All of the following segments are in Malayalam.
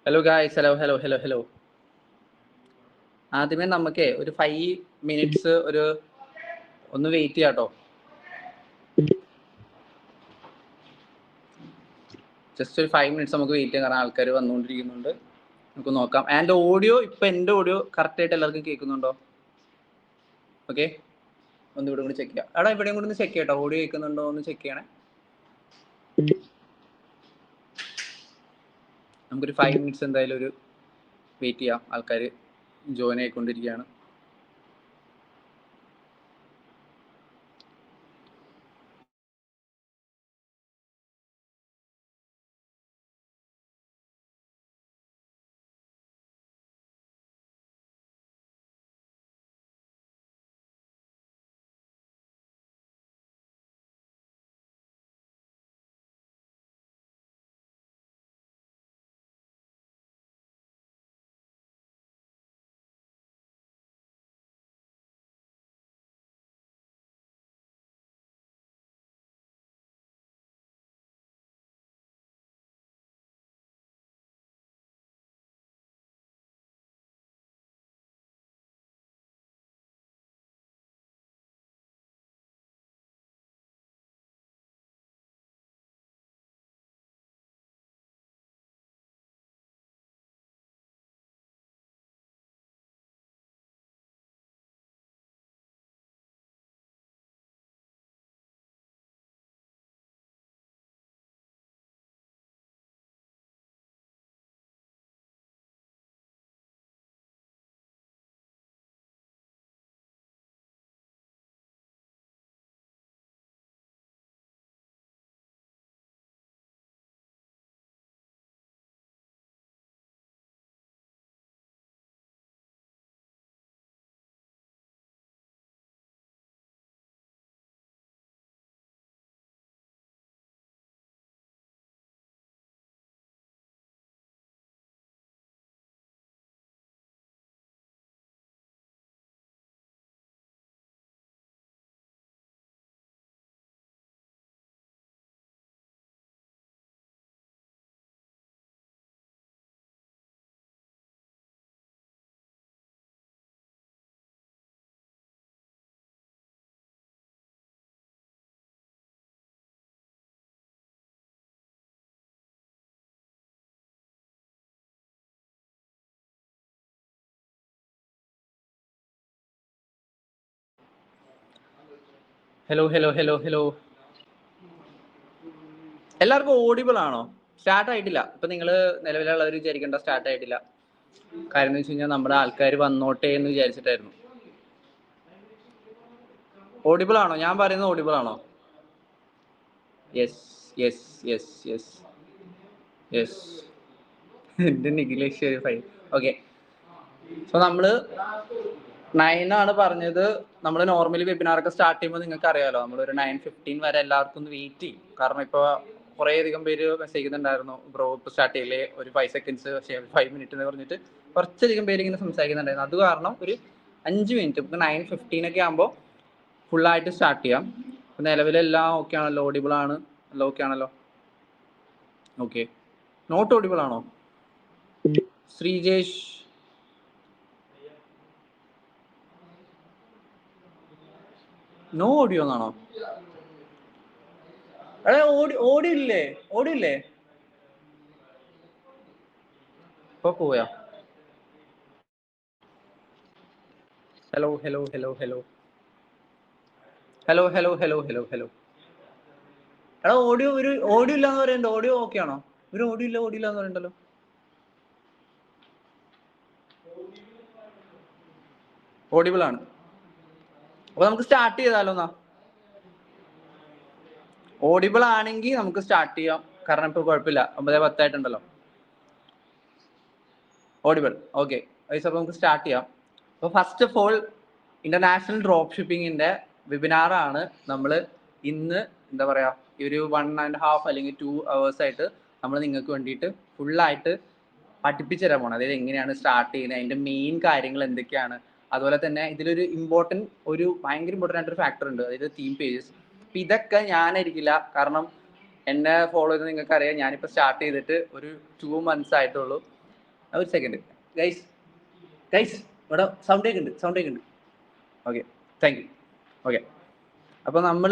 Hello guys, hello. ആദ്യമേ നമുക്ക് ഒരു 5 മിനിറ്റ്സ് ഒന്ന് വെയിറ്റ് ചെയ്യാട്ടോ. ജസ്റ്റ് ഒരു 5 മിനിറ്റ്സ് നമുക്ക് വെയിറ്റ് ചെയ്യാം, കാരണം ആൾക്കാർ വന്നുകൊണ്ടിരിക്കുന്നുണ്ട്. നമുക്ക് നോക്കാം. ആൻഡ് ഓഡിയോ ഇപ്പം എൻ്റെ ഓഡിയോ കറക്റ്റായിട്ട് എല്ലാവർക്കും കേൾക്കുന്നുണ്ടോ? ഓക്കെ, ഒന്ന് ഇവിടെ കൂടി ചെക്ക് ചെയ്യാം. എടാ ഇവിടെയും കൂടി ഒന്ന് ചെക്ക് ചെയ്യട്ടോ, ഓഡിയോ കേൾക്കുന്നുണ്ടോ എന്ന് ചെക്ക് ചെയ്യണേ. നമുക്കൊരു 5 മിനിറ്റ്സ് എന്തായാലും ഒരു വെയിറ്റ് ചെയ്യാം. ആൾക്കാർ ജോയിൻ ആയിക്കൊണ്ടിരിക്കുകയാണ്. ഹലോ. എല്ലാവർക്കും ഓഡിബിൾ ആണോ? സ്റ്റാർട്ട് ആയിട്ടില്ല. ഇപ്പൊ നിങ്ങൾ നിലവിലുള്ളവർ വിചാരിക്കേണ്ട സ്റ്റാർട്ട് ആയിട്ടില്ല. കാര്യം എന്ന് വെച്ച് കഴിഞ്ഞാൽ നമ്മുടെ ആൾക്കാർ വന്നോട്ടെ എന്ന് വിചാരിച്ചിട്ടായിരുന്നു. ഓഡിബിൾ ആണോ? ഞാൻ പറയുന്നത് ഓഡിബിൾ ആണോ? യെസ്. എന്റെ നിഖിലേഷ് ഫൈൻ. ഓക്കെ, സോ നമ്മള് 9 ആണ് പറഞ്ഞത്. നമ്മൾ നോർമലി വെബിനാറൊക്കെ സ്റ്റാർട്ട് ചെയ്യുമ്പോൾ നിങ്ങൾക്ക് അറിയാലോ, നമ്മളൊരു 9:15 വരെ എല്ലാവർക്കും ഒന്ന് വെയിറ്റ് ചെയ്യും. കാരണം ഇപ്പോൾ കുറേ അധികം പേര് മെസ്സേജ് ചെയ്യുന്നുണ്ടായിരുന്നു, ബ്രോ ഇപ്പോൾ സ്റ്റാർട്ട് ചെയ്യില്ലേ, ഒരു 5 സെക്കൻഡ്സ് 5 മിനിറ്റ് എന്ന് പറഞ്ഞിട്ട് കുറച്ചധികം പേര് ഇങ്ങനെ സംസാരിക്കുന്നുണ്ടായിരുന്നു. അത് കാരണം ഒരു 5 മിനിറ്റ്, ഇപ്പോൾ 9:15 ഒക്കെ ആകുമ്പോൾ ഫുള്ളായിട്ട് സ്റ്റാർട്ട് ചെയ്യാം. നിലവിലെല്ലാം ഓക്കെ ആണല്ലോ? ഓഡിബിൾ ആണ്? എല്ലാം ഓക്കെ ആണല്ലോ? ഓക്കെ. നോട്ട് ഓഡിബിൾ ആണോ? ശ്രീജേഷ്, നോ ഓഡിയോ എന്നാണോ? അതെ, ഓഡിയോ ഇല്ലേ? ഇപ്പൊ പോയാ? ഹലോ. എടാ ഓഡിയോ ഇല്ലാന്ന് പറയണ്ടോ? ഓഡിയോ ഓക്കെ ആണോ? ഓഡിയോ ഇല്ലാന്ന് പറയണ്ടല്ലോ. ഓഡിബിൾ ആണ്. അപ്പൊ നമുക്ക് സ്റ്റാർട്ട് ചെയ്താലോ എന്നാ? ഓഡിബിൾ ആണെങ്കിൽ നമുക്ക് സ്റ്റാർട്ട് ചെയ്യാം, കാരണം ഇപ്പൊ കുഴപ്പമില്ല, 9:10 ആയിട്ടുണ്ടല്ലോ. Audible, okay. അപ്പൊ നമുക്ക് സ്റ്റാർട്ട് ചെയ്യാം. അപ്പൊ first of all, international drop ഷിപ്പിങ്ങിന്റെ വെബിനാറാണ് നമ്മൾ ഇന്ന് എന്താ പറയാ, ഈ ഒരു 1.5 അല്ലെങ്കിൽ 2 hours ആയിട്ട് നമ്മൾ നിങ്ങൾക്ക് വേണ്ടിയിട്ട് ഫുള്ളായിട്ട് പഠിപ്പിച്ചു തരാൻ പോകണം. അതായത് എങ്ങനെയാണ് സ്റ്റാർട്ട് ചെയ്യുന്നത്, അതിന്റെ മെയിൻ കാര്യങ്ങൾ എന്തൊക്കെയാണ്. അതുപോലെ തന്നെ ഇതിലൊരു ഭയങ്കര ഇമ്പോർട്ടൻ്റ് ആയിട്ടൊരു ഫാക്ടർ ഉണ്ട്, അതായത് തീം പേജസ്. അപ്പൊ ഇതൊക്കെ ഞാനായിരിക്കില്ല, കാരണം എന്നെ ഫോളോ ചെയ്ത് നിങ്ങൾക്ക് അറിയാം, ഞാനിപ്പോൾ സ്റ്റാർട്ട് ചെയ്തിട്ട് ഒരു 2 months ആയിട്ടുള്ളൂ. ഒരു സെക്കൻഡ് ഗൈസ് ഇവിടെ സൗണ്ട് കേൾക്കുന്നുണ്ട്. Okay, thank you. ഓക്കെ, അപ്പോൾ നമ്മൾ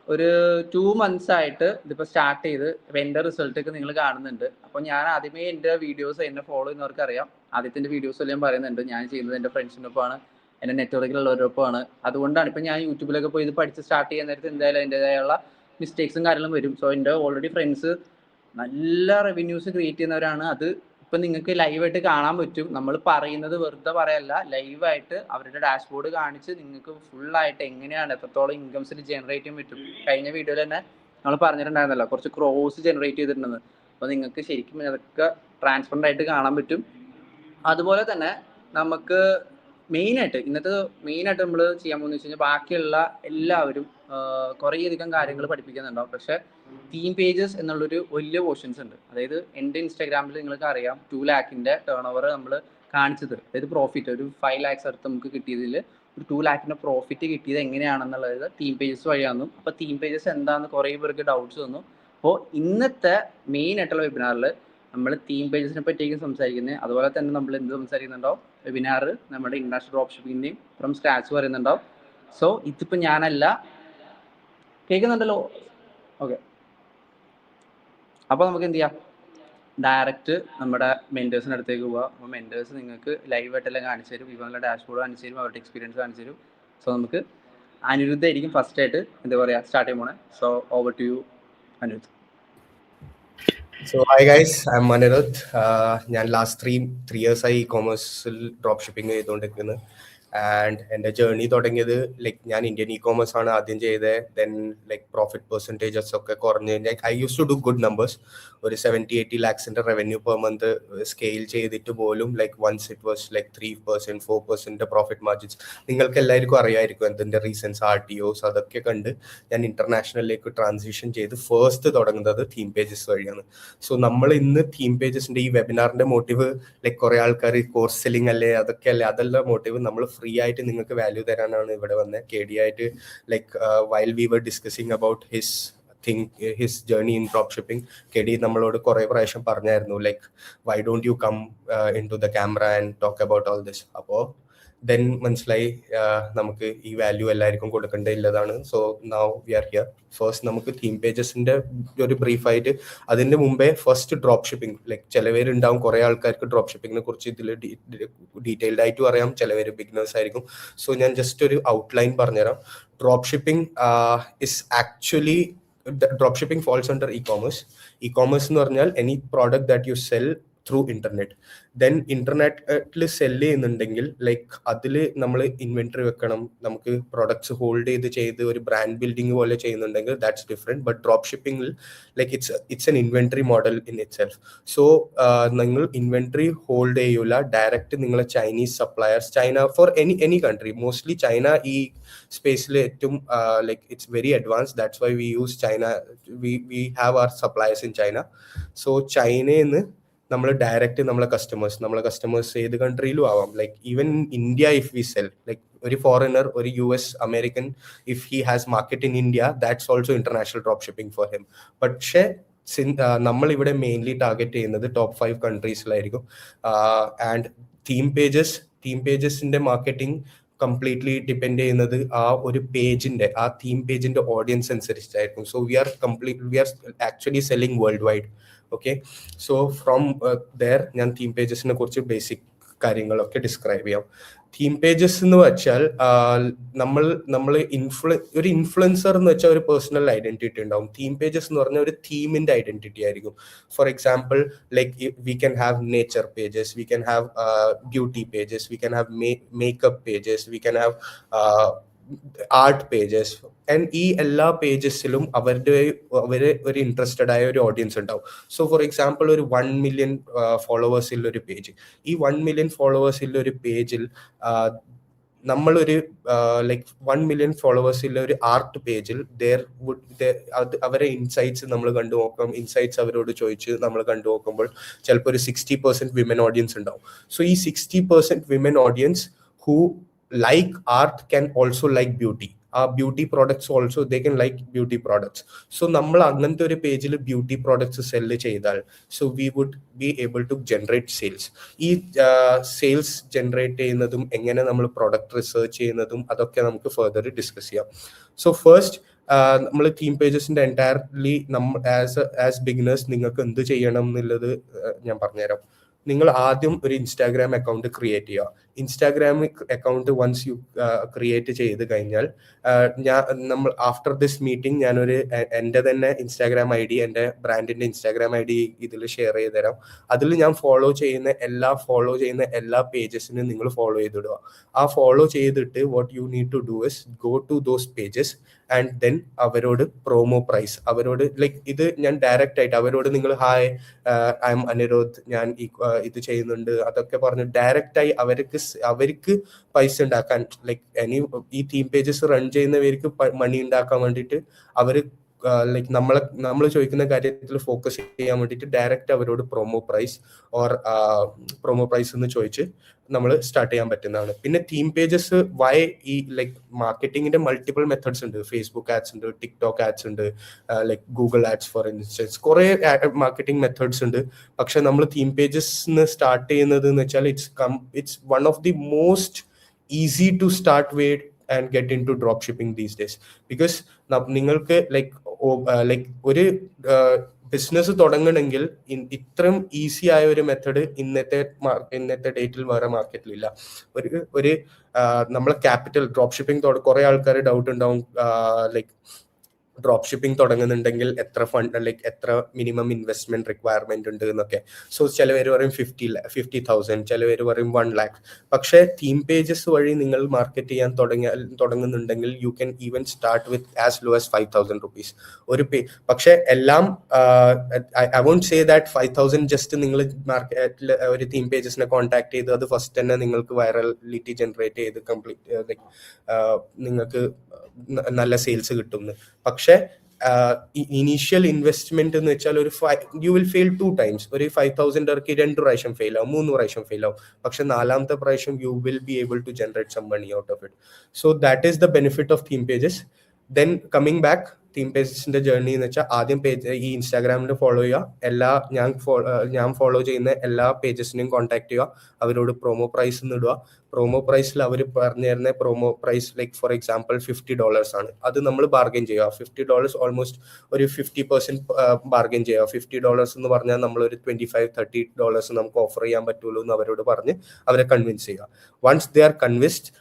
ഒരു 2 months ആയിട്ട് ഇതിപ്പോൾ സ്റ്റാർട്ട് ചെയ്ത് എൻ്റെ റിസൾട്ടൊക്കെ നിങ്ങൾ കാണുന്നുണ്ട്. അപ്പോൾ ഞാൻ ആദ്യമേ എൻ്റെ വീഡിയോസ് എന്നെ ഫോളോ ചെയ്യുന്നവർക്ക് അറിയാം, ആദ്യത്തെ വീഡിയോസ് എല്ലാം പറയുന്നുണ്ട് ഞാൻ ചെയ്യുന്നത് എൻ്റെ ഫ്രണ്ട്സിനൊപ്പമാണ്, എൻ്റെ നെറ്റ്വർക്കിലുള്ളവരൊപ്പമാണ്. അതുകൊണ്ടാണ് ഇപ്പം ഞാൻ യൂട്യൂബിലൊക്കെ പോയി ഇത് പഠിച്ച് സ്റ്റാർട്ട് ചെയ്യുന്ന നേരത്ത് എന്തായാലും അതിൻ്റെതായുള്ള മിസ്റ്റേക്സും കാര്യങ്ങളും വരും. സോ എൻ്റെ ഓൾറെഡി ഫ്രണ്ട്സ് നല്ല റവന്യൂസ് ക്രിയേറ്റ് ചെയ്യുന്നവരാണ്. അത് ഇപ്പം നിങ്ങൾക്ക് ലൈവായിട്ട് കാണാൻ പറ്റും. നമ്മൾ പറയുന്നത് വെറുതെ പറയല്ല, ലൈവായിട്ട് അവരുടെ ഡാഷ്ബോർഡ് കാണിച്ച് നിങ്ങൾക്ക് ഫുള്ളായിട്ട് എങ്ങനെയാണ് എത്രത്തോളം ഇൻകംസിൽ ജനറേറ്റ് ചെയ്യാൻ പറ്റും. കഴിഞ്ഞ വീഡിയോയിൽ തന്നെ നമ്മൾ പറഞ്ഞിട്ടുണ്ടായിരുന്നല്ലോ കുറച്ച് ക്രോസ് ജനറേറ്റ് ചെയ്തിട്ടുണ്ടെന്ന്. അപ്പോൾ നിങ്ങൾക്ക് ശരിക്കും അതൊക്കെ ട്രാൻസ്പെറൻ്റ് ആയിട്ട് കാണാൻ പറ്റും. അതുപോലെ തന്നെ നമുക്ക് ഇന്നത്തെ മെയിനായിട്ട് നമ്മൾ ചെയ്യാൻ പോകുന്നത് വെച്ച് കഴിഞ്ഞാൽ ബാക്കിയുള്ള എല്ലാവരും കുറേയധികം കാര്യങ്ങൾ പഠിപ്പിക്കുന്നുണ്ടാവും. പക്ഷേ തീം പേജസ് എന്നുള്ളൊരു വലിയ പോർഷൻസ് ഉണ്ട്. അതായത് എൻ്റെ ഇൻസ്റ്റാഗ്രാമിൽ നിങ്ങൾക്ക് അറിയാം 2 lakh ടേൺ ഓവർ നമ്മൾ കാണിച്ചത്, അതായത് പ്രോഫിറ്റ് ഒരു 5 lakhs അടുത്ത് നമുക്ക് കിട്ടിയതിൽ ഒരു 2 lakh പ്രോഫിറ്റ് കിട്ടിയത് എങ്ങനെയാണെന്നുള്ളത് തീം പേജസ് വഴിയാണെന്നും. അപ്പോൾ തീം പേജസ് എന്താണെന്ന് കുറേ പേർക്ക് ഡൗട്ട്സ് വന്നു. അപ്പോൾ ഇന്നത്തെ മെയിൻ ആയിട്ടുള്ള വെബിനാറിൽ നമ്മൾ തീം പേജസിനെ പറ്റിയൊക്കെ സംസാരിക്കുന്നത്. അതുപോലെ തന്നെ നമ്മൾ എന്ത് സംസാരിക്കുന്നുണ്ടാവും വെബിനാർ നമ്മുടെ ഇൻ്റർനാഷണൽ ഡ്രോപ്പ് ഷിപ്പിങ്ങിൻ്റെയും ഫ്രം സ്ക്രാച്ച് പറയുന്നുണ്ടാവും. സോ ഇതിപ്പോൾ ഞാനല്ല, കേൾക്കുന്നുണ്ടല്ലോ? ഓക്കെ, അപ്പോൾ നമുക്ക് എന്ത് ചെയ്യാം, ഡയറക്റ്റ് നമ്മുടെ മെൻറ്റേഴ്സിൻ്റെ അടുത്തേക്ക് പോവുക. അപ്പോൾ മെൻറ്റേഴ്സ് നിങ്ങൾക്ക് ലൈവായിട്ടെല്ലാം കാണിച്ചു തരും, ഇവങ്ങളുടെ ഡാഷ്ബോർഡ് കാണിച്ചു തരും, അവരുടെ എക്സ്പീരിയൻസ് കാണിച്ചു തരും. സോ നമുക്ക് അനിരുദ്ധ ആയിരിക്കും ഫസ്റ്റ് ആയിട്ട് എന്താ പറയുക സ്റ്റാർട്ട് ചെയ്യാൻ പോണേ. So over to you Anirudh. So hi guys, I'm Anirudh. ഞാൻ ലാസ്റ്റ് 3 years ആയി ഇ-കോമേഴ്സിൽ ഡ്രോപ്പ് ഷിപ്പിംഗ് ചെയ്തുകൊണ്ടിരിക്കുന്നത്. ആൻഡ് എൻ്റെ ജേർണി തുടങ്ങിയത് ഞാൻ ഇന്ത്യൻ ഇ-കോമേഴ്സ് ആണ് ആദ്യം ചെയ്തത്. ദെൻ പ്രോഫിറ്റ് പെർസെൻറ്റേജസ് ഒക്കെ കുറഞ്ഞ് I use to do good numbers. ഒരു 70-80 lakhs revenue per month scale ചെയ്തിട്ട് പോലും once it was 3%, 4% profit margins. നിങ്ങൾക്ക് എല്ലാവർക്കും അറിയാമായിരിക്കും എന്തിൻ്റെ റീസൺസ്, RTOs അതൊക്കെ കണ്ട് ഞാൻ ഇന്റർനാഷണലിലേക്ക് ട്രാൻസിഷൻ ചെയ്ത് ഫസ്റ്റ് തുടങ്ങുന്നത് തീം പേജസ് വഴിയാണ്. സോ നമ്മൾ ഇന്ന് തീം പേജസിന്റെ ഈ വെബിനാറിന്റെ മോട്ടീവ് കുറെ ആൾക്കാർ കോഴ്സ് സെല്ലിംഗ് അല്ലേ അതൊക്കെ അല്ലേ, അതല്ല മോട്ടീവ്. നമ്മൾ ഫ്രീ ആയിട്ട് നിങ്ങൾക്ക് വാല്യൂ തരാനാണ് ഇവിടെ വന്നത്. KD ആയിട്ട് while we were discussing about his journey in drop shipping, KD നമ്മളോട് കുറെ പ്രാവശ്യം പറഞ്ഞായിരുന്നു why don't you come in to the camera and talk about all this. അപ്പോൾ ദെൻ മനസ്സിലായി നമുക്ക് ഈ വാല്യൂ എല്ലാവർക്കും കൊടുക്കേണ്ടതില്ലതാണ്. So now we are here. First നമുക്ക് തീം പേജസിന്റെ ഒരു ബ്രീഫായിട്ട്, അതിന്റെ മുമ്പേ ഫസ്റ്റ് ഡ്രോപ്പ് ഷിപ്പിംഗ് ചിലവരുണ്ടാവും കുറെ ആൾക്കാർക്ക് ഡ്രോപ്പ് ഷിപ്പിങ്ങിനെ കുറിച്ച് ഇതിൽ ഡീറ്റെയിൽഡ് ആയിട്ടും അറിയാം, ചിലവര് ബിഗിനേഴ്സ് ആയിരിക്കും. സോ ഞാൻ ജസ്റ്റ് ഒരു ഔട്ട്ലൈൻ പറഞ്ഞുതരാം. Drop shipping is actually drop shipping false under e-commerce. E-commerce എന്ന് പറഞ്ഞാൽ any product that you cell through internet. Then ഇന്റർനെറ്റിൽ സെല് ചെയ്യുന്നുണ്ടെങ്കിൽ അതിൽ നമ്മൾ ഇൻവെന്ററി വെക്കണം, നമുക്ക് പ്രൊഡക്ട്സ് ഹോൾഡ് ചെയ്ത് ഒരു ബ്രാൻഡ് ബിൽഡിംഗ് പോലെ ചെയ്യുന്നുണ്ടെങ്കിൽ ദാറ്റ്സ് ഡിഫറെന്റ്. ബട്ട് ഡ്രോപ്പ് ഷിപ്പിംഗിൽ it's an inventory model in itself. So നിങ്ങൾ ഇൻവെന്ററി ഹോൾഡ് ചെയ്യൂല, ഡയറക്റ്റ് നിങ്ങളെ Chinese suppliers, China for any country, mostly China ഈ സ്പേസിൽ ഏറ്റവും it's very advance. That's why we use China, we have our suppliers in China. So ചൈനയിൽ നിന്ന് നമ്മൾ ഡയറക്റ്റ് നമ്മളെ കസ്റ്റമേഴ്സ് ഏത് കൺട്രിയിലും ആവാം. Even India if we sell ഒരു ഫോറിനർ, ഒരു US American, if he has market in India, that's also international drop shipping for him. പക്ഷേ നമ്മൾ ഇവിടെ മെയിൻലി ടാർഗറ്റ് ചെയ്യുന്നത് ടോപ്പ് 5 കൺട്രീസിലായിരിക്കും. ആൻഡ് തീം പേജസിന്റെ മാർക്കറ്റിംഗ് കംപ്ലീറ്റ്ലി ഡിപ്പെൻഡ് ചെയ്യുന്നത് ആ ഒരു പേജിന്റെ, ആ തീം പേജിന്റെ ഓഡിയൻസ് അനുസരിച്ചായിരിക്കും. So we are actually selling worldwide. Okay, so from there ഞാൻ തീം പേജസിനെ കുറിച്ച് ബേസിക് കാര്യങ്ങളൊക്കെ ഡിസ്ക്രൈബ് ചെയ്യാം. തീം പേജസ് എന്ന് വെച്ചാൽ ഒരു ഇൻഫ്ലുവൻസർ എന്ന് വെച്ചാൽ ഒരു പേഴ്സണൽ ഐഡന്റിറ്റി ഉണ്ടാവും. തീം പേജസ് എന്ന് പറഞ്ഞാൽ ഒരു തീമിന്റെ ഐഡന്റിറ്റി ആയിരിക്കും. For example we can have nature pages, we can have beauty pages, we can have makeup pages, we can have art pages. And ഈ എല്ലാ പേജസിലും അവരെ ഒരു ഇൻട്രസ്റ്റഡ് ആയ ഒരു ഓഡിയൻസ് ഉണ്ടാവും. സോ ഫോർ എക്സാമ്പിൾ ഒരു 1 million ഫോളോവേഴ്സിൽ ഒരു പേജ്, ഈ 1 million ഫോളോവേഴ്സിൽ ഒരു പേജിൽ നമ്മളൊരു 1 million ഫോളോവേഴ്സിൽ ഒരു ആർട്ട് പേജിൽ അവരെ ഇൻസൈറ്റ്സ് നമ്മൾ കണ്ടു നോക്കാം. ഇൻസൈറ്റ്സ് അവരോട് ചോദിച്ച് നമ്മൾ കണ്ടു നോക്കുമ്പോൾ ചിലപ്പോൾ ഒരു 60% വിമൻ ഓഡിയൻസ് ഉണ്ടാവും. സോ ഈ 60% women audience who like art can also like beauty. Beauty products also they can like beauty products. So നമ്മൾ അങ്ങനത്തെ ഒരു പേജിൽ ബ്യൂട്ടി പ്രോഡക്ട്സ് സെല്ല് ചെയ്താൽ so we would be able to generate sales. ഈ സെയിൽസ് ജനറേറ്റ് ചെയ്യുന്നതും എങ്ങനെ നമ്മൾ പ്രൊഡക്റ്റ് റിസർച്ച് ചെയ്യുന്നതും അതൊക്കെ നമുക്ക് ഫർദർ ഡിസ്കസ് ചെയ്യാം. സോ ഫസ്റ്റ് നമ്മൾ തീം പേജസിന്റെ എൻറ്റയർലി ആസ് ബിഗിനേഴ്സ് നിങ്ങൾക്ക് എന്ത് ചെയ്യണം എന്നുള്ളത് ഞാൻ പറഞ്ഞുതരാം. നിങ്ങൾ ആദ്യം ഒരു ഇൻസ്റ്റാഗ്രാം അക്കൗണ്ട് ക്രിയേറ്റ് ചെയ്യുക. Instagram account once you create ചെയ്ത് കഴിഞ്ഞാൽ നമ്മൾ ആഫ്റ്റർ ദിസ് മീറ്റിംഗ് ഞാനൊരു എൻ്റെ തന്നെ ഇൻസ്റ്റാഗ്രാം ഐ ഡി, എൻ്റെ ബ്രാൻഡിൻ്റെ ഇൻസ്റ്റാഗ്രാം ഐ ഡി ഇതിൽ ഷെയർ ചെയ്ത് തരാം. അതിൽ ഞാൻ ഫോളോ ചെയ്യുന്ന എല്ലാ പേജസിനും നിങ്ങൾ ഫോളോ ചെയ്തിടുക. ആ ഫോളോ ചെയ്തിട്ട് what you need to do is go to those pages and then അവരോട് പ്രൊമോ പ്രൈസ്, അവരോട് ലൈക്ക് ഇത് ഞാൻ ഡയറക്റ്റ് ആയിട്ട് അവരോട് നിങ്ങൾ ഹായ് ഐ എം അനിരുദ്ധ്, ഞാൻ ഇത് ചെയ്യുന്നുണ്ട് അതൊക്കെ പറഞ്ഞ് ഡയറക്റ്റായി അവർക്ക് പൈസ ഉണ്ടാക്കാൻ ലൈക്ക് ഈ തീം പേജസ് റൺ ചെയ്യുന്നവർക്ക് മണി ഉണ്ടാക്കാൻ വേണ്ടിയിട്ട് അവർ ലൈക്ക് നമ്മൾ ചോദിക്കുന്ന കാര്യത്തിൽ ഫോക്കസ് ചെയ്യാൻ വേണ്ടിയിട്ട് ഡയറക്റ്റ് അവരോട് പ്രൊമോ പ്രൈസ് എന്ന് ചോദിച്ച് നമ്മൾ സ്റ്റാർട്ട് ചെയ്യാൻ പറ്റുന്നതാണ്. പിന്നെ തീം പേജസ് ഈ ലൈക്ക് മാർക്കറ്റിംഗിന്റെ മൾട്ടിപ്പിൾ മെത്തേഡ്സ് ഉണ്ട്. ഫേസ്ബുക്ക് ആഡ്സ് ഉണ്ട്, ടിക്ടോക്ക് ആഡ്സ് ഉണ്ട്, like Google ads for instance, കുറെ മാർക്കറ്റിംഗ് മെത്തേഡ്സ് ഉണ്ട്. പക്ഷെ നമ്മൾ തീം പേജസ് സ്റ്റാർട്ട് ചെയ്യുന്നത് എന്ന് വെച്ചാൽ it's one of the most easy to start with and get into drop shipping these days, because നിങ്ങൾക്ക് ലൈക്ക് ഒരു ബിസിനസ് തുടങ്ങണമെങ്കിൽ ഇത്രയും ഈസി ആയ ഒരു മെത്തഡ് ഇന്നത്തെ ഡേറ്റിൽ വേറെ മാർക്കറ്റിലില്ല. ഒരു നമ്മളെ ക്യാപിറ്റൽ ഡ്രോപ്പ് ഷിപ്പിംഗ് കുറെ ആൾക്കാർ ഡൗട്ട് ഉണ്ടാവും ലൈക്ക് ഡ്രോപ്പ് ഷിപ്പിംഗ് തുടങ്ങുന്നുണ്ടെങ്കിൽ എത്ര ഫണ്ട് ലൈക്ക് എത്ര മിനിമം ഇൻവെസ്റ്റ്മെന്റ് റിക്വയർമെന്റ് ഉണ്ട് എന്നൊക്കെ. സോ ചിലവർ പറയും 50,000, ചിലവർ പറയും 1 lakh. പക്ഷേ തീം പേജസ് വഴി നിങ്ങൾ മാർക്കറ്റ് ചെയ്യാൻ തുടങ്ങുന്നുണ്ടെങ്കിൽ you can even start with as low as 5,000 rupees ഒരു പക്ഷേ എല്ലാം I won't say that 5,000 just നിങ്ങൾ മാർക്കറ്റിൽ ഒരു തീം പേജസിനെ കോൺടാക്ട് ചെയ്ത് അത് ഫസ്റ്റ് തന്നെ നിങ്ങൾക്ക് വൈറലിറ്റി ജനറേറ്റ് ചെയ്ത് കംപ്ലീറ്റ് ലൈക്ക് നിങ്ങൾക്ക് നല്ല സെയിൽസ് കിട്ടുന്നു. പക്ഷെ ഇനീഷ്യൽ ഇൻവെസ്റ്റ്മെന്റ് എന്ന് വെച്ചാൽ യു വിൽ ഫെയിൽ 2 times. ഒരു 5,000 ഇറക്കി 2 പ്രാവശ്യം ഫെയിൽ ആവും, 3 പ്രാവശ്യം ഫെയിൽ ആവും. പക്ഷെ 4ാമത്തെ പ്രാവശ്യം you will be able to generate some money out of it. So that is the benefit of theme pages. Then coming back theme പേജസിന്റെ ജേർണി എന്ന് വെച്ചാൽ ആദ്യം ഈ ഇൻസ്റ്റാഗ്രാമിൽ ഫോളോ ചെയ്യുക. ഞാൻ ഫോളോ ചെയ്യുന്ന എല്ലാ പേജസിനെയും കോൺടാക്ട് ചെയ്യുക, അവരോട് പ്രൊമോ പ്രൈസ് ഇടുക. പ്രൊമോ പ്രൈസിൽ അവർ പറഞ്ഞു തരുന്ന promo price like for example $50 ആണ്. അത് നമ്മൾ ബാർഗെയിൻ ചെയ്യുക. $50 ഓൾമോസ്റ്റ് ഒരു 50% ബാർഗെയിൻ ചെയ്യുക. $50 എന്ന് പറഞ്ഞാൽ നമ്മൾ ഒരു $25-30 നമുക്ക് ഓഫർ ചെയ്യാൻ പറ്റുള്ളൂ എന്ന് അവരോട് പറഞ്ഞ് അവരെ കൺവിൻസ് ചെയ്യുക. വൺസ് ദേ ആർ കൺവിൻസ്ഡ്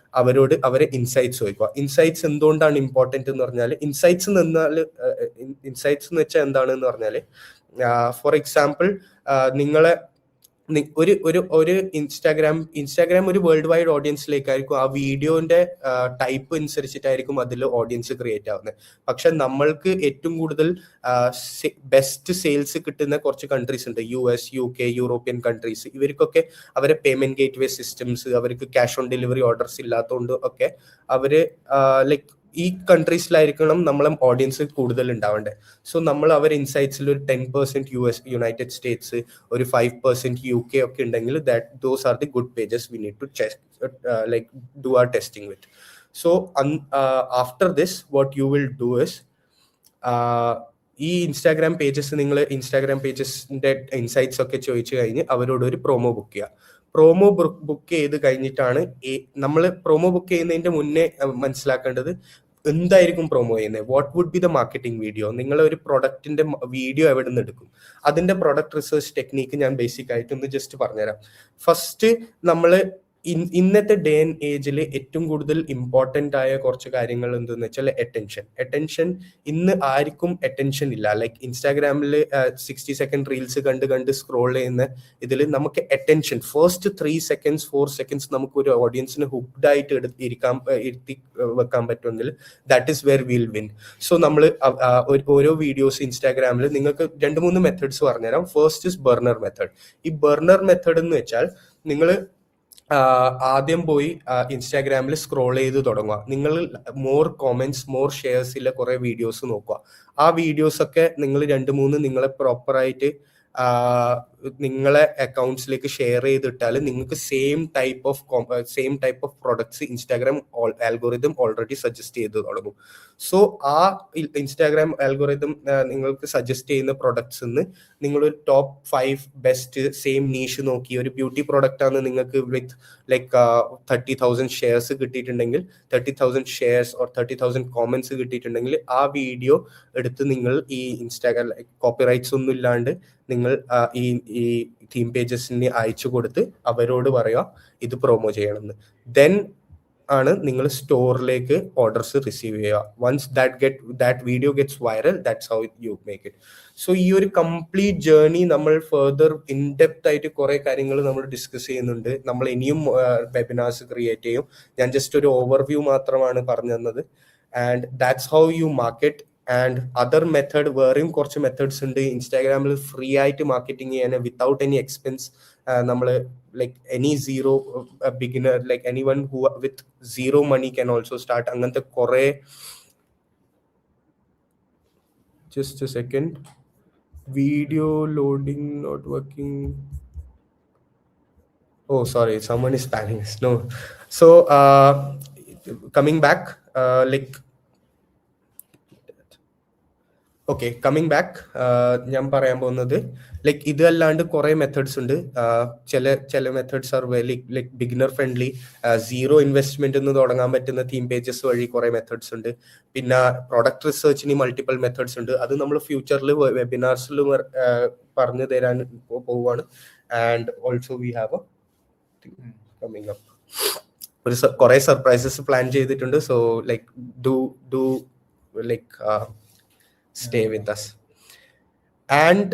അവരെ ഇൻസൈറ്റ്സ് ചോദിക്കുക. ഇൻസൈറ്റ്സ് എന്തുകൊണ്ടാണ് ഇമ്പോർട്ടൻറ്റ് എന്ന് പറഞ്ഞാൽ ഇൻസൈറ്റ്സ് എന്ന് വെച്ചാൽ എന്താണെന്ന് പറഞ്ഞാൽ ഫോർ എക്സാമ്പിൾ നിങ്ങളെ ഒരു ഇൻസ്റ്റാഗ്രാം ഒരു വേൾഡ് വൈഡ് ഓഡിയൻസിലേക്കായിരിക്കും ആ വീഡിയോന്റെ ടൈപ്പ് അനുസരിച്ചിട്ടായിരിക്കും അതിൽ ഓഡിയൻസ് ക്രിയേറ്റ് ആവുന്നത്. പക്ഷെ നമ്മൾക്ക് ഏറ്റവും കൂടുതൽ ബെസ്റ്റ് സെയിൽസ് കിട്ടുന്ന കുറച്ച് കൺട്രീസ് ഉണ്ട്, US, UK, യൂറോപ്യൻ കൺട്രീസ്. ഇവർക്കൊക്കെ അവരെ പേയ്മെന്റ് ഗേറ്റ് വേ സിസ്റ്റംസ്, അവർക്ക് ക്യാഷ് ഓൺ ഡെലിവറി ഓർഡേഴ്സ് ഇല്ലാത്തതുകൊണ്ട് ഒക്കെ അവര് ലൈക്ക് ഈ കൺട്രീസിലായിരിക്കണം നമ്മളെ ഓഡിയൻസ് കൂടുതൽ ഉണ്ടാവേണ്ടത്. സോ നമ്മൾ അവർ ഇൻസൈറ്റ്സിൽ ഒരു 10% US, യുണൈറ്റഡ് സ്റ്റേറ്റ്സ്, ഒരു 5% UK ഒക്കെ ഉണ്ടെങ്കിൽ those are the good pages we need to like do are testing with. So after this what you will do is ഈ ഇൻസ്റ്റാഗ്രാം പേജസിന്റെ ഇൻസൈറ്റ്സ് ഒക്കെ ചോദിച്ചു കഴിഞ്ഞ് അവരോട് ഒരു പ്രൊമോ ബുക്ക് ചെയ്യുക. പ്രൊമോ ബുക്ക് ചെയ്ത് കഴിഞ്ഞിട്ടാണ് നമ്മൾ പ്രൊമോ ബുക്ക് ചെയ്യുന്നതിന്റെ മുന്നേ മനസ്സിലാക്കേണ്ടത് എന്തായിരിക്കും പ്രൊമോ ചെയ്യുന്നത്. What would be the marketing video. നിങ്ങൾ ഒരു പ്രൊഡക്റ്റിന്റെ വീഡിയോ എവിടെ നിന്ന് എടുക്കും, അതിന്റെ പ്രൊഡക്റ്റ് റിസർച്ച് ടെക്നീക്ക് ഞാൻ ബേസിക് ആയിട്ട് ഒന്ന് ജസ്റ്റ് പറഞ്ഞുതരാം. ഫസ്റ്റ് നമ്മൾ ഇന്നത്തെ ഡേ ആൻഡ് ഏജിൽ ഏറ്റവും കൂടുതൽ ഇമ്പോർട്ടൻ്റ് ആയ കുറച്ച് കാര്യങ്ങൾ എന്തെന്ന് വെച്ചാൽ അറ്റൻഷൻ. ഇന്ന് ആർക്കും അറ്റൻഷൻ ഇല്ല. ലൈക്ക് ഇൻസ്റ്റാഗ്രാമിൽ 60 സെക്കൻഡ് റീൽസ് കണ്ട് സ്ക്രോൾ ചെയ്യുന്ന ഇതിൽ നമുക്ക് അറ്റൻഷൻ ഫസ്റ്റ് 3 seconds 4 seconds നമുക്ക് ഒരു ഓഡിയൻസിന് ഹുക്ഡ് ആയിട്ട് ഇരുത്തി വെക്കാൻ പറ്റുമെങ്കിൽ that is wear will win. So നമ്മൾ ഓരോ വീഡിയോസ് ഇൻസ്റ്റാഗ്രാമിൽ നിങ്ങൾക്ക് 2-3 മെത്തേഡ്സ് പറഞ്ഞുതരാം. First is burner method. ഈ ബർണർ മെത്തേഡ് എന്ന് വെച്ചാൽ നിങ്ങൾ ആദ്യം പോയി ഇൻസ്റ്റാഗ്രാമിൽ സ്ക്രോൾ ചെയ്ത് തുടങ്ങുക. നിങ്ങൾ മോർ കോമെന്റ്സ് മോർ ഷെയർസിലെ കുറെ വീഡിയോസ് നോക്കുക. ആ വീഡിയോസ് ഒക്കെ നിങ്ങൾ 2-3 നിങ്ങളെ പ്രോപ്പറായിട്ട് നിങ്ങളെ അക്കൗണ്ട്സിലേക്ക് ഷെയർ ചെയ്തിട്ടാൽ നിങ്ങൾക്ക് same type of products Instagram algorithm already suggest ചെയ്ത് തുടങ്ങും. സോ ആ ഇൻസ്റ്റാഗ്രാം ആൽഗോറിതം നിങ്ങൾക്ക് സജസ്റ്റ് ചെയ്യുന്ന പ്രൊഡക്ട്സ് നിങ്ങളൊരു ടോപ്പ് 5 ബെസ്റ്റ് സെയിം നീഷ് നോക്കി ഒരു ബ്യൂട്ടി പ്രൊഡക്റ്റ് ആണ് നിങ്ങൾക്ക് വിത്ത് ലൈക്ക് 30,000 ഷെയർസ് കിട്ടിയിട്ടുണ്ടെങ്കിൽ 30,000 ഷെയർസ് ഓർ 30,000 കോമന്റ്സ് കിട്ടിയിട്ടുണ്ടെങ്കിൽ ആ വീഡിയോ എടുത്ത് നിങ്ങൾ ഈ ഇൻസ്റ്റാഗ്രാം കോപ്പിറൈറ്റ്സ് ഒന്നും ഇല്ലാണ്ട് നിങ്ങൾ ഈ തീം പേജസിന് അയച്ചു കൊടുത്ത് അവരോട് പറയുക ഇത് പ്രൊമോ ചെയ്യണമെന്ന്. ദെൻ ആണ് നിങ്ങൾ സ്റ്റോറിലേക്ക് ഓർഡേഴ്സ് റിസീവ് ചെയ്യുക. Once that video gets viral, that's how you make it. So ഈ ഒരു കംപ്ലീറ്റ് ജേർണി നമ്മൾ ഫെർദർ ഇൻഡെപ്ത് ആയിട്ട് കുറെ കാര്യങ്ങൾ നമ്മൾ ഡിസ്കസ് ചെയ്യുന്നുണ്ട്. നമ്മൾ ഇനിയും വെബിനാർസ് ക്രിയേറ്റ് ചെയ്യും. ഞാൻ ജസ്റ്റ് ഒരു ഓവർവ്യൂ മാത്രമാണ് പറഞ്ഞു തന്നത്. And that's how you market. And other method വേറെയും കുറച്ച് മെത്തേഡ്സ് ഉണ്ട്. ഇൻസ്റ്റാഗ്രാമിൽ ഫ്രീ ആയിട്ട് മാർക്കറ്റിംഗ് ചെയ്യാൻ വിത്തൗട്ട് എനി എക്സ്പെൻസ് നമ്മൾ like any zero beginner like any one who with zero money can also start. അങ്ങനത്തെ കുറെ just a second, video loading not working. Oh, sorry, someone is spamming us. No. So, coming back, okay, coming back, ഞാൻ പറയാൻ പോകുന്നത് ലൈക്ക് ഇത് അല്ലാണ്ട് കുറെ മെത്തേഡ്സ് ഉണ്ട്. ചില methods are very like beginner friendly. Zero investment എന്ന് തുടങ്ങാൻ പറ്റുന്ന തീം പേജസ് വഴി കുറെ മെത്തേഡ്സ് ഉണ്ട്. പിന്നെ പ്രൊഡക്റ്റ് റിസർച്ചിന് മൾട്ടിപ്പിൾ മെത്തേഡ്സ് ഉണ്ട്. അത് നമ്മൾ ഫ്യൂച്ചറിൽ വെബിനാർസിൽ പറഞ്ഞു തരാൻ പോവുകയാണ്. And also we have A coming up ഒരു കുറെ സർപ്രൈസസ് പ്ലാൻ ചെയ്തിട്ടുണ്ട്. So like do like stay with us. And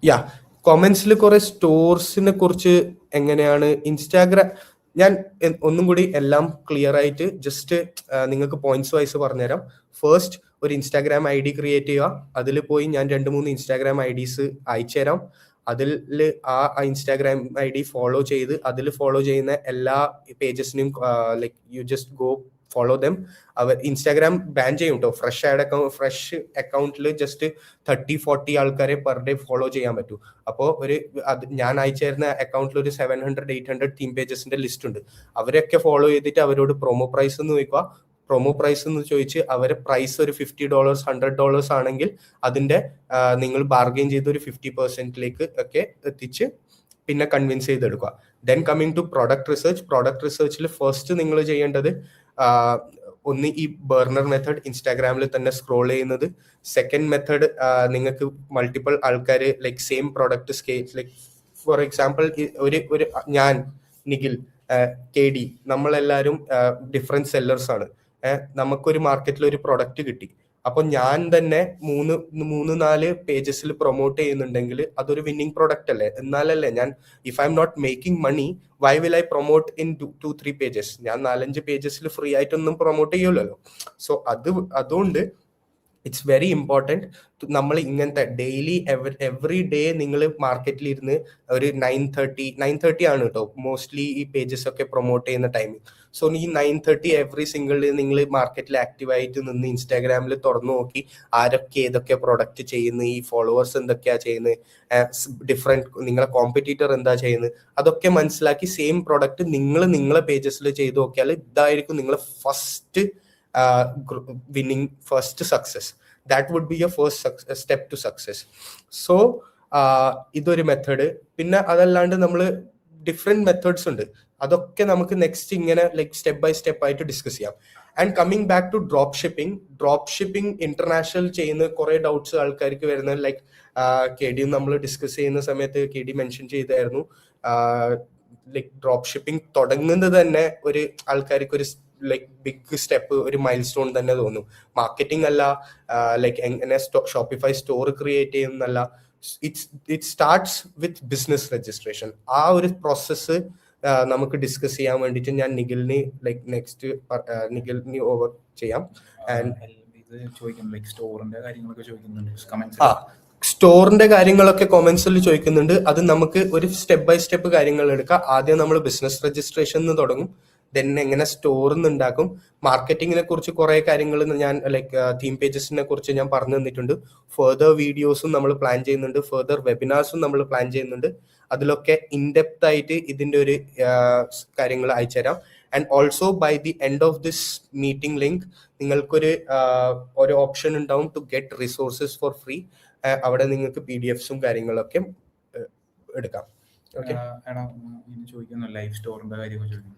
yeah, comments-ൽ കുറെ സ്റ്റോർസിനെ കുറിച്ച് എങ്ങനെയാണ് ഇൻസ്റ്റാഗ്രാം, ഞാൻ ഒന്നും കൂടി എല്ലാം ക്ലിയർ ആയിട്ട് ജസ്റ്റ് നിങ്ങൾക്ക് പോയിന്റ്സ് വൈസ് പറഞ്ഞുതരാം. ഫസ്റ്റ് ഒരു ഇൻസ്റ്റാഗ്രാം ഐ ഡി ക്രിയേറ്റ് ചെയ്യുക. അതിൽ പോയി ഞാൻ 2-3 ഇൻസ്റ്റാഗ്രാം ഐഡീസ് അയച്ചു തരാം. അതിൽ ആ ഇൻസ്റ്റാഗ്രാം ഐ ഡി ഫോളോ ചെയ്ത് അതിൽ ഫോളോ ചെയ്യുന്ന എല്ലാ പേജസിനും like you just go follow them. അവർ ഇൻസ്റ്റാഗ്രാം ബാൻ ചെയ്യും കേട്ടോ. ഫ്രഷ് അക്കൗണ്ടിൽ ജസ്റ്റ് 30-40 ആൾക്കാരെ പെർ ഡേ ഫോളോ ചെയ്യാൻ പറ്റും. അപ്പോൾ ഞാൻ അയച്ചു തരുന്ന അക്കൗണ്ടിൽ ഒരു 700-800 തീം പേജസിന്റെ ലിസ്റ്റ് ഉണ്ട്. അവരൊക്കെ ഫോളോ ചെയ്തിട്ട് അവരോട് പ്രൊമോ പ്രൈസ് എന്ന് ചോദിക്കുക. പ്രൊമോ പ്രൈസ് എന്ന് ചോദിച്ച് അവരെ പ്രൈസ് ഒരു $50 $100 ആണെങ്കിൽ അതിന്റെ നിങ്ങൾ ബാർഗെയിൻ ചെയ്ത് ഒരു 50% ഒക്കെ എത്തിച്ച് പിന്നെ കൺവിൻസ് ചെയ്തെടുക്കുക. Then coming to product research. Product റിസർച്ചിൽ ഫസ്റ്റ് നിങ്ങൾ ചെയ്യേണ്ടത് ഒന്ന് ഈ ബർണർ മെത്തേഡ് ഇൻസ്റ്റാഗ്രാമിൽ തന്നെ സ്ക്രോൾ ചെയ്യുന്നത്. സെക്കൻഡ് മെത്തേഡ് നിങ്ങൾക്ക് മൾട്ടിപ്പിൾ ആൾക്കാർ like same product scale like for example ഒരു ഞാൻ നിഖിൽ KD നമ്മളെല്ലാവരും ഡിഫറെന്റ് സെല്ലേഴ്സ് ആണ്. നമുക്കൊരു മാർക്കറ്റിൽ ഒരു പ്രൊഡക്റ്റ് കിട്ടി. അപ്പൊ ഞാൻ തന്നെ 3-4 പേജസിൽ പ്രൊമോട്ട് ചെയ്യുന്നുണ്ടെങ്കിൽ അതൊരു വിന്നിങ് പ്രൊഡക്റ്റ് അല്ലേ? എന്നാലല്ലേ ഞാൻ if I am not making money why will I promote in 2-3 pages? ഞാൻ 4-5 പേജസിൽ ഫ്രീ ആയിട്ടൊന്നും പ്രൊമോട്ട് ചെയ്യുമല്ലോ. സോ അതുകൊണ്ട് ഇറ്റ്സ് വെരി ഇമ്പോർട്ടൻറ്റ് നമ്മൾ ഇങ്ങനത്തെ ഡെയിലി എവറി ഡേ നിങ്ങൾ മാർക്കറ്റിൽ ഇരുന്ന് ഒരു 9:30 ആണ് കേട്ടോ മോസ്റ്റ്ലി ഈ പേജസ് ഒക്കെ പ്രൊമോട്ട് ചെയ്യുന്ന ടൈമിങ്. സോ ഈ 9:30 എവറി സിംഗിൾ ഡേ നിങ്ങൾ മാർക്കറ്റിൽ ആക്റ്റീവായിട്ട് നിന്ന് ഇൻസ്റ്റാഗ്രാമിൽ തുറന്നു നോക്കി ആരൊക്കെ ഏതൊക്കെ പ്രൊഡക്റ്റ് ചെയ്യുന്നു, ഈ ഫോളോവേഴ്സ് എന്തൊക്കെയാ ചെയ്യുന്നത്, ഡിഫറെന്റ് നിങ്ങളെ കോമ്പറ്റീറ്റർ എന്താ ചെയ്യുന്നത്, അതൊക്കെ മനസ്സിലാക്കി സെയിം പ്രൊഡക്റ്റ് നിങ്ങളെ പേജസിൽ ചെയ്ത് നോക്കിയാൽ ഇതായിരിക്കും നിങ്ങളെ first winning first success. That would be your first step to success. So ഇതൊരു മെത്തേഡ്. പിന്നെ അതല്ലാണ്ട് നമ്മൾ ഡിഫറെന്റ് മെത്തേഡ്സ് ഉണ്ട്. അതൊക്കെ നമുക്ക് നെക്സ്റ്റ് ഇങ്ങനെ ലൈക്ക് സ്റ്റെപ്പ് ബൈ സ്റ്റെപ്പ് ആയിട്ട് ഡിസ്കസ് ചെയ്യാം. And coming back to drop shipping international ചെയ്യുന്ന കുറെ ഡൗട്ട്സ് ആൾക്കാർക്ക് വരുന്നത് ലൈക്ക് KD നമ്മൾ ഡിസ്കസ് ചെയ്യുന്ന സമയത്ത് KD മെൻഷൻ ചെയ്തായിരുന്നു ലൈക്ക് ഡ്രോപ്പ് ഷിപ്പിംഗ് തുടങ്ങുന്നത് തന്നെ ഒരു ആൾക്കാർക്ക് ഒരു ലൈക്ക് ബിഗ് സ്റ്റെപ്പ്, ഒരു മൈൽ സ്റ്റോൺ തന്നെ തോന്നും. മാർക്കറ്റിംഗ് അല്ല, ലൈക്ക് എങ്ങനെ ഷോപ്പിഫൈ സ്റ്റോർ ക്രിയേറ്റ് ചെയ്യുന്നല്ല. It starts with business registration. ആ ഒരു പ്രോസസ്സ് നമുക്ക് ഡിസ്കസ് ചെയ്യാൻ വേണ്ടിയിട്ട് ഞാൻ നിഖിലിന് ലൈക്ക് നെക്സ്റ്റ് നിഖിലിന് ഓവർ ചെയ്യാം. സ്റ്റോറിന്റെ കാര്യങ്ങളൊക്കെ കൊമന്റ്സിൽ ചോദിക്കുന്നുണ്ട്. അത് നമുക്ക് ഒരു സ്റ്റെപ്പ് ബൈ സ്റ്റെപ്പ് കാര്യങ്ങൾ എടുക്കാം. ആദ്യം നമ്മൾ ബിസിനസ് രജിസ്ട്രേഷൻ തുടങ്ങും. ദെൻ എങ്ങനെ സ്റ്റോർ ഉണ്ടാക്കും, മാർക്കറ്റിങ്ങിനെ കുറിച്ച് കുറെ കാര്യങ്ങൾ ഞാൻ ലൈക്ക് തീം പേജസിനെ കുറിച്ച് ഞാൻ പറഞ്ഞു തന്നിട്ടുണ്ട്. ഫെർദർ വീഡിയോസും നമ്മൾ പ്ലാൻ ചെയ്യുന്നുണ്ട്, ഫെർദർ വെബിനാർസും നമ്മൾ പ്ലാൻ ചെയ്യുന്നുണ്ട്. അതിലൊക്കെ ഇൻഡെപ്ത് ആയിട്ട് ഇതിന്റെ ഒരു കാര്യങ്ങൾ അയച്ചുതരാം. And also by the end of this meeting link നിങ്ങൾക്കൊരു ഒരു ഓപ്ഷൻ ഉണ്ടാവും to get resources for free. അവിടെ നിങ്ങൾക്ക് PDFs കാര്യങ്ങളൊക്കെ എടുക്കാം. ഓക്കെ, ലൈവ് സ്റ്റോറിന്റെ കാര്യമൊക്കെ ചോദിക്കുന്നു.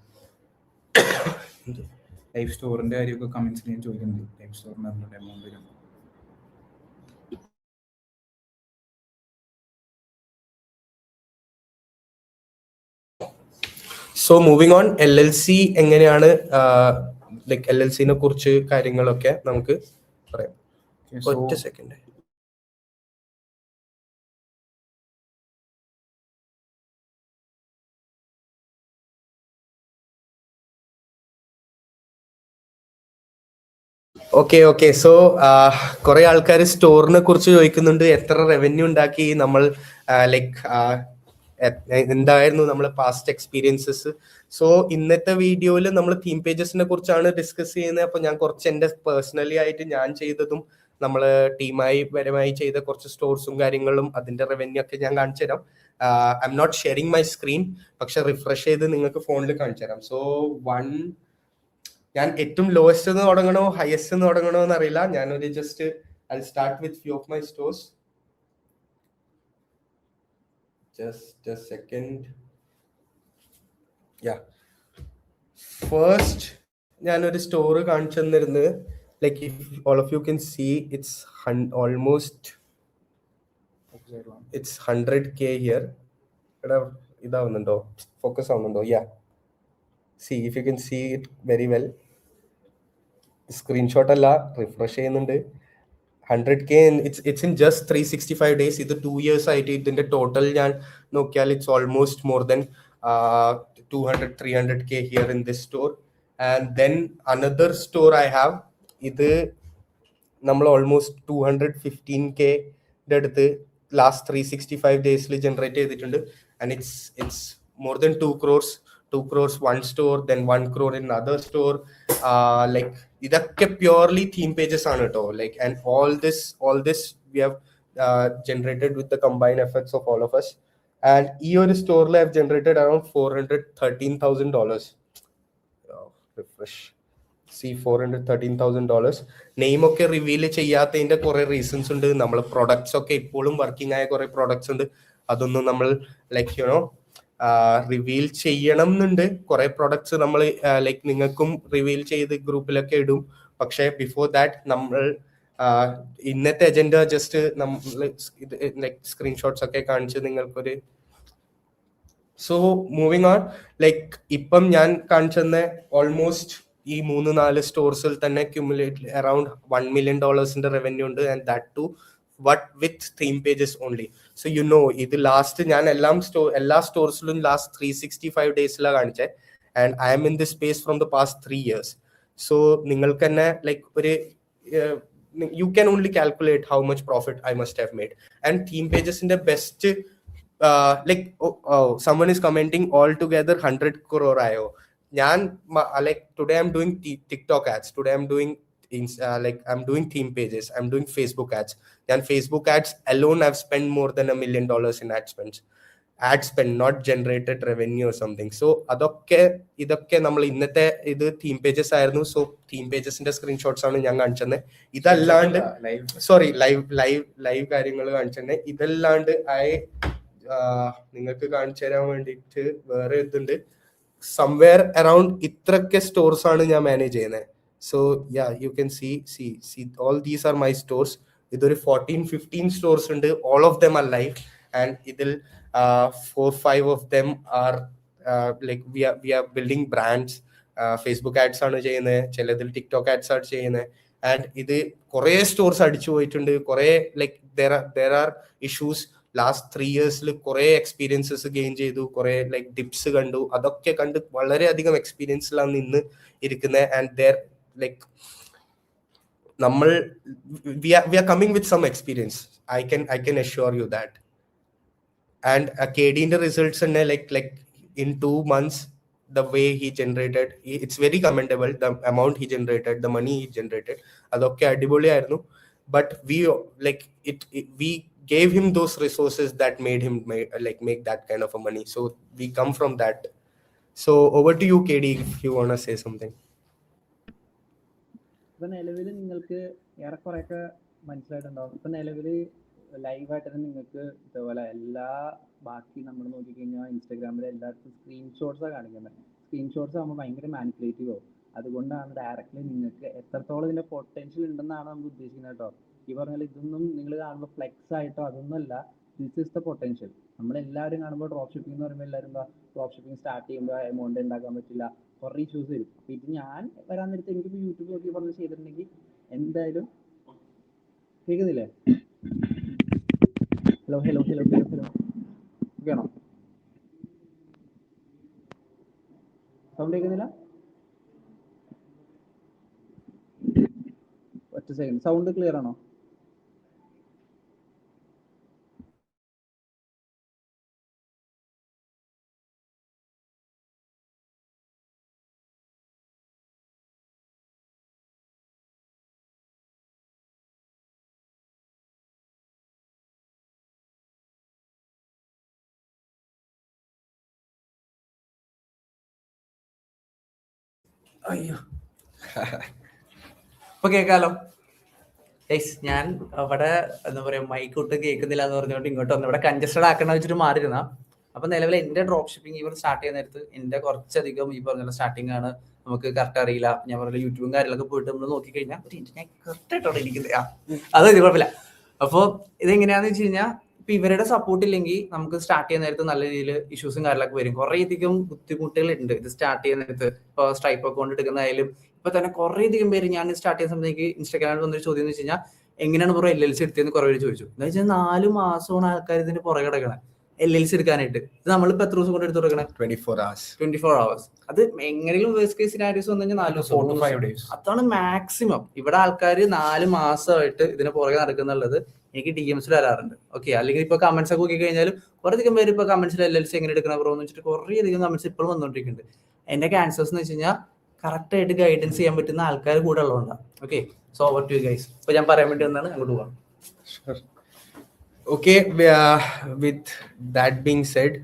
ലൈവ് സ്റ്റോറിന്റെ കാര്യമൊക്കെ കമന്റ്സിൽ ഞാൻ ചോദിക്കുന്നുണ്ട്. ലൈവ് സ്റ്റോറിന്റെ എമൗണ്ട് വരും. സോ മൂവിങ് ഓൺ, LLC എങ്ങനെയാണ്, ലൈക്ക് LLCനെ കുറിച്ച് കാര്യങ്ങളൊക്കെ നമുക്ക് പറയാം. ഒറ്റ സെക്കൻഡ്. ഓക്കെ. സോ കുറെ ആൾക്കാർ സ്റ്റോറിനെ കുറിച്ച് ചോദിക്കുന്നുണ്ട്, എത്ര റവന്യൂ ഉണ്ടാക്കി നമ്മൾ, ലൈക്ക് എന്തായിരുന്നു നമ്മളെ പാസ്റ്റ് എക്സ്പീരിയൻസസ്. സോ ഇന്നത്തെ വീഡിയോയിൽ നമ്മൾ തീം പേജസിനെ കുറിച്ചാണ് ഡിസ്കസ് ചെയ്യുന്നത്. അപ്പൊ ഞാൻ കുറച്ച് എൻ്റെ പേഴ്സണലി ആയിട്ട് ഞാൻ ചെയ്തതും നമ്മൾ പരമായി ചെയ്ത കുറച്ച് സ്റ്റോർസും കാര്യങ്ങളും അതിന്റെ റവന്യൂ ഒക്കെ ഞാൻ കാണിച്ചു തരാം. I am not sharing my screen, പക്ഷെ റിഫ്രഷ് ചെയ്ത് നിങ്ങൾക്ക് ഫോണിൽ കാണിച്ചു തരാം. സോ ഞാൻ ഏറ്റവും ലോവസ്റ്റ് തുടങ്ങണോ ഹയസ്റ്റ് തുടങ്ങണോ എന്നറിയില്ല. ഞാനൊരു just I start with few of my stores. Just a second. Yeah. First, ഞാനൊരു സ്റ്റോർ കാണിച്ചു തന്നിരുന്നത്, like if all of you can see, it's almost 100K here. ഇതാവുന്നുണ്ടോ, ഫോക്കസ് ആവുന്നുണ്ടോ? Yeah. See if you can see it very well. Screenshot അല്ല, റിഫ്രഷ് ചെയ്യുന്നുണ്ട്. 100K, it's in just 365 days. ഇത് 2 years ആയിട്ട് ഇതിന്റെ ടോട്ടൽ ഞാൻ നോക്കിയാൽ it's almost more than 200-300K here in this store. And then another store I have, ഇത് നമ്മൾ ഓൾമോസ്റ്റ് 215K അടുത്ത് ലാസ്റ്റ് 365 ഡേയ്സിൽ ജനറേറ്റ് ചെയ്തിട്ടുണ്ട്. And it's more than 2 crores one store, then 1 crore in another store. Like ഇതൊക്കെ പ്യൂർലി തീം പേജസ് ആണ് കേട്ടോ. Like and all this we have generated with the combined efforts of all of us. And ഈ ഒരു സ്റ്റോറിൽ I have generated around $413,000. Refresh. See, $413,000. Name ഒക്കെ റിവീൽ ചെയ്യാത്തതിന്റെ കുറെ റീസൺസ് ഉണ്ട്. നമ്മൾ പ്രൊഡക്ട്സ് ഒക്കെ ഇപ്പോഴും വർക്കിംഗ് ആയ കുറെ പ്രൊഡക്ട്സ് ഉണ്ട്. അതൊന്നും നമ്മൾ ലൈക്ക് യുനോ റിവീൽ ചെയ്യണം എന്നുണ്ട്. കുറെ പ്രൊഡക്ട്സ് നമ്മൾ ലൈക്ക് നിങ്ങൾക്കും റിവീൽ ചെയ്ത് ഗ്രൂപ്പിലൊക്കെ ഇടും. പക്ഷെ ബിഫോർ ദാറ്റ് നമ്മൾ ഇന്നത്തെ അജണ്ട ജസ്റ്റ് നമ്മൾ ലൈക്ക് സ്ക്രീൻഷോട്ട്സ് ഒക്കെ കാണിച്ച് നിങ്ങൾക്കൊരു. സോ മൂവിങ് ഓൺ, ലൈക്ക് ഇപ്പം ഞാൻ കാണിച്ചെന്ന ഓൾമോസ്റ്റ് ഈ 3-4 സ്റ്റോർസിൽ തന്നെ ക്യുമുലേറ്റ് അറൌണ്ട് $1 million റവന്യൂ ഉണ്ട്. And that to what with theme pages only. So you know, ഇത് ലാസ്റ്റ് ഞാൻ എല്ലാ സ്റ്റോർസിലും ലാസ്റ്റ് 365 ഡേയ്സിലാണ് കാണിച്ചത്. And I am in this space from the past 3 years. So നിങ്ങൾക്ക് തന്നെ ലൈക്ക് ഒരു you can only calculate how much profit I must have made. And theme pages in the best like someone is commenting all together 100 crore ayo. ഞാൻ like today I'm doing TikTok ads, today I'm doing like I'm doing theme pages, I'm doing Facebook ads. And Facebook ads alone I've spent more than $1 million in ad spend, not generated revenue or something. So ഇതൊക്കെ നമ്മൾ ഇന്നത്തെ ഇത് തീം പേജസ് ആയിരുന്നു. സോ തീം പേജസിന്റെ സ്ക്രീൻഷോട്ട്സ് ആണ് ഞാൻ കാണിച്ചത്. ഇതല്ലാണ്ട് സോറി ലൈവ് കാര്യങ്ങൾ കാണിച്ചത്. ഇതല്ലാണ്ട് നിങ്ങൾക്ക് കാണിച്ചു തരാൻ വേണ്ടിയിട്ട് വേറെ ഇതുണ്ട്. സംവെയർ അറൌണ്ട് ഇത്രയൊക്കെ സ്റ്റോർസ് ആണ് ഞാൻ മാനേജ് ചെയ്യുന്നത്. So yeah, you can see all these are my stores. Idhor 14-15 stores undu, all of them are live, and idil 4-5 of them are like we are building brands. Facebook ads aanu cheyune, cheladil TikTok ads are cheyune. And idu kore stores adichu poyittundu, kore like there are issues. Last 3 years കുറെ എക്സ്പീരിയൻസസ് ഗെയിൻ ചെയ്തു, കുറെ ലൈക്ക് ടിപ്സ് കണ്ടു. അതൊക്കെ കണ്ട് വളരെയധികം എക്സ്പീരിയൻസിലാണ് ഇന്ന് ഇരിക്കുന്നത്. ആൻഡ് ദർ ലൈക്ക് നമ്മൾ we are coming with some experience. I can assure you that. And KD ന്റെ റിസൾട്ട്സ് തന്നെ like in 2 months the way he generated, it's very commendable, the amount he generated, the money he generated, അതൊക്കെ അടിപൊളിയായിരുന്നു. But we like we gave him those resources that made him make that kind of a money. So we come from that. So over to you, KD, if you want to say something. ഇപ്പൊ നിലവിൽ നിങ്ങൾക്ക് ഏറെക്കുറെയൊക്കെ മനസ്സിലായിട്ടുണ്ടാവും. ഇപ്പൊ നിലവിൽ ലൈവായിട്ട് തന്നെ നിങ്ങൾക്ക് ഇതേപോലെ എല്ലാ ബാക്കി നമ്മൾ നോക്കിക്കഴിഞ്ഞാൽ ഇൻസ്റ്റാഗ്രാമിൽ എല്ലാവർക്കും സ്ക്രീൻഷോട്ട്സാണ് കാണിക്കുന്നത്. സ്ക്രീൻഷോട്ട്സ് ആകുമ്പോൾ ഭയങ്കര മാനിപ്പുലേറ്റീവ് ആവും. അതുകൊണ്ടാണ് ഡയറക്റ്റ്ലി നിങ്ങൾക്ക് എത്രത്തോളം ഇതിന്റെ പൊട്ടൻഷ്യൽ ഉണ്ടെന്നാണ് നമ്മൾ ഉദ്ദേശിക്കുന്നത് കേട്ടോ. ഈ പറഞ്ഞാൽ ഇതൊന്നും നിങ്ങൾ കാണുമ്പോൾ ഫ്ലെക്സ് ആയിട്ടോ അതൊന്നുമല്ല, ദിസ് ഇസ് ദ പൊട്ടൻഷ്യൽ. നമ്മളെല്ലാവരും കാണുമ്പോൾ ഡ്രോപ്പ് ഷിപ്പിംഗ് എന്ന് പറയുമ്പോൾ എല്ലാവരും ഡ്രോപ്പ് ഷിപ്പിംഗ് സ്റ്റാർട്ട് ചെയ്യുമ്പോൾ എമൗണ്ട് ഉണ്ടാക്കാൻ പറ്റില്ല, കുറേ ഇഷ്യൂസ് വരും. അപ്പോൾ ഇത് ഞാൻ വരാൻ നേരത്തെ എനിക്കിപ്പോൾ യൂട്യൂബ് നോക്കി പറഞ്ഞ് ചെയ്തിട്ടുണ്ടെങ്കിൽ എന്തായാലും കേൾക്കുന്നില്ലേ? Hello hello hello hello hello okay ആണോ? സൗണ്ട് കേൾക്കുന്നില്ല? ഒറ്റ സെക്കൻഡ്, സൗണ്ട് ക്ലിയർ ആണോ? അയ്യോ ഇപ്പൊ കേൾക്കാലോ? ഞാൻ അവിടെ എന്താ പറയാ മൈക്ക് ഇട്ട് കേൾക്കുന്നില്ല എന്ന് പറഞ്ഞുകൊണ്ട് ഇങ്ങോട്ട് വന്നു. ഇവിടെ കൺജസ്റ്റഡ് ആക്കണ വെച്ചിട്ട് മാറിയിരുന്ന. അപ്പൊ നിലവിൽ എന്റെ ഡ്രോപ്പ് ഷിപ്പിംഗ് ഇവർ സ്റ്റാർട്ട് ചെയ്യുന്ന നേരത്ത് എന്റെ കുറച്ചധികം ഈ പറഞ്ഞ സ്റ്റാർട്ടിംഗ് ആണ്, നമുക്ക് കറക്റ്റ് അറിയില്ല. ഞാൻ പറഞ്ഞ യൂട്യൂബും കാര്യങ്ങളൊക്കെ പോയിട്ട് നമ്മൾ നോക്കിക്കഴിഞ്ഞാൽ ഞാൻ കറക്റ്റ് ആയിട്ടോടെ ഇരിക്കുന്നത് അത് കുഴപ്പമില്ല. അപ്പോൾ ഇതെങ്ങനെയാന്ന് വെച്ച് കഴിഞ്ഞാൽ ഇപ്പൊ ഇവരുടെ സപ്പോർട്ട് ഇല്ലെങ്കിൽ നമുക്ക് സ്റ്റാർട്ട് ചെയ്യുന്ന നേരത്ത് നല്ല രീതിയിൽ ഇഷ്യൂസും കാര്യങ്ങളൊക്കെ വരും. കുറേ അധികം ബുദ്ധിമുട്ടുകളുണ്ട് ഇത് സ്റ്റാർട്ട് ചെയ്യുന്ന നേരത്ത്. ഇപ്പോൾ സ്ട്രൈപ്പ് അക്കൗണ്ട് എടുക്കുന്നതായാലും ഇപ്പൊ തന്നെ കുറേ അധികം പേര് ഞാൻ സ്റ്റാർട്ട് ചെയ്യുന്ന സമയത്ത് ഇൻസ്റ്റാഗ്രാമിൽ വന്നൊരു ചോദ്യം എന്ന് വെച്ച് കഴിഞ്ഞാൽ എങ്ങനെയാണ് ബ്രോ LLC എടുത്തതെന്ന് കുറേ പേര് ചോദിച്ചു. എന്ന് വെച്ചാൽ 4 മാസമാണ് ആൾക്കാർ ഇതിന് പുറകെ കിടക്കണേ LLC എടുക്കാനായിട്ട്. ഇത് നമ്മളിപ്പോ എത്ര ദിവസം കൊണ്ട് എടുത്ത് തുടങ്ങണേ? 24 hours. അത് എങ്ങനെയും വേസ്റ്റ് കേസ് സിനാരിയോസ് വന്നു കഴിഞ്ഞാൽ 4 days. അതാണ് മാക്സിമം. ഇവിടെ ആൾക്കാർ 4 മാസമായിട്ട് ഇതിന് പുറകെ നടക്കുന്നുള്ളത് എനിക്ക് DMs വരാറുണ്ട്. ഓക്കെ, അല്ലെങ്കിൽ ഇപ്പൊ കമന്റ്സ് ഒക്കെ നോക്കി കഴിഞ്ഞാലും കുറേ അധികം പേര് ഇപ്പൊ കമന്റ്സിൽ LLC എങ്ങനെ എടുക്കണം ബ്രോ എന്ന് വെച്ചിട്ട് കുറേ അധികം കമന്റ്സ് ഇപ്പോഴും വന്നുകൊണ്ടിരിക്കുന്നുണ്ട്. എന്റെ ആൻസേഴ്സ് എന്ന് വെച്ച് കഴിഞ്ഞാൽ കറക്റ്റ് ആയിട്ട് ഗൈഡൻസ് ചെയ്യാൻ പറ്റുന്ന ആൾക്കാർ കൂടെ ഉള്ളതുകൊണ്ടാണ്. Okay, so over to you guys. ഇപ്പൊ ഞാൻ പറയാൻ വേണ്ടി വന്നാണ്, അങ്ങോട്ട് പോകാം. Okay, with that being said,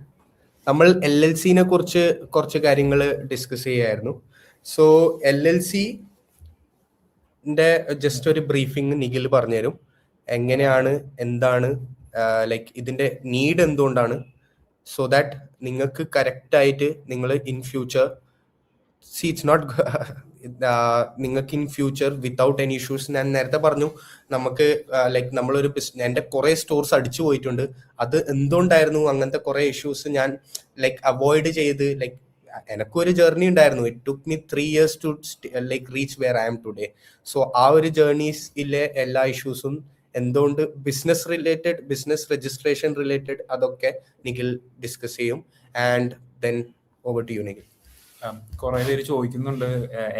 നമ്മൾ LLCനെ കുറിച്ച് കുറച്ച് കാര്യങ്ങൾ ഡിസ്കസ് ചെയ്യായിരുന്നു. സോ LLCന്റെ ജസ്റ്റ് ഒരു ബ്രീഫിംഗ് നിഖിൽ പറഞ്ഞുതരും. എങ്ങനെയാണ്, എന്താണ്, ലൈക്ക് ഇതിന്റെ നീഡ് എന്തുകൊണ്ടാണ്, സോ ദാറ്റ് നിങ്ങൾക്ക് കറക്റ്റായിട്ട് നിങ്ങൾ ഇൻ ഫ്യൂച്ചർ നിങ്ങൾക്ക് in future without any issues. ഞാൻ നേരത്തെ പറഞ്ഞു നമുക്ക് ലൈക്ക് നമ്മളൊരു എൻ്റെ കുറേ സ്റ്റോർസ് അടിച്ചു പോയിട്ടുണ്ട്. അത് എന്തുകൊണ്ടായിരുന്നു അങ്ങനത്തെ കുറേ ഇഷ്യൂസ് ഞാൻ ലൈക്ക് അവോയ്ഡ് ചെയ്ത്, ലൈക്ക് എനിക്കൊരു ജേർണി ഉണ്ടായിരുന്നു. It took me 3 years to like reach where I am today. So ആ ഒരു ജേർണീസിലെ എല്ലാ ഇഷ്യൂസും എന്തുകൊണ്ട് business related, business registration related, അതൊക്കെ നിഖിൽ ഡിസ്കസ് ചെയ്യും. And then over to you Nikhil. കുറെ പേര് ചോദിക്കുന്നുണ്ട്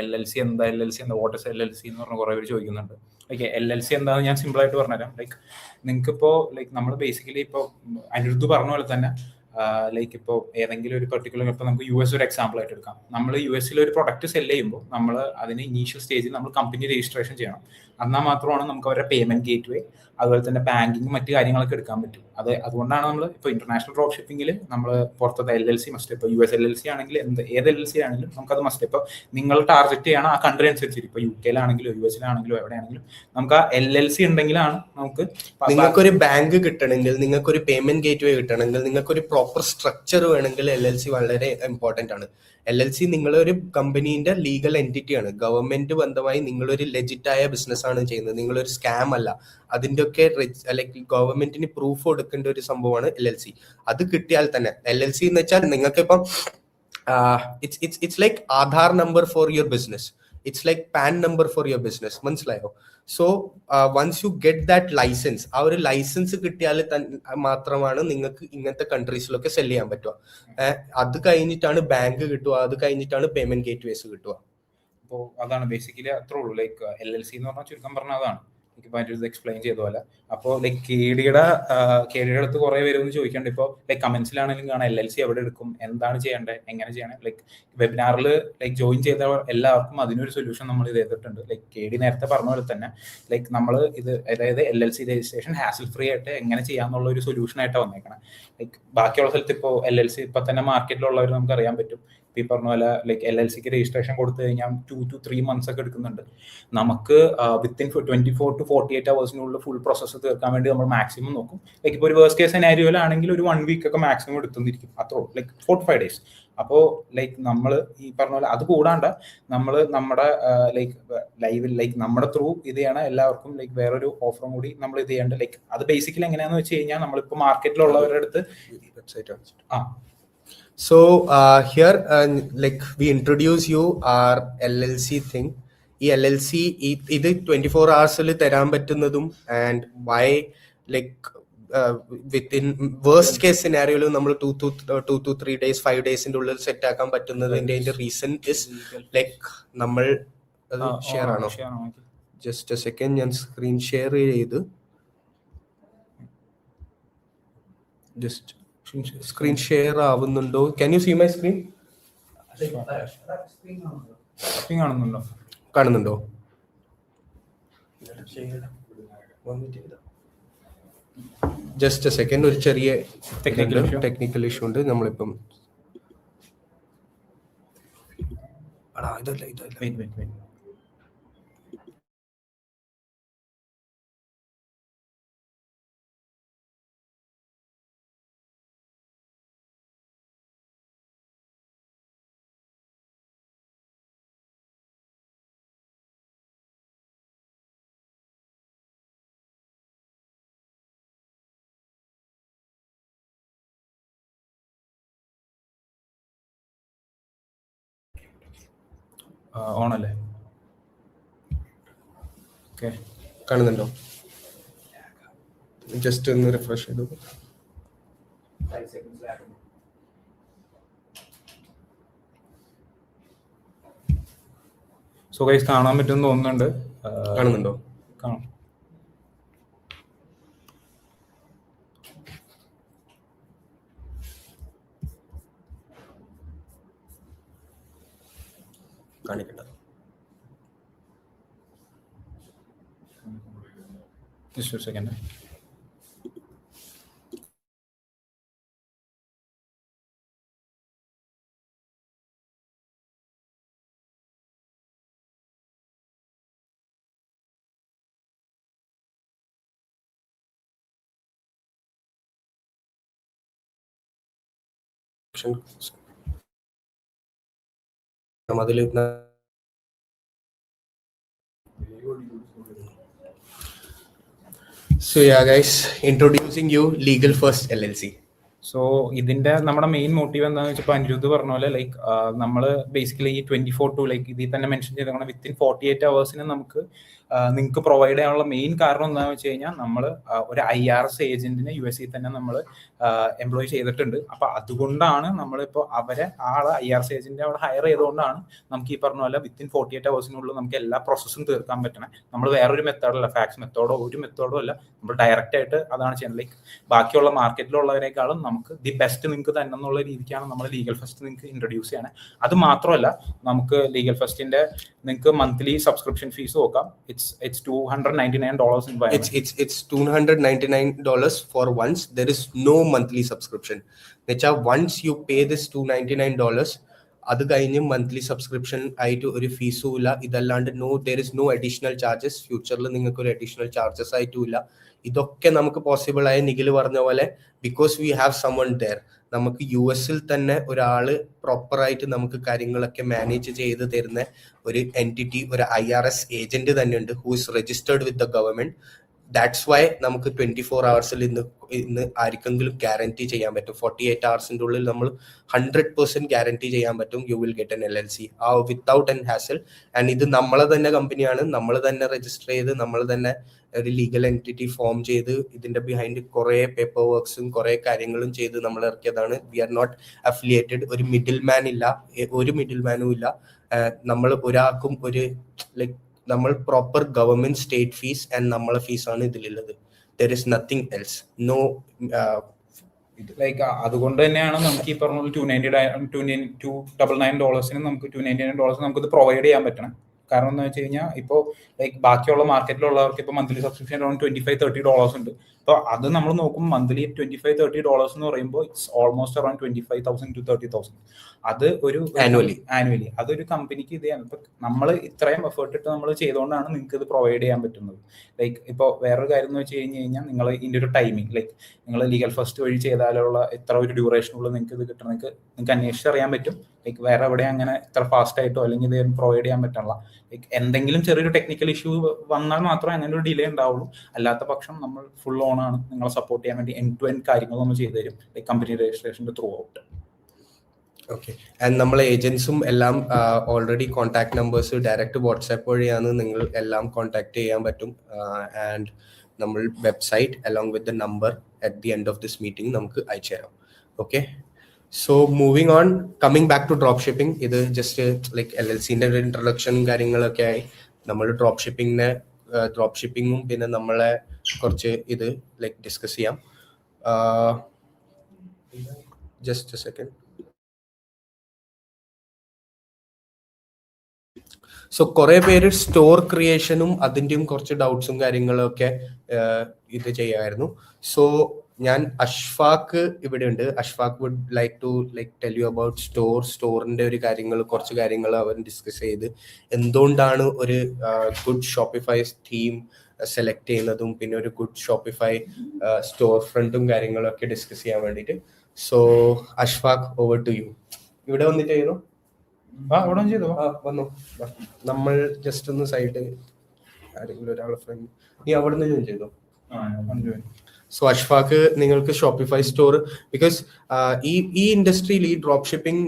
LLC എന്താ, LLC എന്താ, വാട്ട് ഇസ് LLC എന്ന് പറഞ്ഞ കുറെ പേര് ചോദിക്കുന്നുണ്ട്. ഓക്കെ, LLC എന്താണെന്ന് ഞാൻ സിമ്പിൾ ആയിട്ട് പറഞ്ഞുതരാം. ലൈക്ക് നിങ്ങൾക്കിപ്പോൾ ലൈക്ക് നമ്മൾ ബേസിക്കലി ഇപ്പോൾ അനിരുദ്ധ് പറഞ്ഞ പോലെ തന്നെ ലൈക്ക് ഇപ്പോൾ ഏതെങ്കിലും ഒരു പെർട്ടിക്കുലർ, ഇപ്പോൾ നമുക്ക് US ഒരു എക്സാമ്പിൾ ആയിട്ട് എടുക്കാം. നമ്മൾ US ഒരു പ്രൊഡക്റ്റ് സെല് ചെയ്യുമ്പോൾ നമ്മൾ അതിന് ഇനീഷ്യൽ സ്റ്റേജിൽ നമ്മൾ കമ്പനി രജിസ്ട്രേഷൻ ചെയ്യണം. എന്നാൽ മാത്രമാണ് നമുക്ക് അവരുടെ പേയ്മെന്റ് ഗേറ്റ് വേ, അതുപോലെ തന്നെ ബാങ്കിങ്, മറ്റു കാര്യങ്ങളൊക്കെ എടുക്കാൻ പറ്റും. അതുകൊണ്ടാണ് നമ്മൾ ഇപ്പോൾ ഇന്റർനാഷണൽ ഡ്രോപ്പ് ഷിപ്പിംഗിൽ നമ്മൾ പുറത്തത്തെ LLC മസ്റ്റ്. ഇപ്പോൾ US LLC ആണെങ്കിൽ ഏത് LLC ആണെങ്കിലും നമുക്കത് മസ്റ്റ്. ഇപ്പോൾ നിങ്ങൾ ടാർഗറ്റ് ചെയ്യണം ആ കൺട്രി അനുസരിച്ചിട്ട്. ഇപ്പോൾ UK US എവിടെയാണെങ്കിലും നമുക്ക് ആ LLC ഉണ്ടെങ്കിലാണ് നമുക്ക്. നിങ്ങൾക്കൊരു ബാങ്ക് കിട്ടണമെങ്കിൽ, നിങ്ങൾക്കൊരു പേയ്മെന്റ് ഗേറ്റ് വേ കിട്ടണമെങ്കിൽ, നിങ്ങൾക്കൊരു പ്രോപ്പർ സ്ട്രക്ചർ വേണമെങ്കിൽ LLC വളരെ ഇമ്പോർട്ടന്റ് ആണ്. LLC നിങ്ങളൊരു കമ്പനീന്റെ ലീഗൽ എൻറ്റിറ്റിയാണ്. ഗവൺമെന്റ് ബന്ധമായി നിങ്ങളൊരു ലെജിറ്റായ ബിസിനസ് ആണ് ചെയ്യുന്നത്, നിങ്ങളൊരു സ്കാം അല്ല. അതിന്റെ ഒക്കെ ലൈക്ക് ഗവൺമെന്റിന് പ്രൂഫ് കൊടുക്കേണ്ട ഒരു സംഭവമാണ് LLC. അത് കിട്ടിയാൽ തന്നെ LLC എന്ന് വെച്ചാൽ നിങ്ങൾക്ക് ഇപ്പം it's like Aadhaar number for your business, it's like PAN number for your business. മനസ്സിലായോ? So once you get that license, ആ ഒരു ലൈസൻസ് കിട്ടിയാൽ മാത്രമാണ് നിങ്ങൾക്ക് ഇങ്ങനത്തെ കൺട്രീസിലൊക്കെ സെല് ചെയ്യാൻ പറ്റുക. അത് കഴിഞ്ഞിട്ടാണ് ബാങ്ക് കിട്ടുക, അത് കഴിഞ്ഞിട്ടാണ് പേയ്മെന്റ് ഗേറ്റ് വേസ് കിട്ടുക. അപ്പോൾ അതാണ് ബേസിക്കലി അത്രേ ഉള്ളൂ. ലൈക്ക് LLC എന്ന് പറഞ്ഞാൽ ചുരുക്കം പറഞ്ഞാൽ അതാണ്. എനിക്കിപ്പോൾ അതിൻ്റെ ഇത് എക്സ്പ്ലെയിൻ ചെയ്ത പോലെ. അപ്പോൾ ലൈക്ക് കേഡിയുടെ അടുത്ത് കുറേ പേര് ഒന്ന് ചോദിക്കേണ്ട. ഇപ്പോൾ ലൈക്ക് കമൻസിലാണെങ്കിലും കാണാം LLC എവിടെ എടുക്കും, എന്താണ് ചെയ്യേണ്ടത്, എങ്ങനെ ചെയ്യണം. ലൈക്ക് വെബിനാറിൽ ലൈക്ക് ജോയിൻ ചെയ്ത എല്ലാവർക്കും അതിനൊരു സൊല്യൂഷൻ നമ്മൾ ഇത് ചെയ്തിട്ടുണ്ട്. ലൈക്ക് കേഡി നേരത്തെ പറഞ്ഞ പോലെ തന്നെ ലൈക്ക് നമ്മൾ ഇത് അതായത് LLC രജിസ്ട്രേഷൻ ഹാസിൽ ഫ്രീ ആയിട്ട് എങ്ങനെ ചെയ്യാന്നുള്ള ഒരു സൊല്യൂഷൻ ആയിട്ടാണ് വന്നേക്കണം. ലൈക്ക് ബാക്കിയുള്ള സ്ഥലത്ത് ഇപ്പോൾ LLC ഇപ്പം തന്നെ മാർക്കറ്റിലുള്ളവർ നമുക്ക് അറിയാൻ പറ്റും. ഈ പറഞ്ഞ പോലെ ലൈക്ക് LLCക്ക് രജിസ്ട്രേഷൻ കൊടുത്തു കഴിഞ്ഞാൽ 2 to 3 months ഒക്കെ എടുക്കുന്നുണ്ട്. നമുക്ക് within 24 to 48 hours full process തീർക്കാൻ വേണ്ടി നമ്മൾ മാക്സിമം നോക്കും. ലൈക്ക് ഇപ്പോൾ ഒരു വേഴ്സ്റ്റ് കേസ് സെനാരിയോയിലാണെങ്കിൽ ഒരു 1 week ഒക്കെ മാക്സിമം എടുത്തുന്നിരിക്കും. അത്രോ ലൈക്ക് 45 days. അപ്പോൾ ലൈക്ക് നമ്മൾ ഈ പറഞ്ഞ പോലെ അത് കൂടാണ്ട് നമ്മൾ നമ്മുടെ ലൈവിൽ ലൈക്ക് നമ്മുടെ ത്രൂ ഇത് ചെയ്യണ എല്ലാവർക്കും ലൈക്ക് വേറൊരു ഓഫറും കൂടി നമ്മൾ ഇത് ചെയ്യേണ്ട. ലൈക്ക് അത് ബേസിക്കലി എങ്ങനെയാണെന്ന് വെച്ച് കഴിഞ്ഞാൽ നമ്മളിപ്പോൾ മാർക്കറ്റിലുള്ളവരുടെ അടുത്ത് So here like we introduce you our LLC thing. ഈ LLC ഇത് 24 hours തരാൻ പറ്റുന്നതും and why like within worst case scenario നമ്മൾ 2 to 3 days 5 daysന്റെ ഉള്ളിൽ സെറ്റ് ആക്കാൻ പറ്റുന്നതിന്റെ റീസൺ is like നമ്മൾ ഷെയർ ആണോ? ജസ്റ്റ് എ സെക്കൻഡ്, ഞാൻ സ്ക്രീൻ ഷെയർ ചെയ്ത് ജസ്റ്റ് സ്ക്രീൻ ഷെയർ ആവുന്നുണ്ടോ? Can you see my screen? കാണുന്നുണ്ടോ? ജസ്റ്റ് എ സെക്കൻഡ്, ഒരു ചെറിയ ടെക്നിക്കൽ ഇഷ്യൂ ഉണ്ട്. നമ്മളിപ്പം ഇതല്ല ഓണല്ലേ? ഓക്കെ, കാണുന്നുണ്ടോ? ജസ്റ്റ് ഒന്ന് റിഫ്രഷ് ചെയ്തു. സോ ഗൈസ് കാണാൻ പറ്റുമെന്ന് തോന്നുന്നുണ്ട്. കാണുന്നുണ്ടോ? കാണാം. കാണിക്കണ്ട. Just a second. അതിൽ so yeah guys, introducing you Legal First LLC. So ഇതിന്റെ നമ്മുടെ മെയിൻ മോട്ടീവ് എന്താണെന്ന് വെച്ചപ്പോൾ അനിരുദ്ധ് പറഞ്ഞ പോലെ ലൈക്ക് നമ്മൾ ബേസിക്കലി ഈ 24 to ലൈക്ക് ഇതിൽ തന്നെ മെൻഷൻ ചെയ്തേക്കണം വിത്തിൻ 48 hours നമുക്ക് നിങ്ങൾക്ക് പ്രൊവൈഡ് ചെയ്യാനുള്ള മെയിൻ കാരണം എന്താണെന്ന് വെച്ച് കഴിഞ്ഞാൽ നമ്മൾ ഒരു IRS ഏജന്റിനെ USA തന്നെ നമ്മൾ എംപ്ലോയ് ചെയ്തിട്ടുണ്ട്. അപ്പൊ അതുകൊണ്ടാണ് നമ്മളിപ്പോൾ IRS ഏജന്റിനെ അവിടെ ഹയർ ചെയ്തുകൊണ്ടാണ് നമുക്ക് ഈ പറഞ്ഞ പോലെ വിത്തിൻ 48 hours നമുക്ക് എല്ലാ പ്രോസസ്സും തീർക്കാൻ പറ്റണേ. നമ്മൾ വേറൊരു മെത്തേഡല്ല, ഫാക്സ് മെത്തേഡോ ഒരു മെത്തേഡോ അല്ല, നമ്മൾ ഡയറക്റ്റ് ആയിട്ട് അതാണ് ചെയ്യുന്നത്. ലൈക്ക് ബാക്കിയുള്ള മാർക്കറ്റിലുള്ളവരെക്കാളും നമുക്ക് ദി ബെസ്റ്റ് നിങ്ങൾക്ക് തന്നെ എന്നുള്ള രീതിക്കാണ് നമ്മൾ ലീഗൽ ഫസ്റ്റ് നിങ്ങൾക്ക് ഇൻട്രൊഡ്യൂസ് ചെയ്യണേ. അത് മാത്രമല്ല നമുക്ക് ലീഗൽ ഫസ്റ്റിന്റെ നിങ്ങൾക്ക് മന്ത്ലി സബ്സ്ക്രിപ്ഷൻ ഫീസ് നോക്കാം. It's $299 in Viamed. It's $299 for once. There is no monthly subscription. Necha once you pay this $299, അത് കഴിഞ്ഞ് മന്ത്ലി സബ്സ്ക്രിപ്ഷൻ ആയിട്ട് ഒരു ഫീസും ഇല്ല. ഇതല്ലാണ്ട് there is no additional charges. ഫ്യൂച്ചറിൽ നിങ്ങൾക്ക് ഒരു അഡീഷണൽ ചാർജസ് ആയിട്ടും ഇല്ല. ഇതൊക്കെ നമുക്ക് പോസിബിൾ ആയ നിഖിൽ പറഞ്ഞ പോലെ because we have someone there. നമുക്ക് US തന്നെ ഒരാള് പ്രോപ്പറായിട്ട് നമുക്ക് കാര്യങ്ങളൊക്കെ മാനേജ് ചെയ്ത് തരുന്ന ഒരു എൻറ്റിറ്റി, ഒരു IRS ഏജന്റ് തന്നെ ഉണ്ട് who is registered with the government. That's why നമുക്ക് 24 hours ഇന്ന് ആർക്കെങ്കിലും ഗ്യാരണ്ടി ചെയ്യാൻ പറ്റും. 48 hours ഉള്ളിൽ നമ്മൾ 100% ഗ്യാരണ്ടി ചെയ്യാൻ പറ്റും you will get an LLC without an hazel. And ഇത് നമ്മളെ തന്നെ കമ്പനിയാണ്, നമ്മൾ തന്നെ രജിസ്റ്റർ ചെയ്ത് നമ്മൾ തന്നെ ഒരു ലീഗൽ എൻറ്റിറ്റി ഫോം ചെയ്ത് ഇതിന്റെ ബിഹൈൻഡ് കുറെ പേപ്പർ വർക്ക്സും കുറെ കാര്യങ്ങളും ചെയ്ത് നമ്മൾ ഇറക്കിയതാണ്. We are not affiliated. ഒരു മിഡിൽ മാൻ ഇല്ല, ഒരു മിഡിൽ മാനും ഇല്ല. നമ്മൾ ഒരാൾക്കും ഒരു ലൈക്ക് നമ്മൾ proper government state fees and നമ്മളെ ഫീസാണ് ഇതിലുള്ളത്. There is nothing else. No like അതുകൊണ്ട് തന്നെയാണ് നമുക്ക് ഈ പറഞ്ഞ $299 നമുക്ക് $299 നമുക്കിത് പ്രൊവൈഡ് ചെയ്യാൻ പറ്റണം. കാരണം എന്ന് വെച്ച് കഴിഞ്ഞാൽ ഇപ്പോൾ ലൈക്ക് ബാക്കിയുള്ള മാർക്കറ്റിലുള്ളവർക്ക് ഇപ്പോൾ മന്ത്ലി സബ്സ്ക്രിപ്ഷൻ അറൗണ്ട് $25-30 ഉണ്ട്. അപ്പോൾ അത് നമ്മൾ നോക്കുമ്പോൾ മന്ത്ലി $25-30 എന്ന് പറയുമ്പോൾ ഇറ്റ്സ് ഓൾമോസ്റ്റ് അറൗണ്ട് 25,000 to 30,000. അത് ഒരു ആനുവലി അതൊരു കമ്പനിക്ക് ഇത് ചെയ്യാൻ ഇപ്പം നമ്മൾ ഇത്രയും എഫേർട്ട് ഇട്ട് നമ്മൾ ചെയ്തുകൊണ്ടാണ് നിങ്ങൾക്ക് ഇത് പ്രൊവൈഡ് ചെയ്യാൻ പറ്റുന്നത്. ലൈക്ക് ഇപ്പോൾ വേറൊരു കാര്യം എന്ന് വെച്ച് കഴിഞ്ഞാൽ നിങ്ങൾ ഇതിൻ്റെ ഒരു ടൈമിംഗ് ലൈക്ക് നിങ്ങൾ ലീഗൽ ഫസ്റ്റ് വഴി ചെയ്താലുള്ള എത്ര ഒരു ഡ്യൂറേഷനുള്ള നിങ്ങൾക്ക് ഇത് കിട്ടണം നിങ്ങൾക്ക് അന്വേഷിച്ചറിയാൻ പറ്റും. ലൈക്ക് വേറെ എവിടെ അങ്ങനെ ഇത്ര ഫാസ്റ്റ് ആയിട്ടോ അല്ലെങ്കിൽ ഇത് പ്രൊവൈഡ് ചെയ്യാൻ പറ്റില്ല. ലൈക്ക് എന്തെങ്കിലും ചെറിയൊരു ടെക്നിക്കൽ ഇഷ്യൂ വന്നാൽ മാത്രമേ അങ്ങനെ ഒരു ഡിലേ ഉണ്ടാവുള്ളൂ. അല്ലാത്ത പക്ഷം നമ്മൾ ഫുൾ ഓൺ ആണ് നിങ്ങളെ സപ്പോർട്ട് ചെയ്യാൻ വേണ്ടി എൻഡ് ടു എൻഡ് കാര്യങ്ങൾ നമ്മൾ ചെയ്തു തരും ലൈക്ക് കമ്പനി രജിസ്ട്രേഷൻ്റെ ത്രൂ ഔട്ട്. ഓക്കെ. ആൻഡ് നമ്മളെ ഏജൻസും എല്ലാം already contact numbers direct WhatsApp വഴിയാണ് നിങ്ങൾ എല്ലാം കോൺടാക്ട് ചെയ്യാൻ പറ്റും. ആൻഡ് നമ്മൾ website along with the number at the end of this meeting നമുക്ക് അയച്ചു തരാം. Okay. So moving on, coming back to drop shipping. ഇത് ജസ്റ്റ് ലൈക്ക് LLCന്റെ ഒരു ഇൻട്രൊഡക്ഷനും കാര്യങ്ങളൊക്കെ ആയി. നമ്മൾ ഡ്രോപ്പ് ഷിപ്പിങ്ങും പിന്നെ നമ്മളെ കുറച്ച് ഇത് ലൈക്ക് ഡിസ്കസ് ചെയ്യാം. Just a second. സോ കുറെ പേര് സ്റ്റോർ ക്രിയേഷനും അതിൻ്റെയും കുറച്ച് ഡൗട്ട്സും കാര്യങ്ങളൊക്കെ ഇത് ചെയ്യായിരുന്നു. സോ ഞാൻ അഷ്ഫാഖ് ഇവിടെ ഉണ്ട്. Ashfaq would like to tell you about സ്റ്റോറിന്റെ ഒരു കുറച്ച് കാര്യങ്ങൾ അവൻ ഡിസ്കസ് ചെയ്ത് എന്തുകൊണ്ടാണ് ഒരു ഗുഡ് ഷോപ്പിഫൈ തീം സെലക്ട് ചെയ്യുന്നതും പിന്നെ ഒരു ഗുഡ് ഷോപ്പിഫൈ സ്റ്റോർ ഫ്രണ്ടും കാര്യങ്ങളൊക്കെ ഡിസ്കസ് ചെയ്യാൻ വേണ്ടിയിട്ട്. So Ashfaq, over to you. ഇവിടെ വന്നിട്ട് ചെയ്യുന്നു വന്നു. നമ്മൾ ജസ്റ്റ് ഒന്ന് സൈഡ് ആരെങ്കിലും ഒരാളെ ഫ്രണ്ട് നീ അവിടെ നിന്ന് ജോയിൻ ചെയ്തോ. സോ അഷ്ഫാഖ്, നിങ്ങൾക്ക് ഷോപ്പിഫൈ സ്റ്റോർ ബിക്കോസ് ഈ ഇൻഡസ്ട്രിയിൽ ഈ ഡ്രോപ്പ് ഷിപ്പിംഗ്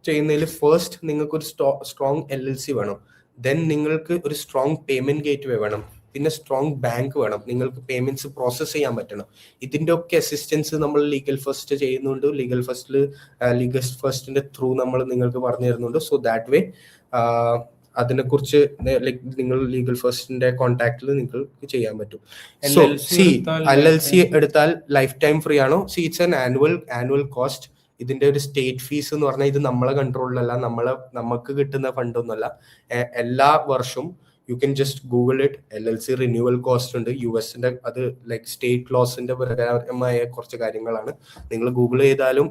ചെയ്യുന്നതിൽ ഫസ്റ്റ് നിങ്ങൾക്ക് ഒരു സ്ട്രോങ് LLC വേണം. ദെൻ നിങ്ങൾക്ക് ഒരു സ്ട്രോങ് പേയ്മെന്റ് ഗേറ്റ്വേ വേണം. പിന്നെ സ്ട്രോങ് ബാങ്ക് വേണം. നിങ്ങൾക്ക് പേയ്മെന്റ്സ് പ്രോസസ് ചെയ്യാൻ പറ്റണം. ഇതിന്റെ ഒക്കെ അസിസ്റ്റൻസ് നമ്മൾ ലീഗൽ ഫസ്റ്റ് ചെയ്യുന്നുണ്ട്. ലീഗൽ ഫസ്റ്റിന്റെ ത്രൂ നമ്മൾ നിങ്ങൾക്ക് പറഞ്ഞു തരുന്നുണ്ട്. സോ ദാറ്റ് വേ അതിനെക്കുറിച്ച് ലൈക്ക് നിങ്ങൾ ലീഗൽ ഫസ്റ്റിന്റെ കോൺടാക്റ്റിൽ നിങ്ങൾക്ക് ചെയ്യാൻ പറ്റും. സോ LLC എടുത്താൽ ലൈഫ് ടൈം ഫ്രീ ആണോ? It's an annual cost. ഇതിന്റെ ഒരു സ്റ്റേറ്റ് ഫീസ് എന്ന് പറഞ്ഞാൽ ഇത് നമ്മളെ കൺട്രോളിലല്ല, നമുക്ക് കിട്ടുന്ന ഫണ്ടൊന്നുമല്ല. എല്ലാ വർഷവും you can just Google it. LLC renewal cost ഉണ്ട് US-ന്റെ. അത് ലൈക്ക് സ്റ്റേറ്റ് ലോസിന്റെ പ്രകാരമായ കുറച്ച് കാര്യങ്ങളാണ്. നിങ്ങൾ ഗൂഗിൾ ചെയ്താലും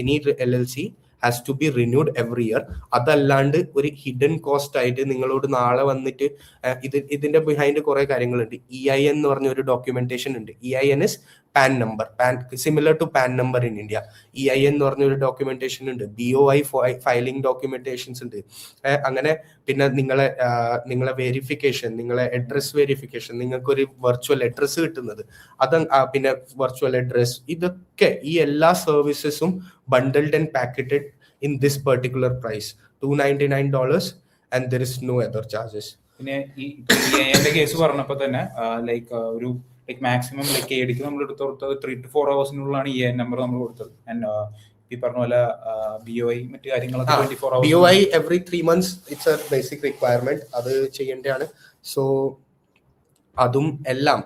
any LLC has to be renewed every year. അതല്ലാണ്ട് ഒരു ഹിഡൻ കോസ്റ്റ് ആയിട്ട് നിങ്ങളോട് നാളെ വന്നിട്ട് ഇതിന്റെ ബിഹൈൻഡ് കുറെ കാര്യങ്ങളുണ്ട്. EIN എന്ന് പറഞ്ഞ ഒരു ഡോക്യുമെന്റേഷൻ ഉണ്ട്. EIN is PAN number, similar to PAN number in India. EIN എന്ന് പറഞ്ഞ ഒരു ഡോക്യുമെന്റേഷൻ ഉണ്ട്. BOI ഫയലിംഗ് ഡോക്യുമെന്റേഷൻസ് ഉണ്ട്. അങ്ങനെ പിന്നെ നിങ്ങളെ വെരിഫിക്കേഷൻ, നിങ്ങളെ അഡ്രസ് വെരിഫിക്കേഷൻ, നിങ്ങൾക്ക് ഒരു വെർച്വൽ അഡ്രസ് കിട്ടുന്നത്, പിന്നെ വെർച്വൽ അഡ്രസ്, ഇതൊക്കെ ഈ എല്ലാ സർവീസസും bundled and packaged in this particular price, $299, and there is no other charges. പിന്നെ ഈ കേസ് പറഞ്ഞപ്പോ തന്നെ ലൈക്ക് ഒരു മാക്സിമം ലൈക്ക് KDക്ക് നമ്മൾ എടുത്ത് 3 to 4 hours-നുള്ളിലാണ് EIN നമ്പർ നമ്മൾ കൊടുത്തത്. ആൻഡ് ഈ പറഞ്ഞ പോലെ BOI മറ്റു കാര്യങ്ങളൊക്കെ 24 hours. BOI every 3 months it's a basic requirement. അത് ചെയ്യേണ്ടതാണ്. സോ അതും എല്ലാം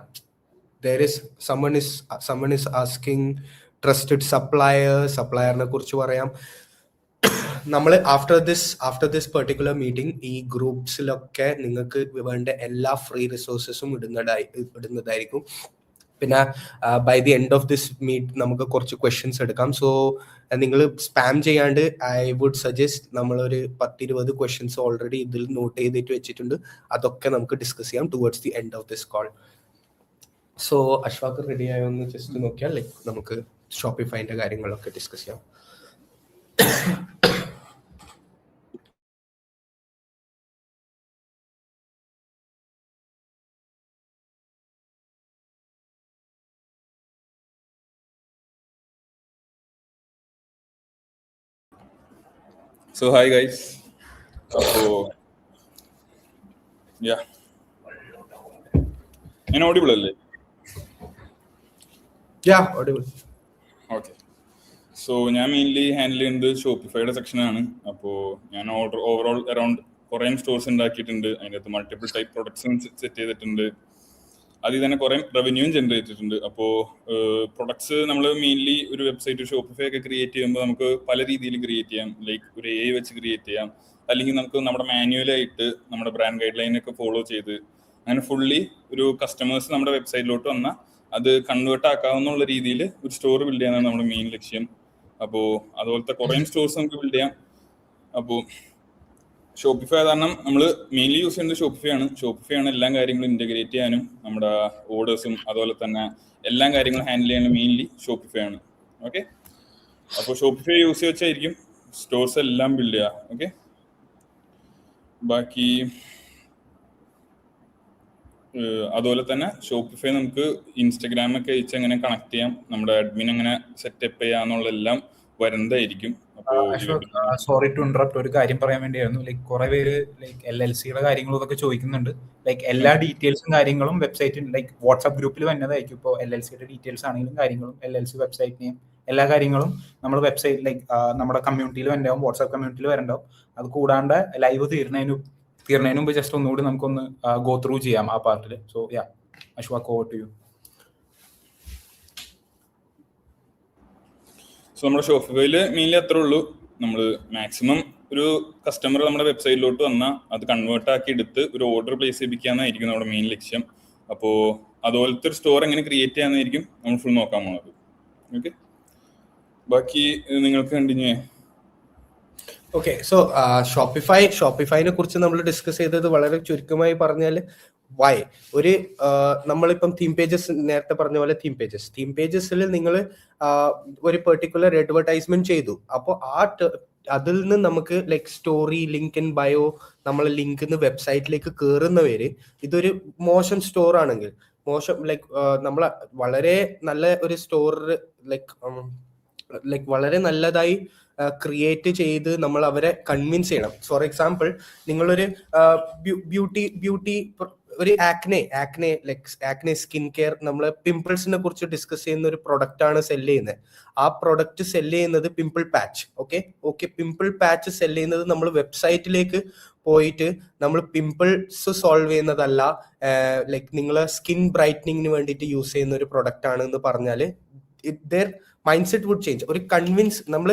there is someone is asking trusted സപ്ലയറിനെ കുറിച്ച് പറയാം. നമ്മൾ ആഫ്റ്റർ ദിസ് പെർട്ടിക്കുലർ മീറ്റിംഗ് ഈ ഗ്രൂപ്പ്സിലൊക്കെ നിങ്ങൾക്ക് വേണ്ട എല്ലാ ഫ്രീ റിസോഴ്സസും ഇടുന്നതായിരിക്കും. പിന്നെ by the end of this meet നമുക്ക് കുറച്ച് ക്വസ്റ്റ്യൻസ് എടുക്കാം. സോ നിങ്ങൾ സ്പാം ചെയ്യാണ്ട് ഐ വുഡ് സജസ്റ്റ് നമ്മളൊരു 10-20 ക്വസ്റ്റ്യൻസ് ഓൾറെഡി ഇതിൽ നോട്ട് ചെയ്തിട്ട് വെച്ചിട്ടുണ്ട്. അതൊക്കെ നമുക്ക് ഡിസ്കസ് ചെയ്യാം towards the end of this call. So Ashfaq ready ആയോ എന്ന് ജസ്റ്റ് നോക്കിയാൽ ലൈക്ക് നമുക്ക് ഷോപ്പിഫൈന്റെ കാര്യങ്ങളൊക്കെ ഡിസ്കസ് ചെയ്യാം. So hi guys. So yeah. I'm audible alle? Yeah, audible. Okay. So ഞാൻ മെയിൻലി ഹാൻഡിൽ ചെയ്യുന്നത് ഷോപ്പിഫൈയുടെ സെക്ഷനാണ്. അപ്പോൾ ഞാൻ ഓവറോൾ അറൗണ്ട് കുറേ സ്റ്റോർസ് ഉണ്ടാക്കിയിട്ടുണ്ട്. അതിൻ്റെ അകത്ത് മൾട്ടിപ്പിൾ ടൈപ്പ് പ്രൊഡക്ട്സും സെറ്റ് ചെയ്തിട്ടുണ്ട്. അതിൽ തന്നെ കുറേ റവന്യൂവും ജനറേറ്റ് ചെയ്തിട്ടുണ്ട്. അപ്പോൾ പ്രൊഡക്ട്സ് നമ്മൾ മെയിൻലി ഒരു വെബ്സൈറ്റ് ഷോപ്പിഫൈ ഒക്കെ ക്രിയേറ്റ് ചെയ്യുമ്പോൾ നമുക്ക് പല രീതിയിൽ ക്രിയേറ്റ് ചെയ്യാം. ലൈക്ക് ഒരു AI വെച്ച് ക്രിയേറ്റ് ചെയ്യാം, അല്ലെങ്കിൽ നമുക്ക് നമ്മുടെ മാനുവലായിട്ട് നമ്മുടെ ബ്രാൻഡ് ഗൈഡ് ലൈൻ ഒക്കെ ഫോളോ ചെയ്ത് അങ്ങനെ ഫുള്ളി ഒരു കസ്റ്റമേഴ്സ് നമ്മുടെ വെബ്സൈറ്റിലോട്ട് വന്നാൽ അത് കൺവേർട്ട് ആക്കാവുന്നുള്ള രീതിയിൽ ഒരു സ്റ്റോർ ബിൽഡ് ചെയ്യാനാണ് നമ്മുടെ മെയിൻ ലക്ഷ്യം. അപ്പോൾ അതുപോലത്തെ കുറേ സ്റ്റോർസ് നമുക്ക് ബിൽഡ് ചെയ്യാം. അപ്പോൾ ഷോപ്പിഫൈ കാരണം നമ്മൾ മെയിൻലി യൂസ് ചെയ്യുന്നത് ഷോപ്പിഫൈ ആണ് എല്ലാ കാര്യങ്ങളും ഇൻറ്റഗ്രേറ്റ് ചെയ്യാനും നമ്മുടെ ഓർഡേഴ്സും അതുപോലെ തന്നെ എല്ലാ കാര്യങ്ങളും ഹാൻഡിൽ ചെയ്യാനും മെയിൻലി ഷോപ്പിഫൈ ആണ്. ഓക്കെ, അപ്പോൾ ഷോപ്പിഫൈ യൂസ് വെച്ചായിരിക്കും സ്റ്റോർസ് എല്ലാം ബിൽഡ് ചെയ്യുക. ഓക്കെ, ബാക്കി അതുപോലെ തന്നെ ഷോപ്പിഫൈ നമുക്ക് ഇൻസ്റ്റഗ്രാമൊക്കെ അയച്ച് എങ്ങനെ കണക്ട് ചെയ്യാം, നമ്മുടെ അഡ്മിൻ എങ്ങനെ സെറ്റപ്പ് ചെയ്യാന്നുള്ളതെല്ലാം വരുന്നതായിരിക്കും. സോറി ടു ഇന്ററപ്റ്റ്, ഒരു കാര്യം പറയാൻ വേണ്ടിയായിരുന്നു. ലൈക്ക് കുറെ പേര് ലൈക്ക് LLCയുടെ കാര്യങ്ങളും ഇതൊക്കെ ചോദിക്കുന്നുണ്ട്. ലൈക്ക് എല്ലാ ഡീറ്റെയിൽസും കാര്യങ്ങളും വെബ്സൈറ്റിൽ ലൈക്ക് വാട്സ്ആപ്പ് ഗ്രൂപ്പിൽ വന്നതായിരിക്കും. ഇപ്പോൾ LLCയുടെ ഡീറ്റെയിൽസ് ആണെങ്കിലും കാര്യങ്ങളും LLC വെബ്സൈറ്റിനെയും എല്ലാ കാര്യങ്ങളും നമ്മൾ വെബ്സൈറ്റ് ലൈക്ക് നമ്മുടെ കമ്മ്യൂണിറ്റിയിൽ വരണ്ടാവും, വാട്സ്ആപ്പ് കമ്മ്യൂണിറ്റിയിൽ വരണ്ടാവും. അത് കൂടാണ്ട് ലൈവ് തീർന്നതിന് മുമ്പ് ജസ്റ്റ് ഒന്നുകൂടി നമുക്കൊന്ന് ഗോ ത്രൂ ചെയ്യാം ആ പാർട്ടിൽ. So yeah, Ashfaq, over to you. So നമ്മുടെ ഷോപ്പിഫൈയിൽ മെയിൻലി അത്രേ ഉള്ളൂ. നമ്മൾ മാക്സിമം ഒരു കസ്റ്റമർ നമ്മുടെ വെബ്സൈറ്റിലോട്ട് വന്നാൽ അത് കൺവേർട്ട് ആക്കി എടുത്ത് ഒരു ഓർഡർ പ്ലേസ് ചെയ്യിപ്പിക്കാന്നായിരിക്കും നമ്മുടെ മെയിൻ ലക്ഷ്യം. അപ്പോൾ അതുപോലത്തെ ഒരു സ്റ്റോർ എങ്ങനെ ക്രിയേറ്റ് ചെയ്യാന്നായിരിക്കും നമ്മൾ ഫുൾ നോക്കാൻ പോകുന്നത്. ഓക്കെ, ബാക്കി നിങ്ങൾക്ക് കണ്ടിന്യൂ ചെയ്യാം. ഓക്കെ, സോ ഷോപ്പിഫൈനെ കുറിച്ച് നമ്മൾ ഡിസ്കസ് ചെയ്തത് വളരെ ചുരുക്കമായി പറഞ്ഞാൽ വൈ ഒരു നമ്മളിപ്പം തീം പേജസ് നേരത്തെ പറഞ്ഞ പോലെ തീം പേജസിൽ നിങ്ങൾ ഒരു പെർട്ടിക്കുലർ അഡ്വർടൈസ്മെന്റ് ചെയ്തു. അപ്പോൾ അതിൽ നിന്ന് നമുക്ക് like story, link in bio, നമ്മൾ ലിങ്ക് വെബ്സൈറ്റിലേക്ക് കയറുന്നവര് ഇതൊരു മോശം സ്റ്റോർ ആണെങ്കിൽ ലൈക്ക് നമ്മൾ വളരെ നല്ല ഒരു സ്റ്റോർ ലൈക്ക് വളരെ നല്ലതായി ക്രിയേറ്റ് ചെയ്ത് നമ്മൾ അവരെ കൺവിൻസ് ചെയ്യണം. ഫോർ എക്സാമ്പിൾ, നിങ്ങളൊരു ബ്യൂട്ടി ഒരു ആക്നെ സ്കിൻ കെയർ, നമ്മൾ പിമ്പിൾസിനെ കുറിച്ച് ഡിസ്കസ് ചെയ്യുന്ന ഒരു പ്രൊഡക്റ്റ് ആണ് സെല് ചെയ്യുന്നത്. ആ പ്രൊഡക്റ്റ് സെല് ചെയ്യുന്നത് pimple patch. Okay, pimple patch sell ചെയ്യുന്നത് നമ്മൾ വെബ്സൈറ്റിലേക്ക് പോയിട്ട് നമ്മൾ പിമ്പിൾസ് സോൾവ് ചെയ്യുന്നതല്ല, ലൈക്ക് നിങ്ങൾ സ്കിൻ ബ്രൈറ്റനിങ്ങിന് വേണ്ടിയിട്ട് യൂസ് ചെയ്യുന്ന ഒരു പ്രൊഡക്റ്റ് ആണ് എന്ന് പറഞ്ഞാൽ their mindset would change. ഒരു കൺവിൻസ്, നമ്മൾ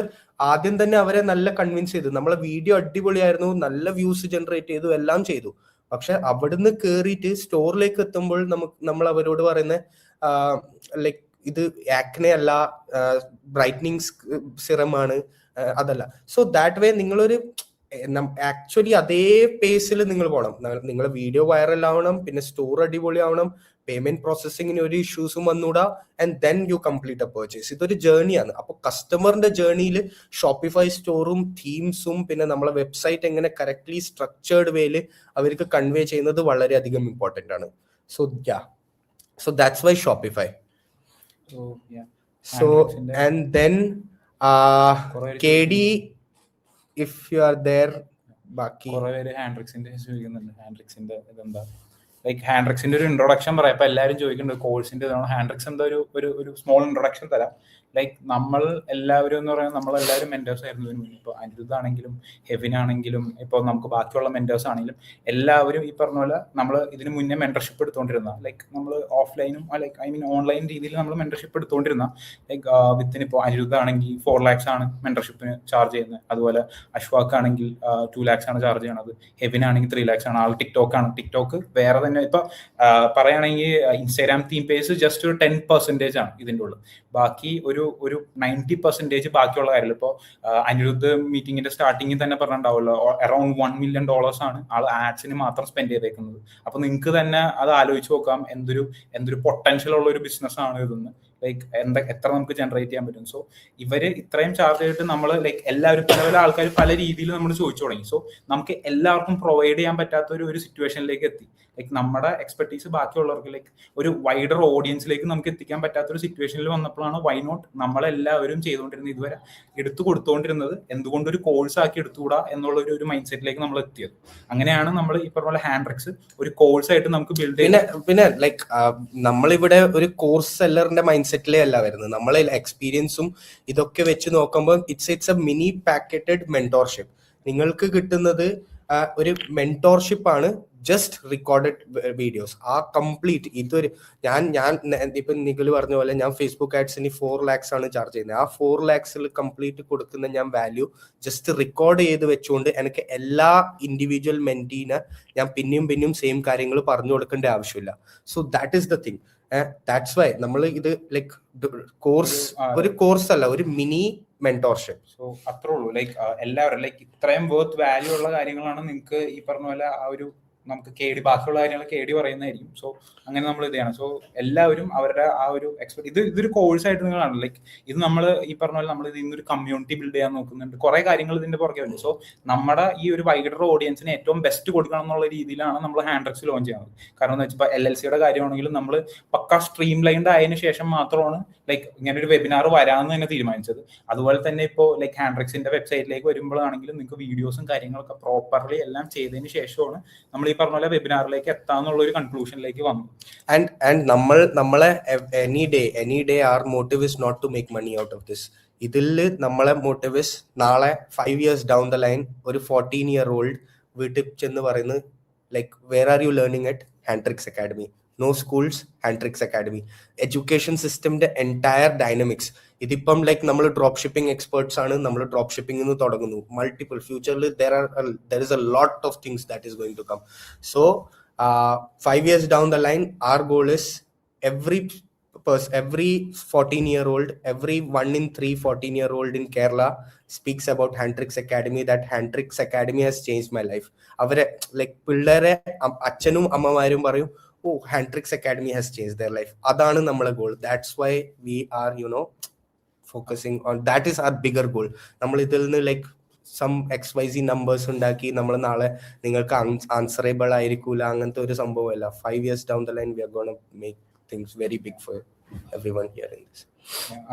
ആദ്യം തന്നെ അവരെ നല്ല കൺവിൻസ് ചെയ്തു, നമ്മളെ വീഡിയോ അടിപൊളിയായിരുന്നു, നല്ല വ്യൂസ് ജനറേറ്റ് ചെയ്തു, എല്ലാം ചെയ്തു. പക്ഷെ അവിടുന്ന് കേറിയിട്ട് സ്റ്റോറിലേക്ക് എത്തുമ്പോൾ നമ്മൾ അവരോട് പറയുന്ന ലൈക്ക് ഇത് ആക്നെ അല്ല, ബ്രൈറ്റനിങ് സിറം ആണ്, അതല്ല. സോ ദാറ്റ് വേ നിങ്ങളൊരു ആക്ച്വലി അതേ പേസിൽ നിങ്ങൾ പോകണം. നിങ്ങളെ വീഡിയോ വൈറൽ ആവണം, പിന്നെ സ്റ്റോർ അടിപൊളി ആവണം, പേയ്മെന്റ് പ്രോസസ്സിങ്ങിന് ഒരു ഇഷ്യൂസും വന്നൂടാ, and then you complete a purchase. ഇതൊരു ജേർണിയാണ്. അപ്പൊ കസ്റ്റമറിന്റെ ജേർണിയിൽ ഷോപ്പിഫൈ സ്റ്റോറും തീംസും പിന്നെ നമ്മളെ വെബ്സൈറ്റ് എങ്ങനെ കറക്റ്റ്ലി സ്ട്രക്ചേർഡ് വേയില് അവർക്ക് കൺവേ ചെയ്യുന്നത് വളരെയധികം ഇമ്പോർട്ടന്റ് ആണ്. So that's why Shopify. So and then KD, if you are there, ബാക്കി കുറെ പേര് ഹാൻഡ്രിക്സിന്റെ ചോദിക്കുന്നുണ്ട്. ഹാൻഡ്രിക്സിന്റെ ഇതെന്താ, ലൈക്ക് ഹാൻഡ്രിക്സിന്റെ ഒരു ഇൻട്രൊഡക്ഷൻ പറയാം. ഇപ്പൊ എല്ലാവരും ചോദിക്കുന്നുണ്ട് കോഴ്സിന്റെ ഹാൻഡ്രിക്സ് എന്താ ഒരു സ്മോൾ ഇൻട്രൊഡക്ഷൻ തരാം. ലൈക്ക് നമ്മൾ എല്ലാവരും എന്ന് പറയുന്നത് നമ്മളെല്ലാവരും മെന്റേഴ്സ് ആയിരുന്നു. ഇപ്പോൾ അനിരുദ്ധ ആണെങ്കിലും ഹെവിൻ ആണെങ്കിലും ഇപ്പോൾ നമുക്ക് ബാക്കിയുള്ള മെന്റേഴ്സ് ആണെങ്കിലും എല്ലാവരും ഈ പറഞ്ഞ പോലെ നമ്മൾ ഇതിന് മുന്നേ മെന്റർഷിപ്പ് എടുത്തുകൊണ്ടിരുന്ന, ലൈക്ക് നമ്മൾ ഓഫ്ലൈനും ലൈക്ക് ഓൺലൈൻ രീതിയിൽ നമ്മൾ മെന്റർഷിപ്പ് എടുത്തുകൊണ്ടിരുന്ന, ലൈക്ക് വിത്തിന് ഇപ്പോൾ അനിരുദ്ധ ആണെങ്കിൽ 4 lakhs ആണ് മെന്റർഷിപ്പിന് ചാർജ് ചെയ്യുന്നത്. അതുപോലെ അശ്വാക്ക് ആണെങ്കിൽ 2 lakhs ആണ് ചാർജ് ചെയ്യണത്. ഹെവിൻ ആണെങ്കിൽ 3 lakhs ആണ്. ആൾ ടിക്ടോക്ക് വേറെ തന്നെ. ഇപ്പൊ പറയുകയാണെങ്കിൽ ഇൻസ്റ്റാഗ്രാം തീം പേജ് ജസ്റ്റ് ഒരു 10% ആണ് ഇതിൻ്റെ ഉള്ളിൽ. ബാക്കി ഒരു 90% ബാക്കിയുള്ള കാര്യങ്ങൾ. ഇപ്പോൾ അനിരുദ്ധ മീറ്റിംഗിന്റെ സ്റ്റാർട്ടിങ്ങിൽ തന്നെ പറഞ്ഞിട്ടുണ്ടാവുമല്ലോ, അറൌണ്ട് $1 million ആണ് ആൾ ആഡ്സിന് മാത്രം സ്പെൻഡ് ചെയ്തേക്കുന്നത്. അപ്പൊ നിങ്ങൾക്ക് തന്നെ അത് ആലോചിച്ച് നോക്കാം എന്തൊരു പൊട്ടൻഷ്യൽ ഉള്ള ഒരു ബിസിനസ് ആണ് ഇതെന്ന്. ലൈക്ക് എത്ര നമുക്ക് ജനറേറ്റ് ചെയ്യാൻ പറ്റും. സോ ഇവര് ഇത്രയും ചാർജ് ചെയ്തിട്ട് നമ്മൾ ലൈക്ക് എല്ലാവരും പല ആൾക്കാർ പല രീതിയിൽ നമ്മൾ ചോദിച്ചു തുടങ്ങി. സോ നമുക്ക് എല്ലാവർക്കും പ്രൊവൈഡ് ചെയ്യാൻ പറ്റാത്ത ഒരു സിറ്റുവേഷനിലേക്ക് എത്തി. ലൈക്ക് നമ്മുടെ എക്സ്പെർട്ടീസ് ബാക്കിയുള്ളവർക്ക് ലൈക്ക് ഒരു വൈഡർ ഓഡിയൻസിലേക്ക് നമുക്ക് എത്തിക്കാൻ പറ്റാത്ത ഒരു സിറ്റുവേഷനിൽ വന്നപ്പോഴാണ് വൈ നോട്ട് നമ്മളെല്ലാവരും ചെയ്തുകൊണ്ടിരുന്നത്, ഇതുവരെ എടുത്തു കൊടുത്തുകൊണ്ടിരുന്നത്, എന്തുകൊണ്ട് ഒരു കോഴ്സ് ആക്കി എടുത്തുകൂടാ എന്നുള്ള ഒരു മൈൻഡ് സെറ്റിലേക്ക് നമ്മൾ എത്തിയത്. അങ്ങനെയാണ് നമ്മൾ ഈ പറഞ്ഞ ഹാൻഡ്രിക്സ് ഒരു കോഴ്സ് ആയിട്ട് നമുക്ക് ബിൽഡ് ചെയ്യാൻ. പിന്നെ ലൈക്ക് നമ്മളിവിടെ ഒരു കോഴ്സ് സെല്ലറിന്റെ മൈൻഡ് സെറ്റിലേ അല്ല വരുന്നത്. നമ്മളെ എക്സ്പീരിയൻസും ഇതൊക്കെ വെച്ച് നോക്കുമ്പോൾ ഇറ്റ്സ് എ മിനി പാക്കറ്റഡ് മെന്റോർഷിപ്പ്. നിങ്ങൾക്ക് കിട്ടുന്നത് ഒരു മെന്റോർഷിപ്പ് ആണ്, ജസ്റ്റ് റെക്കോർഡഡ് വീഡിയോസ്. ആ കംപ്ലീറ്റ് ഇതൊരു ഞാൻ ഇപ്പൊ നിഖിൽ പറഞ്ഞ പോലെ ഞാൻ ഫേസ്ബുക്ക് ആഡ്സിന് 4 lakhs ആണ് ചാർജ് ചെയ്യുന്നത്. ആ 4 lakhs കംപ്ലീറ്റ് കൊടുക്കുന്ന ഞാൻ വാല്യൂ ജസ്റ്റ് റെക്കോർഡ് ചെയ്ത് വെച്ചുകൊണ്ട് എനിക്ക് എല്ലാ ഇൻഡിവിജ്വൽ മെന്റീനെ ഞാൻ പിന്നെയും സെയിം കാര്യങ്ങൾ പറഞ്ഞു കൊടുക്കേണ്ട ആവശ്യമില്ല. So that is the thing. That's why നമ്മൾ ഇത് ലൈക്ക് കോഴ്സ്, ഒരു കോഴ്സ് അല്ല, ഒരു മിനി മെന്റോർഷിപ്പ്. സോ അത്രേ ഉള്ളൂ. ലൈക്ക് എല്ലാവരും ലൈക്ക് ഇത്രയും വർത്ത് വാല്യൂ ഉള്ള കാര്യങ്ങളാണ് നിങ്ങൾക്ക് ഈ പറഞ്ഞ പോലെ ആ ഒരു നമുക്ക് കേടി ബാക്കിയുള്ള കാര്യങ്ങൾ കേടി പറയുന്നതായിരിക്കും. സോ അങ്ങനെ നമ്മൾ ഇത് ചെയ്യണം. സോ എല്ലാവരും അവരുടെ ആ ഒരു ഇതൊരു കോഴ്സായിട്ട് നിങ്ങളാണ് ലൈക്ക് ഇത് നമ്മൾ ഈ പറഞ്ഞ പോലെ നമ്മൾ ഇത് ഇന്നൊരു കമ്മ്യൂണിറ്റി ബിൽഡ് ചെയ്യാൻ നോക്കുന്നുണ്ട്. കുറെ കാര്യങ്ങൾ ഇതിന്റെ പുറകെ ഉണ്ട്. സോ നമ്മുടെ ഈ ഒരു വൈകിട്ടർ ഓഡിയൻസിന് ഏറ്റവും ബെസ്റ്റ് കൊടുക്കണം എന്നുള്ള രീതിയിലാണ് നമ്മൾ ഹാൻഡ്രക്സ് ലോഞ്ച് ചെയ്യുന്നത്. കാരണം എന്ന് വെച്ചാൽ LLCയുടെ കാര്യമാണെങ്കിലും നമ്മൾ പക്ക സ്ട്രീം ലൈൻഡ് ആയതിനു ശേഷം മാത്രമാണ് ലൈക്ക് ഇങ്ങനെ ഒരു വെബിനാർ വരാമെന്ന് തന്നെ തീരുമാനിച്ചത്. അതുപോലെ തന്നെ ഇപ്പോൾ ലൈക്ക് ഹാൻഡ്രക്സിന്റെ വെബ്സൈറ്റിലേക്ക് വരുമ്പോഴാണെങ്കിലും നിങ്ങൾക്ക് വീഡിയോസും കാര്യങ്ങളൊക്കെ പ്രോപ്പർലി എല്ലാം ചെയ്തതിന് ശേഷമാണ് നമ്മൾ ഈ പറഞ്ഞ പോലെ വെബിനാറിലേക്ക് എത്താന്നുള്ള ഒരു കൺക്ലൂഷനിലേക്ക് വന്നു. ആൻഡ് നമ്മളെ any day our motive is not to make money out of this. ഇതിൽ നമ്മളെ മോട്ടീവ് ഇസ് നാളെ 5 years ഡൗൺ ദ ലൈൻ ഒരു 14-year-old വീട്ടിൽ ചെന്ന് പറയുന്നത് like where are you learning at Hendricks academy. No schools, Hendricks academy. Education സിസ്റ്റമിന്റെ എൻറ്റയർ ഡൈനമിക്സ് ഇതിപ്പം ലൈക്ക് നമ്മൾ ഡ്രോപ്പ് ഷിപ്പിംഗ് എക്സ്പേർട്സ് ആണ്, നമ്മൾ ഡ്രോപ്പ് ഷിപ്പിംഗ് തുടങ്ങുന്നു. മൾട്ടിപ്പിൾ ഫ്യൂച്ചറിൽ there is a lot of things that is going to come. So 5 years down the line, our goal is every 14-year-old, every 1 in 3 14-year-old in Kerala speaks about Handrix Academy, that Handrix Academy has changed my life. അവരെ ലൈക്ക് പിള്ളേരെ അച്ഛനും അമ്മമാരും പറയും, oh Handrix academy has change their life. അതാണ് നമ്മളെ goal. That's why we are focusing on that is our bigger goal. നമ്മൾ ഇതിൽ നിന്ന് ലൈക്ക് സം XYZ നമ്പേഴ്സ് ഉണ്ടാക്കി നമ്മൾ നാളെ നിങ്ങൾക്ക് ആൻസറേബിൾ ആയിരിക്കൂല, അങ്ങനത്തെ ഒരു സംഭവമല്ല. 5 years down the line we are going to make things very big for everyone here in this.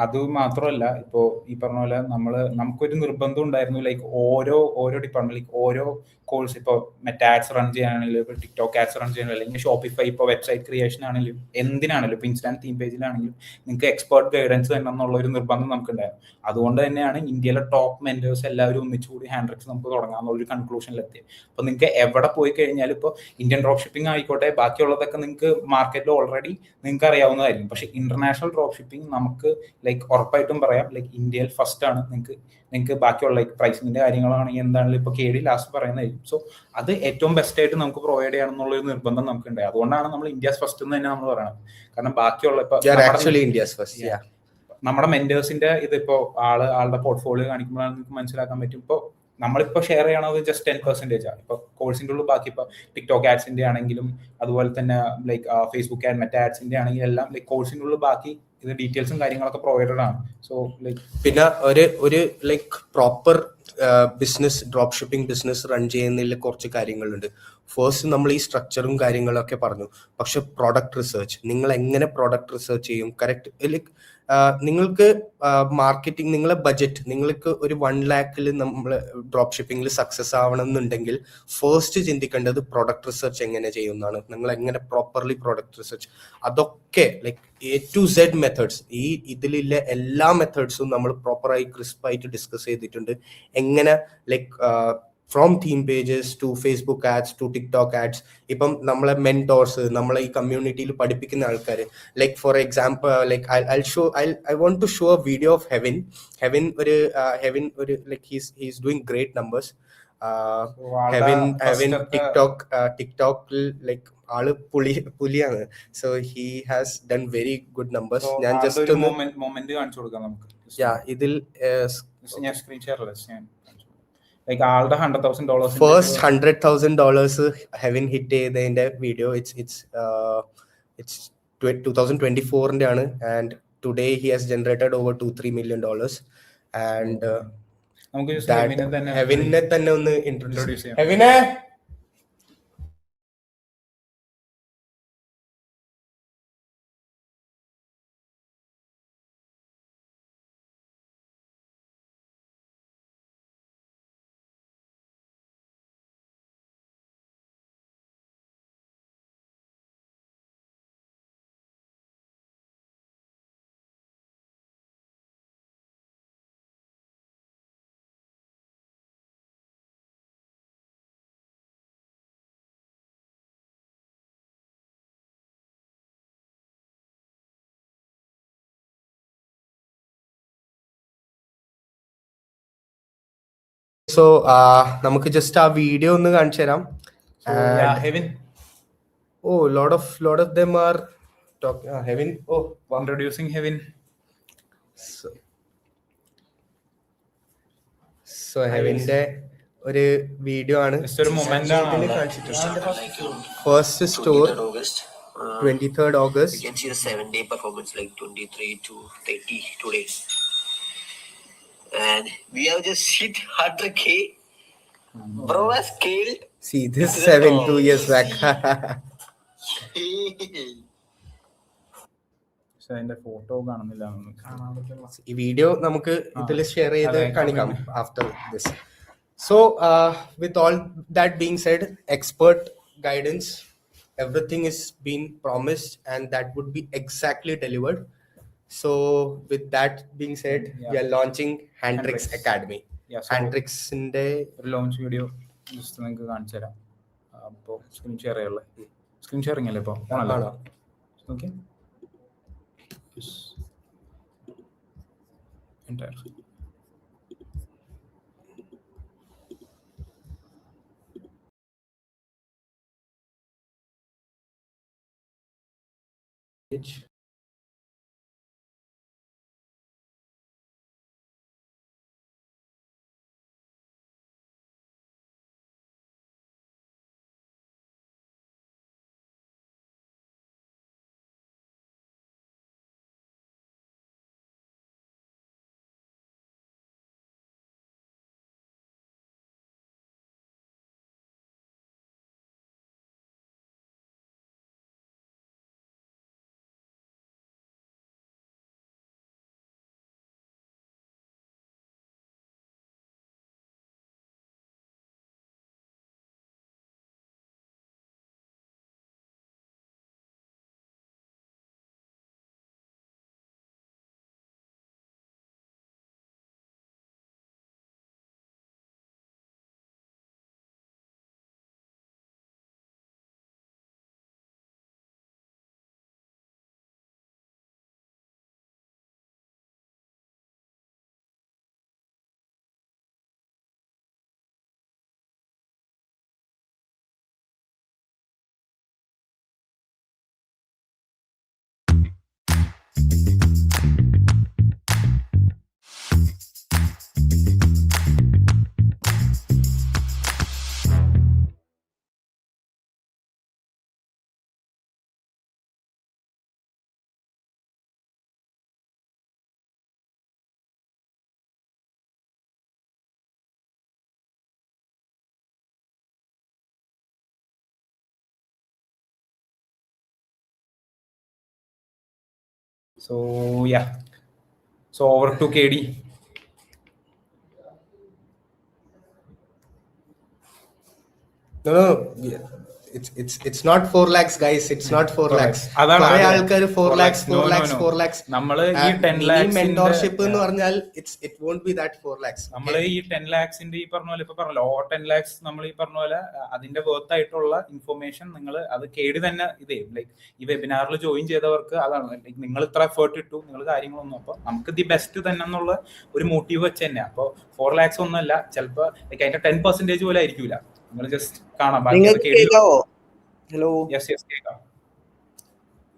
അത് മാത്രമല്ല, ഇപ്പോ ഈ പറഞ്ഞ പോലെ നമുക്കൊരു നിർബന്ധം ഉണ്ടായിരുന്നു ലൈക്ക് ഓരോ ഡിപ്പാർട്ട്മെന്റ് ലൈക്ക് ഓരോ കോഴ്സ് ഇപ്പോൾ മെറ്റാ ആഡ്സ് റൺ ചെയ്യാനാണെങ്കിലും ഇപ്പോൾ ടിക്ടോക്ക് ആഡ്സ് റൺ ചെയ്യാനും അല്ലെങ്കിൽ ഷോപ്പിഫൈ ഇപ്പോൾ വെബ്സൈറ്റ് ക്രിയേഷൻ ആണെങ്കിലും എന്തിനാണെങ്കിലും ഇപ്പോൾ ഇൻസ്റ്റാന്റ് തീം പേജിലാണെങ്കിലും നിങ്ങൾക്ക് എക്സ്പേർട്ട് ഗൈഡൻസ് വേണം എന്നുള്ള ഒരു നിർബന്ധം നമുക്കുണ്ടായിരുന്നു. അതുകൊണ്ട് തന്നെയാണ് ഇന്ത്യയിലെ ടോപ്പ് മെന്റേഴ്സ് എല്ലാവരും ഒന്നിച്ചുകൂടി ഹാൻഡ്രിക്സ് നമുക്ക് തുടങ്ങാമെന്നുള്ള ഒരു കൺക്ലൂഷനിലെത്തിയത്. അപ്പോൾ നിങ്ങൾക്ക് എവിടെ പോയി കഴിഞ്ഞാൽ ഇപ്പോൾ ഇന്ത്യൻ ഡ്രോപ്പ് ഷിപ്പിംഗ് ആയിക്കോട്ടെ ബാക്കിയുള്ളതൊക്കെ നിങ്ങൾക്ക് മാർക്കറ്റിൽ ഓൾറെഡി നിങ്ങൾക്ക് അറിയാവുന്നതായിരിക്കും. പക്ഷേ ഇന്റർനാഷണൽ ഡ്രോപ്പ് ഷിപ്പിംഗ് നമുക്ക് ലൈക്ക് ഉറപ്പായിട്ടും പറയാം ലൈക്ക് ഇന്ത്യയിൽ ഫസ്റ്റ് ആണ്. നിങ്ങൾക്ക് ബാക്കിയുള്ള ലൈക്ക് പ്രൈസിങ്ങിന്റെ കാര്യങ്ങളാണെങ്കിൽ എന്താണെങ്കിലും ഇപ്പോൾ KD ലാസ്റ്റ് പറയുന്നതായിരിക്കും. സോ അത് ഏറ്റവും ബെസ്റ്റ് ആയിട്ട് നമുക്ക് പ്രൊവൈഡ് ചെയ്യണം എന്നുള്ള ഒരു നിർബന്ധം നമുക്കുണ്ട്. അതുകൊണ്ടാണ് നമ്മൾ ഇന്ത്യസ് ഫസ്റ്റ് എന്ന് തന്നെ നമ്മൾ പറയുന്നത്. കാരണം ബാക്കിയുള്ള നമ്മുടെ മെന്റേഴ്സിന്റെ ഇതിപ്പോ ആളുടെ പോർട്ട്ഫോളിയോ കാണിക്കുമ്പോഴാണ് നിങ്ങൾക്ക് മനസ്സിലാക്കാൻ പറ്റും. ഇപ്പോൾ നമ്മളിപ്പോൾ ഷെയർ ചെയ്യണത് ജസ്റ്റ് 10% ആണ്. ഇപ്പോൾ കോഴ്സിന്റെ ഉള്ളിൽ ബാക്കി ഇപ്പോൾ ടിക്ടോക്ക് ആഡ്സിന്റെ ആണെങ്കിലും അതുപോലെ തന്നെ ലൈക്ക് ഫേസ്ബുക്ക് ആഡ് മെറ്റാ ആഡ്സിന്റെ ആണെങ്കിലും എല്ലാം ലൈക്ക് കോഴ്സിന്റെ ഉള്ളിൽ ബാക്കി ഇത് ഡീറ്റെയിൽസും കാര്യങ്ങളൊക്കെ പ്രൊവൈഡഡ് ആണ്. സോ ലൈക്ക് പിന്നെ ഒരു like proper business drop shipping business run ചെയ്യുന്നതിൽ കുറച്ച് കാര്യങ്ങളുണ്ട്. ഫസ്റ്റ് നമ്മൾ ഈ സ്ട്രക്ചറും കാര്യങ്ങളൊക്കെ പറഞ്ഞു. പക്ഷെ പ്രോഡക്റ്റ് റിസർച്ച്, നിങ്ങൾ എങ്ങനെ പ്രോഡക്റ്റ് റിസർച്ച് ചെയ്യും? കറക്റ്റ് ലൈക്ക് നിങ്ങൾക്ക് മാർക്കറ്റിംഗ്, നിങ്ങളെ ബഡ്ജറ്റ് നിങ്ങൾക്ക് ഒരു 1 lakh നമ്മൾ ഡ്രോപ്പ് ഷിപ്പിംഗിൽ സക്സസ് ആവണം എന്നുണ്ടെങ്കിൽ ഫസ്റ്റ് ചിന്തിക്കേണ്ടത് പ്രോഡക്റ്റ് റിസർച്ച് എങ്ങനെ ചെയ്യുന്നതാണ്. നിങ്ങൾ എങ്ങനെ പ്രോപ്പർലി പ്രോഡക്റ്റ് റിസർച്ച്, അതൊക്കെ like A to Z methods, ഈ ഇതിലുള്ള എല്ലാ മെത്തേഡ്സും നമ്മൾ പ്രോപ്പറായി ക്രിസ്പായിട്ട് ഡിസ്കസ് ചെയ്തിട്ടുണ്ട്. എങ്ങനെ like from theme pages to Facebook ads to TikTok ads. ഇപ്പം നമ്മളെ മെന്റോർസ്, നമ്മളെ ഈ കമ്മ്യൂണിറ്റിയിൽ പഠിപ്പിക്കുന്ന ആൾക്കാർ, like for example like I want to show a video of Hevin ഒരു like he's doing great numbers. Hevin ടിക്ടോക്കിൽ ലൈക്ക് ആള് പുലിയാണ്. So he has done very good numbers. ഞാൻ ജസ്റ്റ് മൊമെന്റ് കാണിച്ചു കൊടുക്കാം നമുക്ക്. ഇതിൽ ഞാൻ സ്ക്രീൻ ഷെയർ ലൈക്ക് ആളുടെ $100,000 ഫസ്റ്റ് $100,000 ഹെവിൻ ഹിറ്റ് ചെയ്തതിന്റെ വീഡിയോ ഇറ്റ്സ് 2024 ആണ്. And today he has generated over $2-3 million. And ഹെവിനെ തന്നെ ഒന്ന് ഇൻട്രൊഡ്യൂസ് ചെയ്യാം. ഹെവിനെ സോ നമുക്ക് ജസ്റ്റ് ആ വീഡിയോ ഒന്ന് കാണിച്ചു തരാം. So, yeah, Hevin, lot of them are talking. Hevin, wow. introducing Hevin. So ഹെവിന്റെ ഒരു വീഡിയോ ആണ്. Just ഒരു moment ആണ്. First store 23rd August. You can see the 7-day performance, like 23 to 32 days. And we have just hit 100K. Bro has scaled. See this 2 years back. പക്ഷെ അതിന്റെ ഫോട്ടോ കാണുന്നില്ല. ഈ വീഡിയോ നമുക്ക് ഇതിൽ ഷെയർ ചെയ്ത് കാണിക്കാം after this. So with all that being said, expert guidance, everything is been promised and that would be exactly delivered. So with that being said, we are launching Handtrix Academy. Handtrix ന്റെ ഒരു ലോഞ്ച് വീഡിയോ ജസ്റ്റ് നിങ്ങൾക്ക് കാണിച്ചു തരാം. അപ്പോൾ സ്ക്രീൻ ഷെയർ ചെയ്യല്ലേ? സ്ക്രീൻ ഷെയറിംഗ് അല്ലേ ഇപ്പോൾ? ആണോ? Okay. entire page. So yeah, so over to KD. No, yeah. It's not 4 lakhs guys, it's not 4 lakhs. കുറേ ആൾക്കാർ 4 lakhs 4 lakhs നമ്മള് ഈ 10 lakhs മെന്റോർഷിപ്പ് എന്ന് പറഞ്ഞാൽ it won't be that 4 lakhs. നമ്മള് ഈ 10 lakhsന്റെ ഈ പറഞ്ഞ പോലെ ഇപ്പൊ പറഞ്ഞല്ലോ, 10 lakhs നമ്മൾ ഈ പറഞ്ഞ പോലെ അതിന്റെ വർത്ത് ആയിട്ടുള്ള ഇൻഫർമേഷൻ നിങ്ങൾ അത് കേടി തന്നെ ഇതേ ലൈക്ക് ഈ വെബിനാറിൽ ജോയിൻ ചെയ്തവർക്ക് അതാണ് ലൈക്ക് നിങ്ങൾ ഇത്ര എഫേർട്ട് ഇട്ടു, നിങ്ങൾ കാര്യങ്ങളൊന്നും അപ്പൊ നമുക്ക് ദി ബെസ്റ്റ് തന്നെ എന്നുള്ള ഒരു മോട്ടീവ് വെച്ച് തന്നെ. അപ്പൊ 4 lakhs ഒന്നുമല്ല, ചിലപ്പോ ലൈക്ക് അതിന്റെ 10% പോലും ആയിരിക്കൂല. നിങ്ങൾ ജസ്റ്റ് കാണാം. ഹലോ, കേൾക്കാം.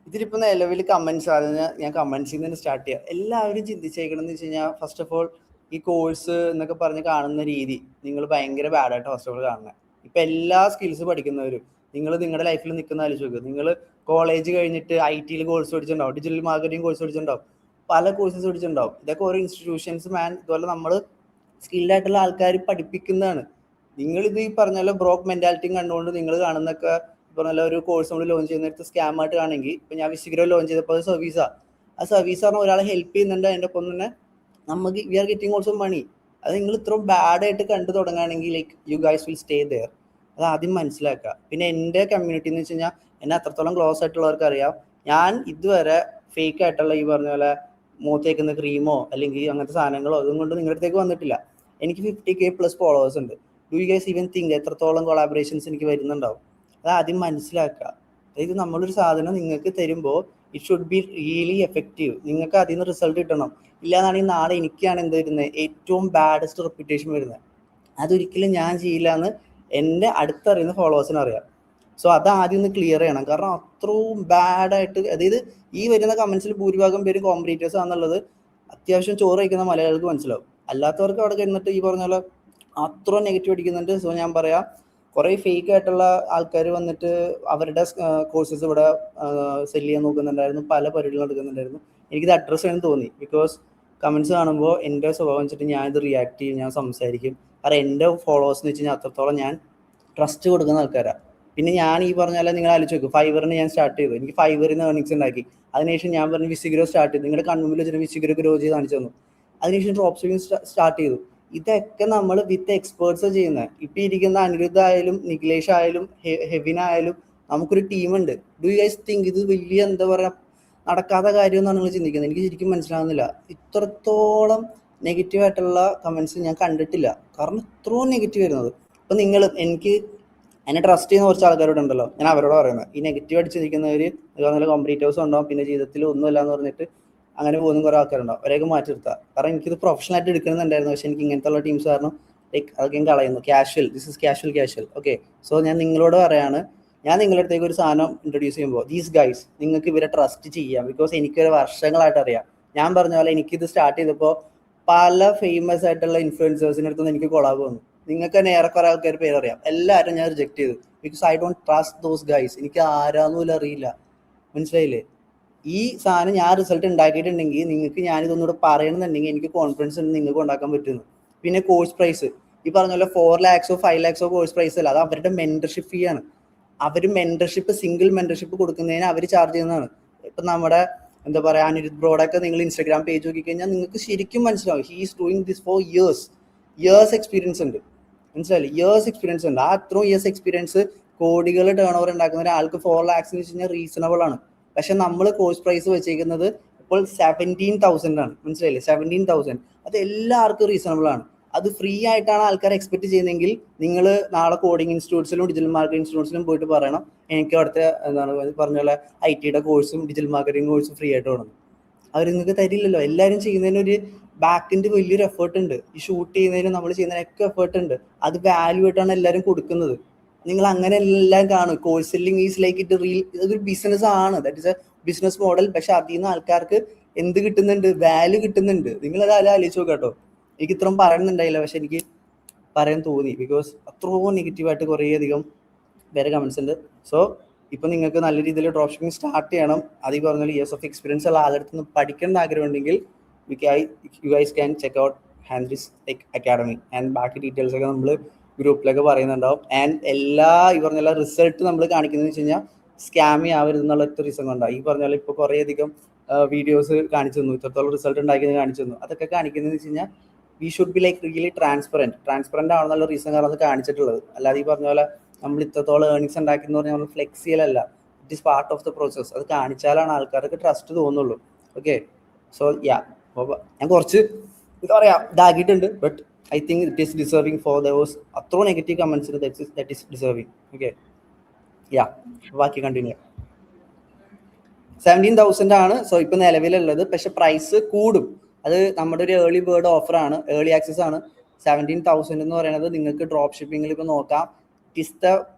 ഇതിലിപ്പോ നിലവിൽ കമന്റ്സ് ആണ്, ഞാൻ കമന്റ്സിൽ നിന്ന് സ്റ്റാർട്ട് ചെയ്യാം. എല്ലാവരും ചിന്തിച്ചേക്കണം എന്ന് വെച്ച് കഴിഞ്ഞാൽ, ഫസ്റ്റ് ഓഫ് ഓൾ ഈ കോഴ്സ് എന്നൊക്കെ പറഞ്ഞ് കാണുന്ന രീതി നിങ്ങൾ ഭയങ്കര ബാഡായിട്ട് ഫസ്റ്റ് ഓഫ് ഓൾ കാണുന്നത്. ഇപ്പൊ എല്ലാ സ്കിൽസ് പഠിക്കുന്നവരും നിങ്ങൾ നിങ്ങളുടെ ലൈഫിൽ നിൽക്കുന്ന ആലോചിച്ച് നോക്കുക. നിങ്ങൾ കോളേജ് കഴിഞ്ഞിട്ട് IT കോഴ്സ് പഠിച്ചിട്ടുണ്ടാവും, ഡിജിറ്റൽ മാർക്കറ്റിംഗ് കോഴ്സ് പഠിച്ചിട്ടുണ്ടാവും, പല കോഴ്സസ് പഠിച്ചിട്ടുണ്ടാവും. ഇതൊക്കെ ഓരോ ഇൻസ്റ്റിറ്റ്യൂഷൻസ് ഇതുപോലെ നമ്മൾ സ്കിൽഡായിട്ടുള്ള ആൾക്കാർ പഠിപ്പിക്കുന്നതാണ്. നിങ്ങളിത് ഈ പറഞ്ഞ പോലെ ബ്രോക്ക് മെന്റാലിറ്റി കണ്ടുകൊണ്ട് നിങ്ങൾ കാണുന്നൊക്കെ പറഞ്ഞ ഒരു കോഴ്സ് നമ്മൾ ലോഞ്ച് ചെയ്യുന്നിടത്ത് സ്കാം ആയിട്ട് കാണെങ്കിൽ, ഇപ്പൊ ഞാൻ വിസിഗ്രോ ലോഞ്ച് ചെയ്തപ്പോൾ അത് സർവീസാണ്. ആ സർവീസ് പറഞ്ഞാൽ ഒരാളെ ഹെൽപ്പ് ചെയ്യുന്നുണ്ട്, അതിൻ്റെ ഒപ്പം തന്നെ നമുക്ക് we are getting also money. അത് നിങ്ങൾ ഇത്രയും ബാഡായിട്ട് കണ്ടു തുടങ്ങുകയാണെങ്കിൽ like you guys will stay there. അത് ആദ്യം മനസ്സിലാക്കുക. പിന്നെ എൻ്റെ കമ്മ്യൂണിറ്റി എന്ന് വെച്ച് കഴിഞ്ഞാൽ എന്നെ അത്രത്തോളം ക്ലോസ് ആയിട്ടുള്ളവർക്ക് അറിയാം, ഞാൻ ഇതുവരെ ഫേക്ക് ആയിട്ടുള്ള ഈ പറഞ്ഞ പോലെ മുഖത്തേക്കുന്ന ക്രീമോ അല്ലെങ്കിൽ അങ്ങനത്തെ സാധനങ്ങളോ അതും കൊണ്ട് നിങ്ങളുടെ അടുത്തേക്ക് വന്നിട്ടില്ല. എനിക്ക് 50K+ ഫോളോവേഴ്സ് ഉണ്ട്. Do you guys even think എത്രത്തോളം കൊളാബറേഷൻസ് എനിക്ക് വരുന്നുണ്ടാവും? അത് ആദ്യം മനസ്സിലാക്കുക. അതായത് നമ്മളൊരു സാധനം നിങ്ങൾക്ക് തരുമ്പോൾ it should be really effective. നിങ്ങൾക്ക് അതിൽ നിന്ന് റിസൾട്ട് കിട്ടണം. ഇല്ലാന്നാണെങ്കിൽ നാളെ എനിക്കാണ് എന്ത് വരുന്നത്, ഏറ്റവും ബാഡസ്റ്റ് റെപ്യൂട്ടേഷൻ വരുന്നത്. അതൊരിക്കലും ഞാൻ ചെയ്യില്ല എന്ന് എൻ്റെ അടുത്തറിയുന്ന ഫോളോവേഴ്സിന് അറിയാം. സോ അത് ആദ്യം ഒന്ന് ക്ലിയർ ചെയ്യണം. കാരണം അത്രയും ബാഡായിട്ട്, അതായത് ഈ വരുന്ന കമൻസിൽ ഭൂരിഭാഗം പേര് കോമ്പറ്റീറ്റേഴ്സ് ആണെന്നുള്ളത് അത്യാവശ്യം ചോറ് കഴിക്കുന്ന മലയാളികൾക്ക് മനസ്സിലാവും. അല്ലാത്തവർക്ക് അവിടെ കഴിഞ്ഞിട്ട് ഈ പറഞ്ഞ പോലെ അത്ര നെഗറ്റീവ് അടിക്കുന്നുണ്ട്. സോ ഞാൻ പറയാം, കുറേ ഫേക്ക് ആയിട്ടുള്ള ആൾക്കാർ വന്നിട്ട് അവരുടെ കോഴ്സസ് ഇവിടെ സെല് ചെയ്യാൻ നോക്കുന്നുണ്ടായിരുന്നു, പല പരിപാടികളും എടുക്കുന്നുണ്ടായിരുന്നു. എനിക്കിത് അഡ്രസ്സ് ചെയ്യാൻ തോന്നി. ബിക്കോസ് കമൻസ് കാണുമ്പോൾ എൻ്റെ സ്വഭാവം വെച്ചിട്ട് ഞാൻ ഇത് റിയാക്ട് ചെയ്യും, ഞാൻ സംസാരിക്കും. കാരണം എൻ്റെ ഫോളോവേഴ്സ് എന്ന് വെച്ച് കഴിഞ്ഞാൽ അത്രത്തോളം ഞാൻ ട്രസ്റ്റ് കൊടുക്കുന്ന ആൾക്കാരാണ്. പിന്നെ ഞാൻ ഈ പറഞ്ഞാൽ നിങ്ങൾ ആലോചിച്ച് നോക്കും, ഫൈവറിന് ഞാൻ സ്റ്റാർട്ട് ചെയ്തു, എനിക്ക് ഫൈവറിന് ഏർണിങ്സ് ഉണ്ടാക്കി. അതിനുശേഷം ഞാൻ പറഞ്ഞു വിസിഗ്രോ സ്റ്റാർട്ട് ചെയ്തു, നിങ്ങളുടെ കൺമുമ്പിൽ വെച്ചിട്ട് വിസിഗ്രോ ഗ്രോ ചെയ്ത് കാണിച്ചു തന്നു. അതിനുശേഷം ഡ്രോപ്പ് ഷിപ്പിംഗ് സ്റ്റാർട്ട് ചെയ്തു. ഇതൊക്കെ നമ്മൾ വിത്ത് എക്സ്പേർട്സ് ചെയ്യുന്നത്. ഇപ്പം ഇരിക്കുന്ന അനിരുദ്ധ ആയാലും നിഖിലേഷ് ആയാലും ഹെവിൻ ആയാലും നമുക്കൊരു ടീമുണ്ട്. ഡു യു ഗൈസ് തിങ്ക് ഇത് വലിയ എന്താ പറയുക നടക്കാത്ത കാര്യം എന്നാണ് നിങ്ങൾ ചിന്തിക്കുന്നത്? എനിക്ക് ശരിക്കും മനസ്സിലാകുന്നില്ല. ഇത്രത്തോളം നെഗറ്റീവായിട്ടുള്ള കമൻസ് ഞാൻ കണ്ടിട്ടില്ല. കാരണം ഇത്രയും നെഗറ്റീവ് വരുന്നത്. ഇപ്പം നിങ്ങൾ എന്നെ ട്രസ്റ്റ് ചെയ്യുന്ന കുറച്ച് ആൾക്കാരോട് ഉണ്ടല്ലോ, ഞാൻ അവരോട് പറയുന്നത്, ഈ നെഗറ്റീവ് അടിച്ചിരിക്കുന്നവർ നല്ല കോമ്പറ്റീറ്റേഴ്സ് ഉണ്ടാവും, പിന്നെ ജീവിതത്തിൽ ഒന്നുമില്ല എന്ന് പറഞ്ഞിട്ട് അങ്ങനെ പോകുന്ന കുറേ ആൾക്കാരുണ്ടാവും. അവരെയൊക്കെ മാറ്റി നിർത്തുക. കാരണം എനിക്കിത് പ്രൊഫഷണലായിട്ട് എടുക്കണമെന്നുണ്ടായിരുന്നു, പക്ഷേ എനിക്ക് ഇങ്ങനത്തെ ഉള്ള ടീംസ് കാരണം ലൈക്ക് അതൊക്കെ കളയുന്നു. This is casual. Okay, so ഞാൻ നിങ്ങളോട് പറയാണ്, ഞാൻ നിങ്ങളുടെ അടുത്തേക്ക് ഒരു സാധനം ഇൻട്രൊഡ്യൂസ് ചെയ്യുമ്പോൾ ദീസ് ഗൈസ് നിങ്ങൾക്ക് ഇവരെ ട്രസ്റ്റ് ചെയ്യാം. ബിക്കോസ് എനിക്കൊരു വർഷങ്ങളായിട്ട് അറിയാം. ഞാൻ പറഞ്ഞ പോലെ എനിക്കിത് സ്റ്റാർട്ട് ചെയ്തപ്പോൾ പല ഫേമസ് ആയിട്ടുള്ള ഇൻഫ്ലുവൻസേഴ്സിൻ്റെ അടുത്ത് എനിക്ക് കൊളാബ് വന്നു. നിങ്ങൾക്ക് തന്നെ ഏറെക്കുറെ ആൾക്കാർ പേരറിയാം. എല്ലാവരും ഞാൻ റിജക്ട് ചെയ്തു. Because I don't trust those guys. എനിക്ക് ആരാന്നുപോലും അറിയില്ല. മനസ്സിലായില്ലേ? ഈ സാധനം ഞാൻ റിസൾട്ട് ഉണ്ടാക്കിയിട്ടുണ്ടെങ്കിൽ നിങ്ങൾക്ക് ഞാനിതൊന്നുകൂടെ പറയണമെന്നുണ്ടെങ്കിൽ എനിക്ക് കോൺഫിഡൻസ് ഉണ്ട് നിങ്ങൾക്ക് ഉണ്ടാക്കാൻ പറ്റുന്നു. പിന്നെ കോഴ്സ് പ്രൈസ് ഈ പറഞ്ഞ പോലെ 4 lakhs 5 lakhs കോഴ്സ് പ്രൈസ് അല്ല, അത് അവരുടെ മെന്റർഷിപ്പ് ഫീ ആണ്. അവർ മെന്റർഷിപ്പ് സിംഗിൾ മെന്റർഷിപ്പ് കൊടുക്കുന്നതിന് അവർ ചാർജ് ചെയ്യുന്നതാണ്. ഇപ്പം നമ്മുടെ എന്താ പറയുക അനിരുദ്ധ് ബ്രോഡൊക്കെ നിങ്ങൾ ഇൻസ്റ്റാഗ്രാം പേജ് നോക്കി കഴിഞ്ഞാൽ നിങ്ങൾക്ക് ശരിക്കും മനസ്സിലാവും. He is doing this four years experience ഉണ്ട്. മനസ്സിലായില്ലേ? ഇയേഴ്സ് എക്സ്പീരിയൻസ് ഉണ്ട്. ആ അത്രയും ഇയേഴ്സ് എക്സ്പീരിയൻസ് കോടികൾ ടേൺ ഓവർ ഉണ്ടാക്കുന്ന ഒരാൾക്ക് 4 lakhs എന്ന് വെച്ച് കഴിഞ്ഞാൽ റീസണബിൾ ആണ്. പക്ഷെ നമ്മൾ കോഴ്സ് പ്രൈസ് വെച്ചേക്കുന്നത് ഇപ്പോൾ 17,000 ആണ്. മനസ്സിലായില്ലേ? 17,000 അത് എല്ലാവർക്കും റീസണബിൾ ആണ്. അത് ഫ്രീ ആയിട്ടാണ് ആൾക്കാർ എക്സ്പെക്ട് ചെയ്യുന്നതെങ്കിൽ നിങ്ങൾ നാളെ കോഡിംഗ് ഇൻസ്റ്റിറ്റ്യൂട്ട്സിലും ഡിജിറ്റൽ മാർക്കറ്റിംഗ് ഇൻസ്റ്റിറ്റ്യൂട്ട്സിലും പോയിട്ട് പറയണം എനിക്ക് അവിടുത്തെ എന്താണ് പറഞ്ഞ പോലെ IT കോഴ്സും ഡിജിറ്റൽ മാർക്കറ്റിംഗ് കോഴ്സും ഫ്രീ ആയിട്ട് വേണം. അവർ നിങ്ങൾക്ക് തരില്ലല്ലോ. എല്ലാവരും ചെയ്യുന്നതിനൊരു ബാക്കിൻ്റെ വലിയൊരു എഫേർട്ട് ഉണ്ട്. ഈ ഷൂട്ട് ചെയ്യുന്നതിനും നമ്മൾ ചെയ്യുന്നതിനൊക്കെ എഫേർട്ട് ഉണ്ട്. അത് വാല്യൂ ആയിട്ടാണ് എല്ലാവരും കൊടുക്കുന്നത്. നിങ്ങൾ അങ്ങനെ എല്ലാം കാണും. കോഴ്സ് സെല്ലിംഗ് ഈസ് ലൈക്ക് ഇതൊരു ബിസിനസ് ആണ്. That is A business model. പക്ഷെ അതിൽ നിന്ന് ആൾക്കാർക്ക് എന്ത് കിട്ടുന്നുണ്ട്? വാല്യൂ കിട്ടുന്നുണ്ട്. നിങ്ങളത് ആലോചിച്ച് നോക്കാം കേട്ടോ. എനിക്ക് ഇത്രയും പറയുന്നുണ്ടായില്ല, പക്ഷെ എനിക്ക് പറയാൻ തോന്നി. ബിക്കോസ് അത്രയും നെഗറ്റീവായിട്ട് കുറേ അധികം വേറെ കമൻസ് ഉണ്ട്. സോ ഇപ്പം നിങ്ങൾക്ക് നല്ല രീതിയിൽ ഡ്രോപ്പ് ഷിപ്പിംഗ് സ്റ്റാർട്ട് ചെയ്യണം. അത് ഈ പറഞ്ഞ ഇയേഴ്സ് ഓഫ് എക്സ്പീരിയൻസ് ഉള്ള ആളുടെ നിന്ന് പഠിക്കണം ആഗ്രഹം ഉണ്ടെങ്കിൽ you guys can check out Handrix tech academy. And ബാക്കി ഡീറ്റെയിൽസ് ഒക്കെ നമ്മൾ ഗ്രൂപ്പിലൊക്കെ പറയുന്നുണ്ടാവും. ആൻഡ് ഈ പറഞ്ഞ റിസൾട്ട് നമ്മൾ കാണിക്കുന്നതെന്ന് വെച്ച് കഴിഞ്ഞാൽ സ്കാമി ആവരുത് എന്നുള്ള ഒറ്റ റീസൺ കൊണ്ടാണ്. ഈ പറഞ്ഞ പോലെ ഇപ്പോൾ കുറേ അധികം വീഡിയോസ് കാണിച്ചു തന്നു, ഇത്രത്തോളം റിസൾട്ട് ഉണ്ടാക്കിയത് കാണിച്ചു തന്നു. അതൊക്കെ കാണിക്കുന്നതെന്ന് വെച്ച് കഴിഞ്ഞാൽ we should be like really transparent ആണെന്നുള്ള റീസൺ കാരണം അത് കാണിച്ചിട്ടുള്ളത്. അല്ലാതെ ഈ പറഞ്ഞ പോലെ നമ്മൾ ഇത്രത്തോളം ഏർണിങ്സ് ഉണ്ടാക്കിയെന്ന് പറഞ്ഞാൽ നമ്മൾ ഫ്ലെക്സ് ചെയ്യലല്ല. It is part of the process. അത് കാണിച്ചാലാണ് ആൾക്കാർക്ക് ട്രസ്റ്റ് തോന്നുള്ളൂ. ഓക്കെ, സോ ഞാൻ കുറച്ച് എന്താ പറയുക ഇതാക്കിയിട്ടുണ്ട്. But I think it is deserving for those അത്രയും നെഗറ്റീവ് കമൻസിന് ദാറ്റ് ഈസ് ഡിസേർവിങ്. ഓക്കെ, ബാക്കി കണ്ടിന്യൂ. 17,000 ആണ് സോ ഇപ്പം നിലവിലുള്ളത്. പക്ഷെ പ്രൈസ് കൂടും. അത് നമ്മുടെ ഒരു ഏർലി ബേർഡ് ഓഫറാണ്, ഏർലി ആക്സസ് ആണ്. 17,000 എന്ന് പറയുന്നത് നിങ്ങൾക്ക് ഡ്രോപ്പ് ഷിപ്പിങ്ങിൽ ഇപ്പോൾ നോക്കാം. ഇറ്റ് ഈസ് ദ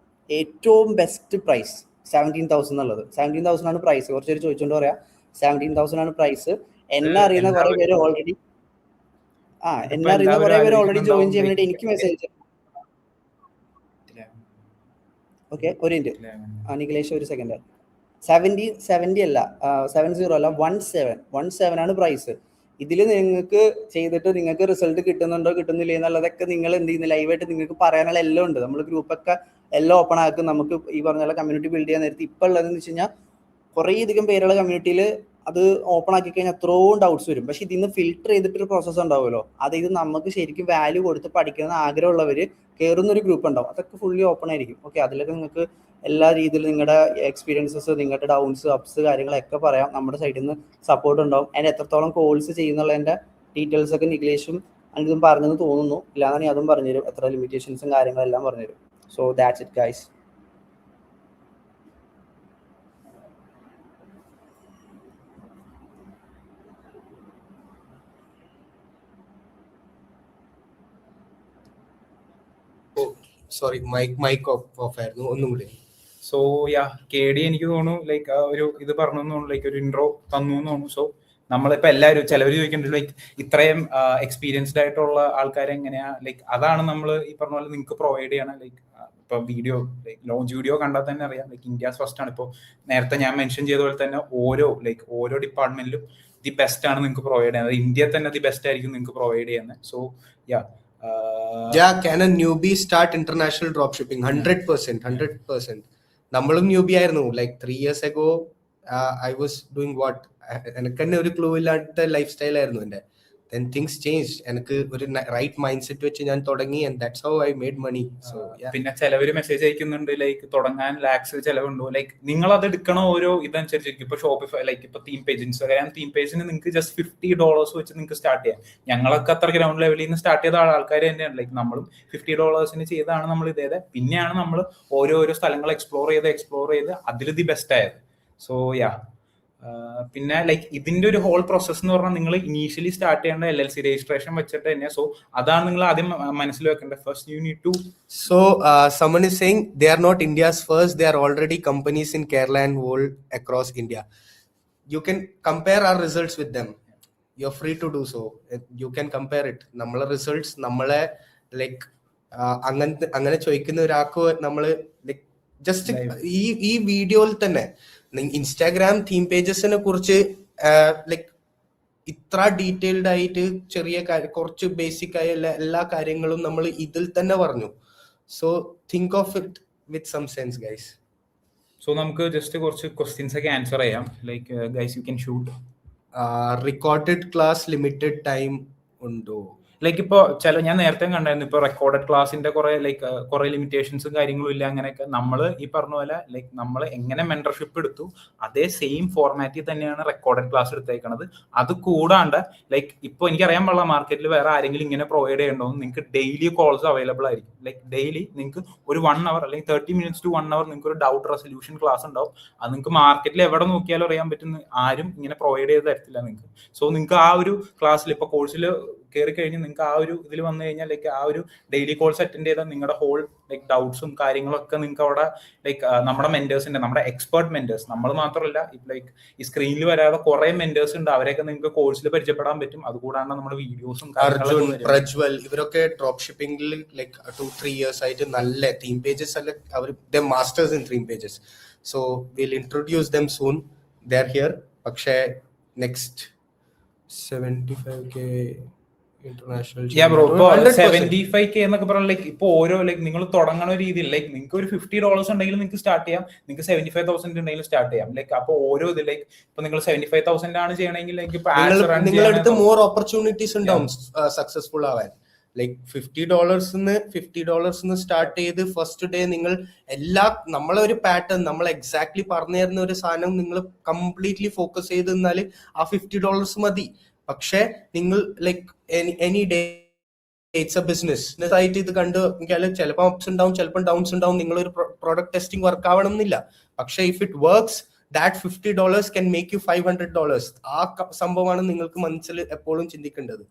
ഏറ്റവും ബെസ്റ്റ് പ്രൈസ്. 17,000 എന്നുള്ളത് 17,000 ആണ് പ്രൈസ്. കുറച്ചൊരു ചോദിച്ചുകൊണ്ട് പറയാം, 17,000 ആണ് പ്രൈസ്. എന്നെ അറിയുന്ന കുറേ പേര് ഓൾറെഡി ജോയിൻ ചെയ്യാൻ വേണ്ടി എനിക്ക് മെസ്സേജ്. ഓക്കെ, ഒരു മിനിറ്റ് നിഖിലേഷ്, ഒരു സെക്കൻഡ്. 70 അല്ല, 70 അല്ല, 17 ആണ് പ്രൈസ്. ഇതിൽ നിങ്ങൾക്ക് ചെയ്തിട്ട് നിങ്ങൾക്ക് റിസൾട്ട് കിട്ടുന്നുണ്ടോ കിട്ടുന്നില്ല എന്നുള്ളതൊക്കെ നിങ്ങൾ എന്ത് ചെയ്യുന്ന ലൈവായിട്ട് നിങ്ങൾക്ക് പറയാനുള്ള എല്ലാം ഉണ്ട്. നമ്മൾ ഗ്രൂപ്പൊക്കെ എല്ലാം ഓപ്പൺ ആക്കും. നമുക്ക് ഈ പറഞ്ഞ കമ്മ്യൂണിറ്റി ബിൽഡ് ചെയ്യാൻ നേരത്തെ ഇപ്പം ഉള്ളതെന്ന് വെച്ച് കഴിഞ്ഞാൽ കുറേ അധികം പേരുള്ള കമ്മ്യൂണിറ്റിയിൽ അത് ഓപ്പൺ ആക്കി കഴിഞ്ഞാൽ എത്രയും ഡൗട്ട്സ് വരും. പക്ഷെ ഇതിൽ നിന്ന് ഫിൽട്ടർ ചെയ്തിട്ടൊരു പ്രോസസ്സ് ഉണ്ടാവുമല്ലോ, അതായത് നമുക്ക് ശരിക്കും വാല്യൂ കൊടുത്ത് പഠിക്കുന്ന ആഗ്രഹമുള്ളവർ കയറുന്നൊരു ഗ്രൂപ്പ് ഉണ്ടാവും. അതൊക്കെ ഫുള്ളി ഓപ്പൺ ആയിരിക്കും. ഓക്കെ, അതിലൊക്കെ നിങ്ങൾക്ക് എല്ലാ രീതിയിലും നിങ്ങളുടെ എക്സ്പീരിയൻസസ്, നിങ്ങളുടെ ഡൗൺസ് അപ്സ് കാര്യങ്ങളൊക്കെ പറയാം. നമ്മുടെ സൈഡിൽ നിന്ന് സപ്പോർട്ട് ഉണ്ടാവും. അതിന് എത്രത്തോളം കോഴ്സ് ചെയ്യുന്നുള്ളതിൻ്റെ ഡീറ്റെയിൽസ് ഒക്കെ നിഖിലേഷും അതിതും പറഞ്ഞെന്ന് തോന്നുന്നു. ഇല്ലാന്നാണ് അതും പറഞ്ഞുതരും, എത്ര ലിമിറ്റേഷൻസും കാര്യങ്ങളെല്ലാം പറഞ്ഞുതരും. So that's it guys. Sorry mic off ആയിരുന്നു, ഒന്നും കൂടി. സോ യാ KD എനിക്ക് തോന്നുന്നു ലൈക്ക് ഒരു ഇത് പറഞ്ഞു തോന്നുന്നു, ലൈക്ക് ഒരു ഇൻട്രോ തന്നു തോന്നുന്നു. സോ നമ്മളിപ്പോ എല്ലാവരും ചിലവർ ചോദിക്കുന്നുണ്ട് ലൈക്ക് ഇത്രയും എക്സ്പീരിയൻസ്ഡ് ആയിട്ടുള്ള ആൾക്കാരെ എങ്ങനെയാ ലൈക്ക് അതാണ് നമ്മൾ ഈ പറഞ്ഞ പോലെ നിങ്ങൾക്ക് പ്രൊവൈഡ് ചെയ്യണം. ലൈക്ക് ഇപ്പൊ വീഡിയോ ലൈക്ക് ലോഞ്ച് വീഡിയോ കണ്ടാൽ തന്നെ അറിയാം ലൈക്ക് ഇന്ത്യാസ് ഫസ്റ്റ് ആണ്. ഇപ്പോൾ നേരത്തെ ഞാൻ മെൻഷൻ ചെയ്ത പോലെ തന്നെ ഓരോ ഡിപ്പാർട്ട്മെന്റിലും ദി ബെസ്റ്റ് ആണ് നിങ്ങൾക്ക് പ്രൊവൈഡ് ചെയ്യുന്നത്. ഇന്ത്യയിൽ തന്നെ ദി ബെസ്റ്റ് ആയിരിക്കും നിങ്ങൾക്ക് പ്രൊവൈഡ് ചെയ്യുന്നത്. So yeah can a newbie start international dropshipping? 100%. നമ്മളും ന്യൂബി ആയിരുന്നു. Like 3 years ago I was doing what, എനിക്ക് തന്നെ ഒരു ക്ലൂ ഇല്ലാത്ത ലൈഫ് സ്റ്റൈൽ ആയിരുന്നു എൻ്റെ. then things changed. എനിക്ക് ഒരു റൈറ്റ് മൈൻഡ് സെറ്റ് വെച്ച് ഞാൻ തുടങ്ങി, and that's how I made money. So yeah. പിന്നെ ചിലവര് മെസ്സേജ് അയക്കുന്നുണ്ട് ലൈക്ക് തുടങ്ങാൻ ലാക്സ് ചിലവുണ്ടോ. ലൈക്ക് നിങ്ങൾ അത് എടുക്കണ ഓരോ ഇതനുസരിച്ചിരിക്കും. ഇപ്പൊ ഷോപ്പിഫൈ ലൈക്ക് ഇപ്പൊ തീം പേജ്, ഇൻസ്റ്റാഗ്രാം തീം പേജിന് നിങ്ങൾക്ക് ജസ്റ്റ് $50 വെച്ച് നിങ്ങൾക്ക് സ്റ്റാർട്ട് ചെയ്യാം. ഞങ്ങളൊക്കെ അത്ര ഗ്രൗണ്ട് ലെവലിൽ നിന്ന് സ്റ്റാർട്ട് ചെയ്ത ആൾക്കാർ തന്നെയാണ്. ലൈക്ക് നമ്മളും $50 ചെയ്താണ് നമ്മൾ ഇതേത്. പിന്നെയാണ് നമ്മൾ ഓരോരോ സ്ഥലങ്ങൾ എക്സ്പ്ലോർ ചെയ്ത് അതിൽ ദി ബെസ്റ്റ് ആയത്. സോ യാ പിന്നെ ലൈക്ക് ഇതിന്റെ ഒരു ഹോൾ പ്രോസസ് എന്ന് പറഞ്ഞാൽ നിങ്ങൾ ഇനീഷ്യലി സ്റ്റാർട്ട് ചെയ്യേണ്ട LLC രജിസ്ട്രേഷൻ വെച്ചിട്ട് തന്നെ. സോ അതാണ് നിങ്ങൾ ആദ്യം മനസ്സിൽ വെക്കേണ്ടത്. First you need to. So someone is saying they are not India's first, they are already companies in Kerala and world across India. You can compare our results with them. You're free to do so. You can compare it. നമ്മളെ റിസൾട്ട്സ് നമ്മളെ ലൈക്ക് അങ്ങനെ ചോദിക്കുന്ന ഒരാൾക്ക് നമ്മള് ലൈക്ക് ജസ്റ്റ് ഈ വീഡിയോയിൽ തന്നെ ഇൻസ്റ്റാഗ്രാം തീം പേജസിനെ കുറിച്ച് ലൈക്ക് ഇത്ര ഡീറ്റെയിൽഡ് ആയിട്ട് ചെറിയ കുറച്ച് ബേസിക് ആയ എല്ലാ കാര്യങ്ങളും നമ്മൾ ഇതിൽ തന്നെ പറഞ്ഞു. So think of it with some sense guys. So നമുക്ക് ജസ്റ്റ് കുറച്ച് ക്വസ്റ്റ്യൻസ് ഒക്കെ ആൻസർ ചെയ്യാം. Like guys you can shoot. Recorded class limited time ഉണ്ടോ? ലൈക്ക് ഇപ്പൊ ഞാൻ നേരത്തെ കണ്ടായിരുന്നു ഇപ്പൊ റെക്കോർഡഡ് ക്ലാസിന്റെ കുറെ ലിമിറ്റേഷൻസും കാര്യങ്ങളും ഇല്ല. അങ്ങനെയൊക്കെ നമ്മൾ ഈ പറഞ്ഞ പോലെ ലൈക്ക് നമ്മൾ എങ്ങനെ മെന്റർഷിപ്പ് എടുത്തു അതേ സെയിം ഫോർമാറ്റിൽ തന്നെയാണ് റെക്കോർഡഡ് ക്ലാസ് എടുത്തേക്കണത്. അത് കൂടാണ്ട് ലൈക്ക് ഇപ്പൊ എനിക്കറിയാൻ പാടില്ല മാർക്കറ്റിൽ വേറെ ആരെങ്കിലും ഇങ്ങനെ പ്രൊവൈഡ് ചെയ്യണ്ടോ. നിങ്ങൾക്ക് ഡെയിലി കോൾസ് അവൈലബിൾ ആയിരിക്കും. ലൈക്ക് ഡെയിലി നിങ്ങൾക്ക് ഒരു 1 hour അല്ലെങ്കിൽ 30 minutes to 1 hour നിങ്ങൾക്ക് ഒരു ഡൗട്ട് റെസൊല്യൂഷൻ ക്ലാസ് ഉണ്ടാവും. അത് നിങ്ങൾക്ക് മാർക്കറ്റിൽ എവിടെ നോക്കിയാലും അറിയാൻ പറ്റുന്ന ആരും ഇങ്ങനെ പ്രൊവൈഡ് ചെയ്ത് തരത്തില്ല നിങ്ങൾക്ക്. സോ നിങ്ങൾക്ക് ആ ഒരു ക്ലാസ്സിൽ ഇപ്പൊ കോഴ്സിൽ കയറി കഴിഞ്ഞ് നിങ്ങൾക്ക് ആ ഒരു ഇതിൽ വന്നു കഴിഞ്ഞാൽ ലൈക്ക് ആ ഒരു ഡെയിലി കോഴ്സ് അറ്റൻഡ് ചെയ്താൽ നിങ്ങളുടെ ഹോൾ ലൈക്ക് ഡൗട്ട്സും കാര്യങ്ങളൊക്കെ നിങ്ങൾക്ക് അവിടെ ലൈക്ക് നമ്മുടെ മെന്റേഴ്സിന്റെ നമ്മുടെ എക്സ്പേർട്ട് മെന്റേഴ്സ് നമ്മൾ മാത്രമല്ല ലൈക്ക് ഈ സ്ക്രീനിൽ വരാതെ കുറെ മെന്റേഴ്സ് ഉണ്ട്. അവരെയൊക്കെ നിങ്ങൾക്ക് കോഴ്സിൽ പരിചയപ്പെടാൻ പറ്റും. അതുകൂടാണ്ട് നമ്മുടെ വീഡിയോസും അർജുൻ, പ്രജ്വൽ ഇവരൊക്കെ ഡ്രോപ്പ് ഷിപ്പിംഗിൽ ലൈക്ക് 2-3 years ആയിട്ട് നല്ല തീം പേജസ് അല്ല അവർ masters in theme pages. So will introduce them soon. They are here. പക്ഷേ നെക്സ്റ്റ് 75K ഇന്റർനാഷണൽ 75K എന്നൊക്കെ പറഞ്ഞാൽ ലൈക്ക് ഇപ്പൊ ഓരോ ലൈക്ക് നിങ്ങൾ തുടങ്ങുന്ന രീതിയിൽ ലൈക്ക് നിങ്ങൾക്ക് ഒരു $50 ഉണ്ടെങ്കിൽ നിങ്ങൾക്ക് സ്റ്റാർട്ട് ചെയ്യാം. നിങ്ങൾക്ക് 75,000 ഉണ്ടെങ്കിൽ സ്റ്റാർട്ട് ചെയ്യാം. ലൈക്ക് അപ്പൊ ഓരോ ഇത് ലൈക്ക് ഇപ്പൊ നിങ്ങൾ 75,000 ആണ് ചെയ്യണമെങ്കിൽ ലൈക്ക് ഇപ്പൊ നിങ്ങളടുത്ത് മോർ ഓപ്പർച്യൂണിറ്റീസ് ഉണ്ടാവും സക്സസ്ഫുൾ ആവാൻ. ലൈക്ക് $50 സ്റ്റാർട്ട് ചെയ്ത് ഫസ്റ്റ് ഡേ നിങ്ങൾ നമ്മളെ ഒരു പാറ്റേൺ നമ്മൾ എക്സാക്ട്ലി പറഞ്ഞു തരുന്ന ഒരു സാധനം നിങ്ങൾ കംപ്ലീറ്റ്ലി ഫോക്കസ് ചെയ്ത് നിന്നാല് ആ $50 മതി. പക്ഷെ നിങ്ങൾ like any day it's A business ആയിട്ട് ഇത് കണ്ടു ചിലപ്പോൾ അപ്സ് ഉണ്ടാവും, ചിലപ്പോൾ ഡൗൺസ് ഉണ്ടാവും. നിങ്ങളൊരു പ്രോഡക്റ്റ് ടെസ്റ്റിംഗ് വർക്ക് ആവണം എന്നില്ല. പക്ഷെ if it works that $50 can make you $500. ആ സംഭവമാണ് നിങ്ങൾക്ക് മനസ്സിൽ എപ്പോഴും ചിന്തിക്കേണ്ടത്.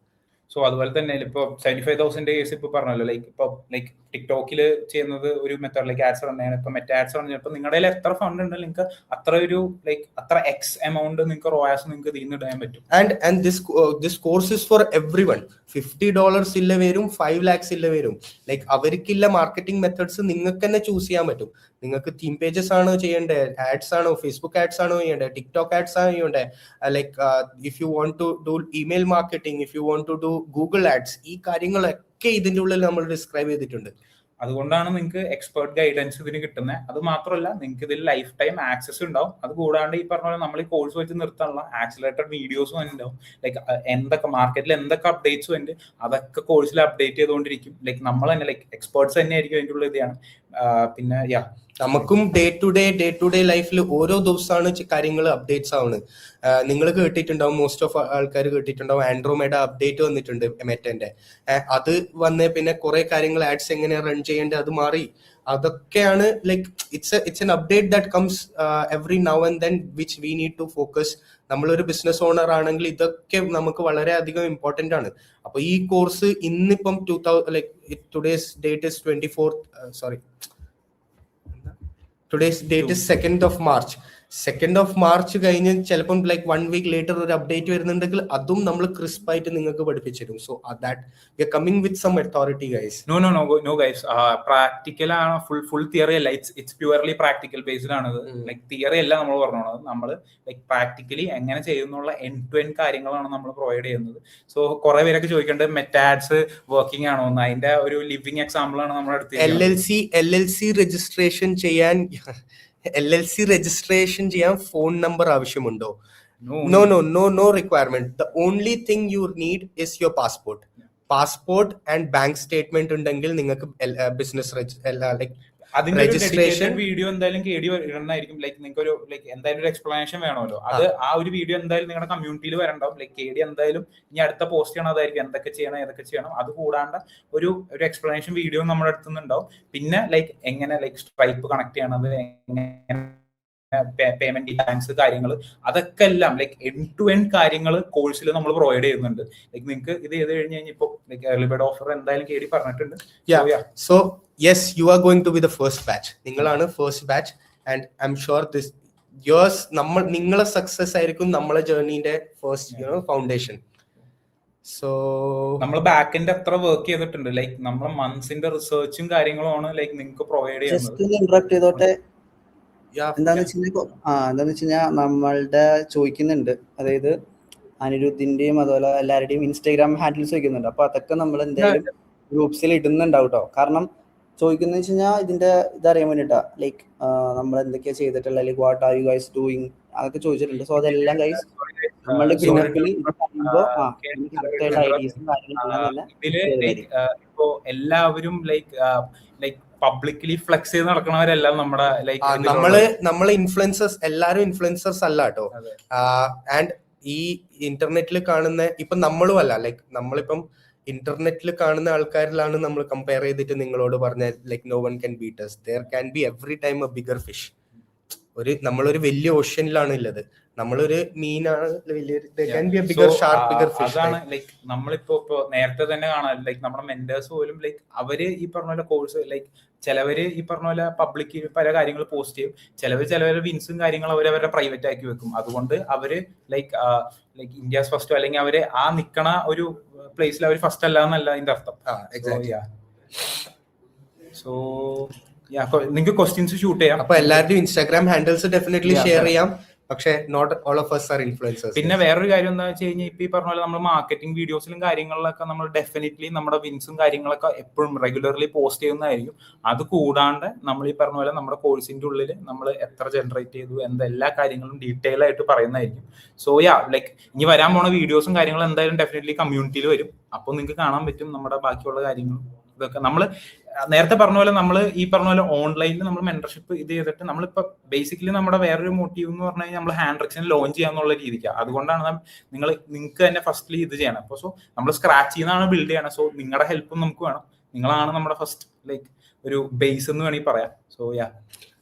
സോ അതുപോലെ തന്നെ ഇപ്പൊ 75,000 കേസ് ഇപ്പൊ പറഞ്ഞല്ലോ ലൈക്ക് ഇപ്പൊ ലൈക്ക് ടിക്ടോക്കിൽ ചെയ്യുന്നത് ഒരു മെത്തേഡ് ലൈക്ക് ആഡ്സ് റണ്ണാണ്. ഇപ്പൊ മറ്റേ ആഡ്സ് പറഞ്ഞപ്പോ നിങ്ങളുടെ കയ്യിൽ എത്ര ഫണ്ട് ഉണ്ടെങ്കിൽ നിങ്ങൾക്ക് അത്ര ഒരു ലൈക്ക് അത്ര എക്സ് എമൗണ്ട് നിങ്ങൾക്ക് റോയാസ് നിങ്ങൾക്ക് ഇടാൻ പറ്റും. And this course is for everyone. $50 ഇല്ല വരും, 5 lakhs ഇല്ല വരും. ലൈക്ക് അവർക്കില്ല മാർക്കറ്റിംഗ് മെത്തേഡ്സ് നിങ്ങൾക്ക് തന്നെ ചൂസ് ചെയ്യാൻ പറ്റും. നിങ്ങൾക്ക് തീം പേജസ് ആണോ ചെയ്യേണ്ടത്, ആഡ്സ് ആണോ, ഫേസ്ബുക്ക് ആഡ്സ് ആണോ ചെയ്യേണ്ടത്, ടിക്ടോക്ക് ആഡ്സ് ആണോ ചെയ്യേണ്ടത്, like if you want to do email marketing, if you want to do Google ads, ഈ കാര്യങ്ങളൊക്കെ ഇതിന്റെ ഉള്ളിൽ നമ്മൾ ഡിസ്ക്രൈബ് ചെയ്തിട്ടുണ്ട്. അതുകൊണ്ടാണ് നിങ്ങൾക്ക് എക്സ്പേർട്ട് ഗൈഡൻസ് ഇതിന് കിട്ടുന്നത്. അത് മാത്രമല്ല നിങ്ങൾക്ക് ഇതിൽ ലൈഫ് ടൈം ആക്സസ് ഉണ്ടാവും. അത് കൂടാണ്ട് ഈ പറഞ്ഞ പോലെ നമ്മൾ ഈ കോഴ്സ് വെച്ച് നിർത്താനുള്ള ആക്സിലറേറ്റഡ് വീഡിയോസും ഉണ്ടാവും. ലൈക്ക് എന്തൊക്കെ മാർക്കറ്റിൽ എന്തൊക്കെ അപ്ഡേറ്റ്സും ഉണ്ട് അതൊക്കെ കോഴ്സിൽ അപ്ഡേറ്റ് ചെയ്തുകൊണ്ടിരിക്കും. ലൈക്ക് നമ്മൾ തന്നെ ലൈക്ക് എക്സ്പേർട്സ് തന്നെ ആയിരിക്കും അതിൻ്റെ ഉള്ള ഇതാണ്. പിന്നെ നമുക്കും ഡേ ടു ഡേ ലൈഫിൽ ഓരോ ദിവസമാണ് കാര്യങ്ങൾ അപ്ഡേറ്റ്സ് ആവുന്നത്. നിങ്ങൾ കേട്ടിട്ടുണ്ടാവും, മോസ്റ്റ് ഓഫ് ആൾക്കാർ കേട്ടിട്ടുണ്ടാവും ആൻഡ്രോമേഡ അപ്ഡേറ്റ് വന്നിട്ടുണ്ട് മെറ്റന്റെ. അത് വന്നേ പിന്നെ കുറെ കാര്യങ്ങൾ ആഡ്സ് എങ്ങനെ റൺ ചെയ്യേണ്ടത് അത് മാറി. അതൊക്കെയാണ് like it's an update that comes every now and then which we need to focus. നമ്മളൊരു ബിസിനസ് ഓണർ ആണെങ്കിൽ ഇതൊക്കെ നമുക്ക് വളരെയധികം ഇമ്പോർട്ടന്റ് ആണ്. അപ്പൊ ഈ കോഴ്സ് ഇന്നിപ്പം 2000 like today's date is 2nd of March. 2nd of March കഴിഞ്ഞ് ചിലപ്പം ലൈക്ക് 1 week ലേറ്റർ ഒരു അപ്ഡേറ്റ് വരുന്നുണ്ടെങ്കിൽ അതും നമ്മൾ ക്രിസ്പ് ആയിട്ട് നിങ്ങൾക്ക് പഠിപ്പിച്ചു തരും. So that we are coming with some authority guys. No guys, practical ആണ്, ഫുൾ തിയറി അല്ല, ഇറ്റ്സ് പ്യുവർലി പ്രാക്ടിക്കൽ ബേസ്ഡ് ആണ്. ലൈക്ക് തിയറി അല്ല നമ്മൾ പറഞ്ഞത്, നമ്മൾ ലൈക്ക് പ്രാക്ടിക്കലി എങ്ങനെ ചെയ്യുന്നുള്ള എൻഡ് ടു എൻഡ് കാര്യങ്ങളാണ് നമ്മൾ പ്രൊവൈഡ് ചെയ്യുന്നത്. സോ കുറെ പേരൊക്കെ ചോദിക്കേണ്ടത് മെറ്റാഡ്സ് വർക്കിംഗ് ആണോ എന്ന്, അതിന്റെ ഒരു ലിവിങ് എക്സാമ്പിൾ ആണ് നമ്മൾ എടുത്തത്. LLC രജിസ്ട്രേഷൻ ചെയ്യാൻ ഫോൺ നമ്പർ ആവശ്യമുണ്ടോ? No requirement. The only thing you need is your passport and bank statement ഉണ്ടെങ്കിൽ നിങ്ങൾക്ക് ബിസിനസ് ലൈക്ക് അതിന്റെ രജിസ്ട്രേഷൻ വീഡിയോ എന്തായാലും കേടി ഇടണമായിരിക്കും. ലൈക്ക് നിങ്ങൾക്ക് ഒരു ലൈക്ക് എന്തായാലും ഒരു എക്സ്പ്ലനേഷൻ വേണമല്ലോ. അത് ആ ഒരു വീഡിയോ എന്തായാലും നിങ്ങളുടെ കമ്മ്യൂണിറ്റിയിൽ വരണ്ടാവും. ലൈക്ക് കേടി എന്തായാലും ഇനി അടുത്ത പോസ്റ്റ് ചെയ്യണം, അതായിരിക്കും എന്തൊക്കെ ചെയ്യണം ഏതൊക്കെ ചെയ്യണം. അത് കൂടാണ്ട് ഒരു എക്സ്പ്ലനേഷൻ വീഡിയോ നമ്മുടെ അടുത്തുനിന്നുണ്ടാവും. പിന്നെ ലൈക്ക് എങ്ങനെ ലൈക്ക് സ്ട്രൈപ്പ് കണക്ട് ചെയ്യണത്, എങ്ങനെ പേയ്മെന്റ് ബാങ്ക്സ് കാര്യങ്ങൾ, അതൊക്കെ എല്ലാം ലൈക്ക് എൻഡ് ടു എൻഡ് കാര്യങ്ങൾ കോഴ്സിൽ നമ്മൾ പ്രൊവൈഡ് ചെയ്യുന്നുണ്ട്. ലൈക്ക് നിങ്ങൾക്ക് ഇത് ചെയ്ത് കഴിഞ്ഞ് കഴിഞ്ഞാൽ ഇപ്പോൾ ലൈക്ക് ഏർലി ബേർഡ് ഓഫർ എന്തായാലും കേടി പറഞ്ഞിട്ടുണ്ട്. So yes, you are going to be the first batch. നിങ്ങളാണ് first batch and I M sure this yours നിങ്ങളെ സക്സസ് ആയിരിക്കും നമ്മളെ ജേർണിന്റെ ഫസ്റ്റ് ഫൗണ്ടേഷൻ. സോ നമ്മൾ ബാക്ക് എൻഡ് എത്ര വർക്ക് ചെയ്തിട്ടുണ്ട്, ലൈക്ക് നമ്മളെ മന്ത്സിന്റെ റിസർച്ചും കാര്യങ്ങളുമാണ് ലൈക്ക് നിങ്ങൾക്ക് പ്രൊവൈഡ് ചെയ്യുന്നത്. എന്താന്ന് വെച്ച് കഴിഞ്ഞാൽ നമ്മളുടെ ചോദിക്കുന്നുണ്ട്, അതായത് അനിരുദ്ധിന്റെയും അതുപോലെ എല്ലാവരുടെയും ഇൻസ്റ്റാഗ്രാം ഹാൻഡിൽസ് ചോദിക്കുന്നുണ്ട്. അപ്പൊ അതൊക്കെ നമ്മൾ എന്തായാലും ഗ്രൂപ്പ്സിൽ ഇടുന്നുണ്ടാവും കേട്ടോ. കാരണം ചോദിക്കുന്ന വെച്ച് കഴിഞ്ഞാൽ ഇതിന്റെ ഇതറിയാൻ വേണ്ടിട്ടാ, ലൈക്ക് നമ്മൾ എന്തൊക്കെയാ ചെയ്തിട്ടുള്ള, like what are you guys doing, അതൊക്കെ ചോദിച്ചിട്ടുണ്ട്. സോ അതെല്ലാം ഗൈസ് നമ്മളുടെ ഗ്രൂപ്പിൽ ഇപ്പോ എല്ലാവരും ലൈക്ക് പബ്ലിക്കലി ഫ്ലെക്സ് ചെയ്ത് നടക്കണവരെല്ലാം നമ്മുടെ ലൈക്ക് നമ്മള് ഇൻഫ്ലുവൻസേഴ്സ്, എല്ലാരും ഇൻഫ്ലുവൻസേഴ്സ് അല്ല കേട്ടോ. ആൻഡ് ഈ ഇന്റർനെറ്റിൽ കാണുന്ന ഇപ്പൊ നമ്മളും അല്ല, ലൈക്ക് നമ്മളിപ്പം ഇന്റർനെറ്റിൽ കാണുന്ന ആൾക്കാരിലാണ് നമ്മൾ കമ്പയർ ചെയ്തിട്ട് നിങ്ങളോട് പറഞ്ഞ like no one can beat us. There can be every time a bigger fish. നമ്മളൊരു വലിയ ഓഷ്യനിലാണ് ഉള്ളത്, നമ്മളൊരു മീനാണ്, അതാണ് ലൈക്ക് നമ്മളിപ്പോ നേരത്തെ തന്നെ കാണാം. ലൈക്ക് നമ്മുടെ മെന്റേഴ്സ് പോലും ലൈക്ക് അവര് ഈ പറഞ്ഞ പോലെ കോഴ്സ് ലൈക്ക് ചിലവര് ഈ പറഞ്ഞ പോലെ പബ്ലിക് പല കാര്യങ്ങൾ പോസ്റ്റ് ചെയ്യും, ചിലവര് വിൻസും കാര്യങ്ങളും അവരവരുടെ പ്രൈവറ്റ് ആക്കി വെക്കും. അതുകൊണ്ട് അവര് ലൈക്ക് ഇന്ത്യസ് ഫസ്റ്റോ അല്ലെങ്കിൽ അവര് ആ നിക്കണ ഒരു പ്ലേസിൽ അവർ ഫസ്റ്റ് അല്ല എന്നല്ല അതിന്റെ അർത്ഥം. സോ നിങ്ങൾക്ക് ക്വസ്റ്റ്യൻസ് ഷൂട്ട് ചെയ്യാം. അപ്പൊ എല്ലാവരുടെയും ഇൻസ്റ്റാഗ്രാം ഹാൻഡിൽസ് ഡെഫിനറ്റ്ലി ഷെയർ ചെയ്യാം. പക്ഷേ not all of us are influencers. പിന്നെ വേറൊരു കാര്യം എന്താ വെച്ച് കഴിഞ്ഞാൽ ഇപ്പൊ ഈ പറഞ്ഞ പോലെ നമ്മൾ മാർക്കറ്റിംഗ് വീഡിയോസിലും കാര്യങ്ങളിലൊക്കെ നമ്മൾ ഡെഫിനറ്റ്ലി നമ്മുടെ വിൻസും കാര്യങ്ങളൊക്കെ എപ്പോഴും റെഗുലർലി പോസ്റ്റ് ചെയ്യുന്നതായിരിക്കും. അത് കൂടാണ്ട് നമ്മൾ ഈ പറഞ്ഞ പോലെ നമ്മുടെ കോഴ്സിന്റെ ഉള്ളിൽ നമ്മൾ എത്ര ജനറേറ്റ് ചെയ്തു എല്ലാ കാര്യങ്ങളും ഡീറ്റെയിൽ ആയിട്ട് പറയുന്നതായിരിക്കും. സോ ലൈക്ക് ഇനി വരാൻ പോണ വീഡിയോസും കാര്യങ്ങളും എന്തായാലും ഡെഫിനറ്റ്ലി കമ്മ്യൂണിറ്റിയിൽ വരും. അപ്പോൾ നിങ്ങൾക്ക് കാണാൻ പറ്റും നമ്മുടെ ബാക്കിയുള്ള കാര്യങ്ങളും. ഇതൊക്കെ നമ്മൾ നേരത്തെ പറഞ്ഞ പോലെ നമ്മൾ ഈ പറഞ്ഞ പോലെ ഓൺലൈനിൽ നമ്മൾ മെന്റർഷിപ്പ് ഇത് ചെയ്തിട്ട് നമ്മളിപ്പോ ബേസിക്കലി നമ്മുടെ വേറൊരു മോട്ടീവ് എന്ന് പറഞ്ഞു കഴിഞ്ഞാൽ നമ്മൾ ഹാൻഡ് റിക്സിനെ ലോഞ്ച് ചെയ്യാന്നുള്ള രീതിക്കാണ്. അതുകൊണ്ടാണ് നിങ്ങൾക്ക് തന്നെ ഫസ്റ്റ്ലി ഇത് ചെയ്യണം. അപ്പോൾ സോ നമ്മൾ സ്ക്രാച്ച് ചെയ്യുന്നതാണ് ബിൽഡ് ചെയ്യണം. സോ നിങ്ങളുടെ ഹെൽപ്പും നമുക്ക് വേണം. നിങ്ങളാണ് നമ്മുടെ ഫസ്റ്റ് ലൈക്ക് ഒരു ബേസ് എന്ന് വേണമെങ്കിൽ പറയാം. സോ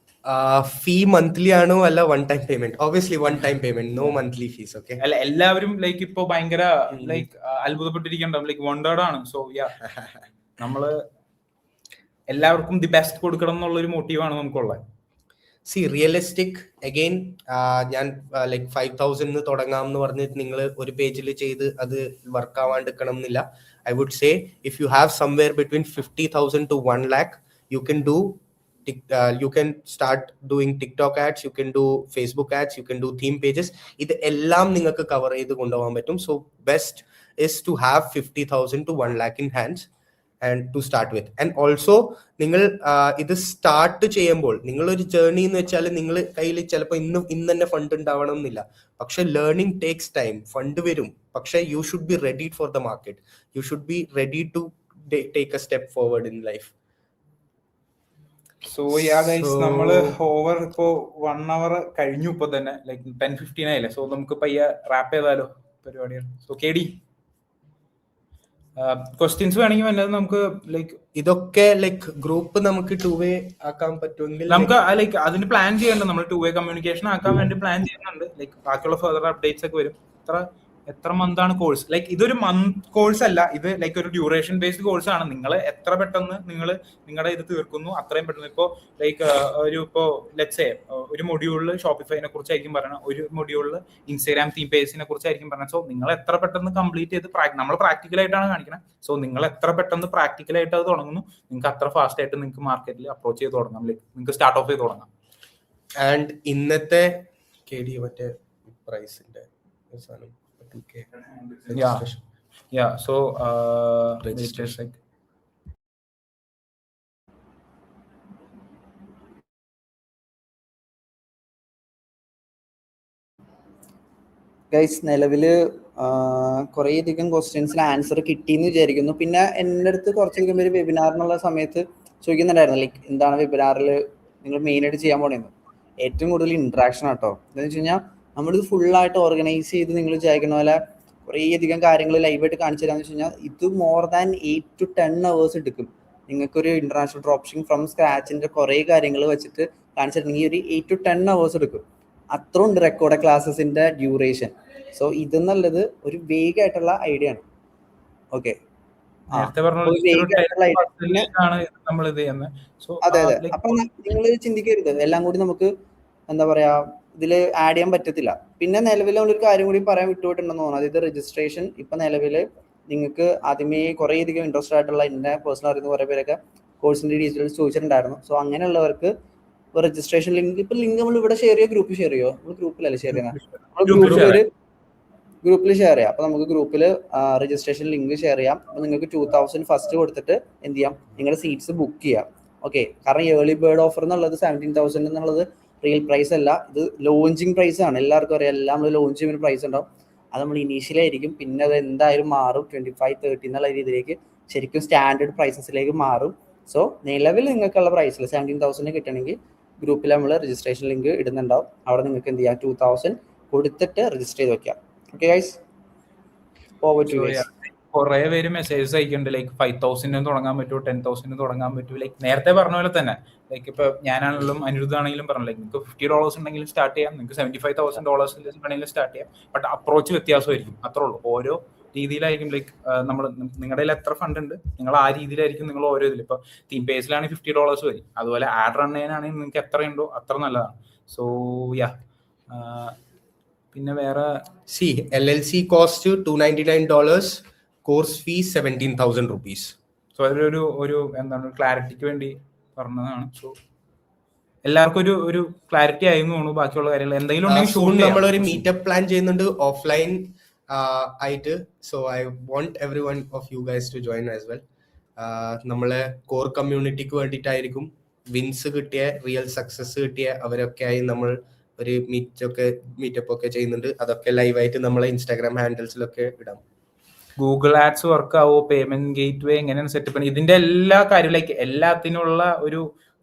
ഫീ മന്ത്ലി ആണോ അല്ല one time payment? Obviously one time payment, no monthly fees. Okay, അല്ല എല്ലാവരും ലൈക്ക് ഇപ്പൊ ഭയങ്കര ലൈക്ക് അത്ഭുതപ്പെട്ടിരിക്കണ്ടാവും, ലൈക്ക് വണ്ടേർഡ് ആണ്. സോ നമ്മള് എല്ലാവർക്കും ദി ബെസ്റ്റ് കൊടുക്കണം എന്നുള്ളൊരു മോട്ടീവാണ് നമുക്കുള്ളത്. സി റിയലിസ്റ്റിക് അഗെയിൻ, ഞാൻ ലൈക്ക് 5,000 തുടങ്ങാം എന്ന് പറഞ്ഞിട്ട് നിങ്ങൾ ഒരു പേജിൽ ചെയ്ത് അത് വർക്ക് ആവാണ്ടിരിക്കണം എന്നില്ല. I would say if you have somewhere between 50,000 to 1 lakh, you can start doing TikTok ads, you can do Facebook ads, you can do theme pages. ഇത് എല്ലാം നിങ്ങൾക്ക് കവർ ചെയ്ത് കൊണ്ടുപോകാൻ പറ്റും. So best is to have 50,000 to 1 lakh in hands and to start with. And also നിങ്ങൾ ഇത് സ്റ്റാർട്ട് ചെയ്യുമ്പോൾ നിങ്ങളൊരു ജേർണി എന്ന് വെച്ചാൽ നിങ്ങൾ കയ്യിൽ ചിലപ്പോൾ ഇന്ന് തന്നെ ഫണ്ട് ഉണ്ടാവണം എന്നില്ല. പക്ഷെ ലേണിംഗ് ടേക്സ് ടൈം. ഫണ്ട് വരും, പക്ഷെ you should be ready for the market. You should be ready to take a step forward in life. So നമ്മള് ഓവർ ഇപ്പോ 1 hour കഴിഞ്ഞു ഇപ്പൊ തന്നെ, ലൈക്ക് 10:15 ആയില്ലേ. സോ നമുക്ക് പയ്യെ റാപ്പ് ചെയ്താലോ പരിപാടികൾ. സോ കേടി ക്വസ്റ്റ്യൻസ് വേണമെങ്കിൽ വന്നത് നമുക്ക് ലൈക്ക് ഇതൊക്കെ ലൈക്ക് ഗ്രൂപ്പ് നമുക്ക് 2-way ആക്കാൻ പറ്റുമെങ്കിൽ നമുക്ക് ലൈക്ക് അതിന് പ്ലാൻ ചെയ്യുന്നുണ്ട്. നമ്മൾ 2-way കമ്മ്യൂണിക്കേഷൻ ആക്കാൻ വേണ്ടി പ്ലാൻ ചെയ്യുന്നുണ്ട്. ലൈക്ക് ബാക്കിയുള്ള ഫർദർ അപ്ഡേറ്റ്സ് ഒക്കെ വരും. എത്ര മന്ത് ആണ് കോഴ്സ്? ലൈക്ക് ഇതൊരു മന്ത് കോഴ്സ് അല്ല, ഇത് ലൈക്ക് ഒരു ഡ്യൂറേഷൻ ബേസ്ഡ് കോഴ്സ് ആണ്. നിങ്ങൾ എത്ര പെട്ടെന്ന് നിങ്ങളുടെ ഇത് തീർക്കുന്നു അത്രയും പെട്ടെന്ന്. ഇപ്പോൾ ലൈക്ക് ലെറ്റ്സ് സേ ഒരു മൊഡ്യൂളിൽ ഷോപ്പിഫൈനെ കുറിച്ചായിരിക്കും പറയണം, ഒരു മൊഡ്യൂളിൽ ഇൻസ്റ്റാഗ്രാം തീം പേജിനെ കുറിച്ചായിരിക്കും പറയണം. സോ നിങ്ങൾ എത്ര പെട്ടെന്ന് കംപ്ലീറ്റ് ചെയ്ത് നമ്മൾ പ്രാക്ടിക്കലായിട്ടാണ് കാണിക്കണം. സോ നിങ്ങൾ എത്ര പെട്ടെന്ന് പ്രാക്ടിക്കലായിട്ട് അത് തുടങ്ങുന്നു, നിങ്ങൾക്ക് അത്ര ഫാസ്റ്റ് ആയിട്ട് നിങ്ങൾക്ക് മാർക്കറ്റിൽ അപ്രോച്ച് ചെയ്ത് തുടങ്ങാം, ലൈക്ക് നിങ്ങൾക്ക് സ്റ്റാർട്ട് ഓഫ് ചെയ്ത് തുടങ്ങാം. ആൻഡ് ഇന്നത്തെ മറ്റേ പ്രൈസിന്റെ സാധനം 2K. Yeah. So Registration. Guys നിലവില് കുറേ അധികം ക്വസ്റ്റ്യൻസിന് ആൻസർ കിട്ടിയെന്ന് വിചാരിക്കുന്നു. പിന്നെ എൻ്റെ അടുത്ത് കുറച്ചധികം പേര് വെബിനാറിനുള്ള സമയത്ത് ചോദിക്കുന്നുണ്ടായിരുന്നു, ലൈക്ക് എന്താണ് വെബിനാറിൽ നിങ്ങൾ മെയിനായിട്ട് ചെയ്യാൻ പോണേന്ന്. ഏറ്റവും കൂടുതൽ ഇൻട്രാക്ഷൻ ആട്ടോ. എന്താണെന്ന് വെച്ച് കഴിഞ്ഞാൽ നമ്മളിത് ഫുള്ളായിട്ട് ഓർഗനൈസ് ചെയ്ത് നിങ്ങൾ വിചാരിക്കുന്ന പോലെ കുറേ അധികം കാര്യങ്ങൾ ലൈവായിട്ട് കാണിച്ചു തരാമെന്ന് വെച്ച് കഴിഞ്ഞാൽ ഇത് മോർ ദാൻ 8 to 10 hours എടുക്കും. നിങ്ങൾക്കൊരു ഇന്റർനാഷണൽ ഡ്രോപ്പ് ഷിപ്പിംഗ് ഫ്രം സ്ക്രാച്ചിൻ്റെ കുറേ കാര്യങ്ങൾ വെച്ചിട്ട് കാണിച്ചിട്ടുണ്ടെങ്കിൽ ഒരു 8 to 10 hours എടുക്കും. അത്ര ഉണ്ട് റെക്കോർഡ് ക്ലാസ്സസിന്റെ ഡ്യൂറേഷൻ. സോ ഇത് നല്ലത് ഒരു വേഗമായിട്ടുള്ള ഐഡിയ ആണ്. ഓക്കെ, നേരത്തെ പറഞ്ഞ അതെ അതെ. അപ്പൊ നിങ്ങൾ ചിന്തിക്കരുത് എല്ലാം കൂടി നമുക്ക് എന്താ പറയാ ഇതിൽ ആഡ് ചെയ്യാൻ പറ്റത്തില്ല. പിന്നെ നിലവിൽ ഒരു കാര്യം കൂടി പറയാൻ വിട്ടുപോയിട്ടുണ്ടെന്ന് തോന്നുന്നു. അതായത് രജിസ്ട്രേഷൻ ഇപ്പൊ നിലവിൽ നിങ്ങൾക്ക് ആദ്യമേ കുറേ അധികം ഇൻട്രസ്റ്റ് ആയിട്ടുള്ള എന്റെ പേഴ്സണൽ അറിയുന്ന കുറേ പേരൊക്കെ കോഴ്സിന്റെ ഡീറ്റെയിൽസ് ചോദിച്ചിട്ടുണ്ടായിരുന്നു. സോ അങ്ങനെയുള്ളവർക്ക് രജിസ്ട്രേഷൻ ലിങ്ക് നമ്മൾ ഇവിടെ ഷെയർ ചെയ്യുക, ഗ്രൂപ്പിൽ ഷെയർ ചെയ്യുമോ? നമ്മൾ ഗ്രൂപ്പിലല്ലേ ഷെയർ ചെയ്യുന്നത്? ഗ്രൂപ്പിൽ ഷെയർ ചെയ്യാം. അപ്പൊ നമുക്ക് ഗ്രൂപ്പിൽ രജിസ്ട്രേഷൻ ലിങ്ക് ഷെയർ ചെയ്യാം. അപ്പൊ നിങ്ങൾക്ക് 2000 ഫസ്റ്റ് കൊടുത്തിട്ട് എന്ത് ചെയ്യാം, നിങ്ങളുടെ സീറ്റ്സ് ബുക്ക് ചെയ്യാം. ഓക്കെ, കാരണം ഏർലി ബേർഡ് ഓഫർ എന്നുള്ളത് 17,000 എന്നുള്ളത് റിയൽ പ്രൈസ് അല്ല, ഇത് ലോഞ്ചിങ് പ്രൈസ് ആണ്. എല്ലാവർക്കും അറിയാം, എല്ലാം നമ്മൾ ലോഞ്ച് ചെയ്യുന്ന പ്രൈസ് ഉണ്ടാവും. അത് നമ്മൾ ഇനീഷ്യലി ആയിരിക്കും, പിന്നെ അത് എന്തായാലും മാറും 25-30 എന്നുള്ള രീതിയിലേക്ക് ശരിക്കും സ്റ്റാൻഡേർഡ് പ്രൈസസിലേക്ക് മാറും. സോ നിലവിൽ നിങ്ങൾക്കുള്ള പ്രൈസിൽ 17,000 കിട്ടണമെങ്കിൽ ഗ്രൂപ്പിൽ നമ്മൾ രജിസ്ട്രേഷൻ ലിങ്ക് ഇടുന്നുണ്ടാവും. അവിടെ നിങ്ങൾക്ക് എന്ത് ചെയ്യാം, 2000 കൊടുത്തിട്ട് രജിസ്റ്റർ ചെയ്ത് വെക്കാം. ഓക്കെ ഗൈസ്, കുറെ പേര് മെസ്സേജസ് അയക്കുന്നുണ്ട്, ലൈക്ക് 5,000 തുടങ്ങാൻ പറ്റുമോ, 10,000 തുടങ്ങാൻ പറ്റുമോ. ലൈക്ക് നേരത്തെ പറഞ്ഞ പോലെ തന്നെ, ലൈക്ക് ഇപ്പൊ ഞാനാണെങ്കിലും അനിരുദ്ധാണെങ്കിലും പറഞ്ഞു, ലൈക്ക് നിങ്ങൾക്ക് $50 ഉണ്ടെങ്കിലും സ്റ്റാർട്ട് ചെയ്യാം, നിങ്ങൾക്ക് $75,000 വേണമെങ്കിലും സ്റ്റാർട്ട് ചെയ്യാം. ബട്ട് അപ്രോച്ച് വ്യത്യാസമായിരിക്കും, അത്രേ ഉള്ളൂ. ഓരോ രീതിയിലായിരിക്കും. ലൈക്ക് നമ്മൾ നിങ്ങളുടെ കയ്യിൽ എത്ര ഫണ്ട് ഉണ്ട്, നിങ്ങൾ ആ രീതിയിലായിരിക്കും നിങ്ങൾ ഓരോ ഇതിൽ. ഇപ്പൊ തീം പേസിലാണെങ്കിൽ $50 വരും. അതുപോലെ ആഡ് റൺ ചെയ്യാനാണെങ്കിൽ നിങ്ങൾക്ക് എത്രയുണ്ടോ അത്ര നല്ലതാണ്. സോ യാ, പിന്നെ വേറെ LLC cost $299, course fee 17,000 rupees. So ഒരു എന്താണ് ക്ലാരിറ്റിക്ക് വേണ്ടി പറഞ്ഞതാണ്. സോ എല്ലാവർക്കും ഒരു ക്ലാരിറ്റി ആയിരുന്നു തോന്നുന്നു. ബാക്കിയുള്ള കാര്യങ്ങൾ എന്തെങ്കിലും നമ്മളൊരു മീറ്റപ്പ് പ്ലാൻ ചെയ്യുന്നുണ്ട് ഓഫ്ലൈൻ ആയിട്ട്. So I want every one of you guys to join as well. നമ്മളെ കോർ കമ്മ്യൂണിറ്റിക്ക് വേണ്ടിയിട്ടായിരിക്കും. വിൻസ് കിട്ടിയ, റിയൽ സക്സസ് കിട്ടിയ അവരൊക്കെ ആയി നമ്മൾ ഒരു മീറ്റപ്പ് ഒക്കെ ചെയ്യുന്നുണ്ട്. അതൊക്കെ ലൈവായിട്ട് നമ്മളെ ഇൻസ്റ്റാഗ്രാം ഹാൻഡിൽസിലൊക്കെ ഇടാം. ഗൂഗിൾ ആഡ്സ് വർക്ക് ആവോ, പേയ്മെന്റ് ഗേറ്റ് വേ എങ്ങനെയാണ് സെറ്റപ്പ് ചെയ്യുന്നത്, ഇതിന്റെ എല്ലാ കാര്യവും ലൈക്ക് എല്ലാത്തിനുള്ള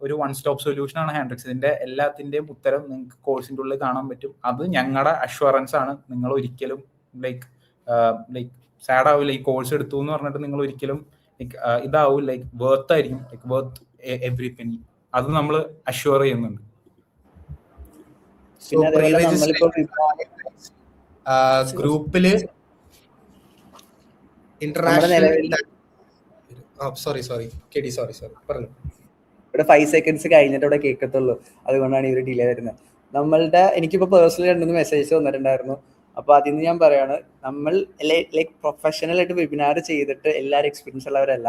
ഒരു വൺ സ്റ്റോപ്പ് സൊല്യൂഷൻ ആണ് ഹാൻഡ്രിക്സ്. ഇതിന്റെ എല്ലാത്തിന്റെയും ഉത്തരം നിങ്ങൾക്ക് കോഴ്സിന്റെ ഉള്ളിൽ കാണാൻ പറ്റും. അത് ഞങ്ങളുടെ അഷ്വറൻസ് ആണ്. നിങ്ങൾ ഒരിക്കലും ലൈക്ക് സാഡ് ആവില്ല. ഈ കോഴ്സ് എടുത്തു എന്ന് പറഞ്ഞിട്ട് നിങ്ങൾ ഒരിക്കലും ലൈക്ക് ഇതാവും, ലൈക്ക് വർത്ത് ആയിരിക്കും, ലൈക്ക് വർത്ത് എവറി പെനി. അത് നമ്മൾ അഷ്വർ ചെയ്യുന്നുണ്ട്. ഗ്രൂപ്പില് ഇന്റർനാഷണൽ സോറി പറഞ്ഞു. ഇവിടെ 5 seconds കഴിഞ്ഞിട്ട് ഇവിടെ കേൾക്കത്തുള്ളൂ, അതുകൊണ്ടാണ് ഇവര് ഡിലേ വരുന്നത്. നമ്മളുടെ എനിക്കിപ്പോ പേഴ്സണലി 2 മെസ്സേജ് വന്നിട്ടുണ്ടായിരുന്നു. അപ്പൊ അതിന് ഞാൻ പറയാണ്, നമ്മൾ ലൈക്ക് പ്രൊഫഷണൽ ആയിട്ട് വെബിനാർ ചെയ്തിട്ട് എല്ലാവരും എക്സ്പീരിയൻസ് ഉള്ളവരല്ല.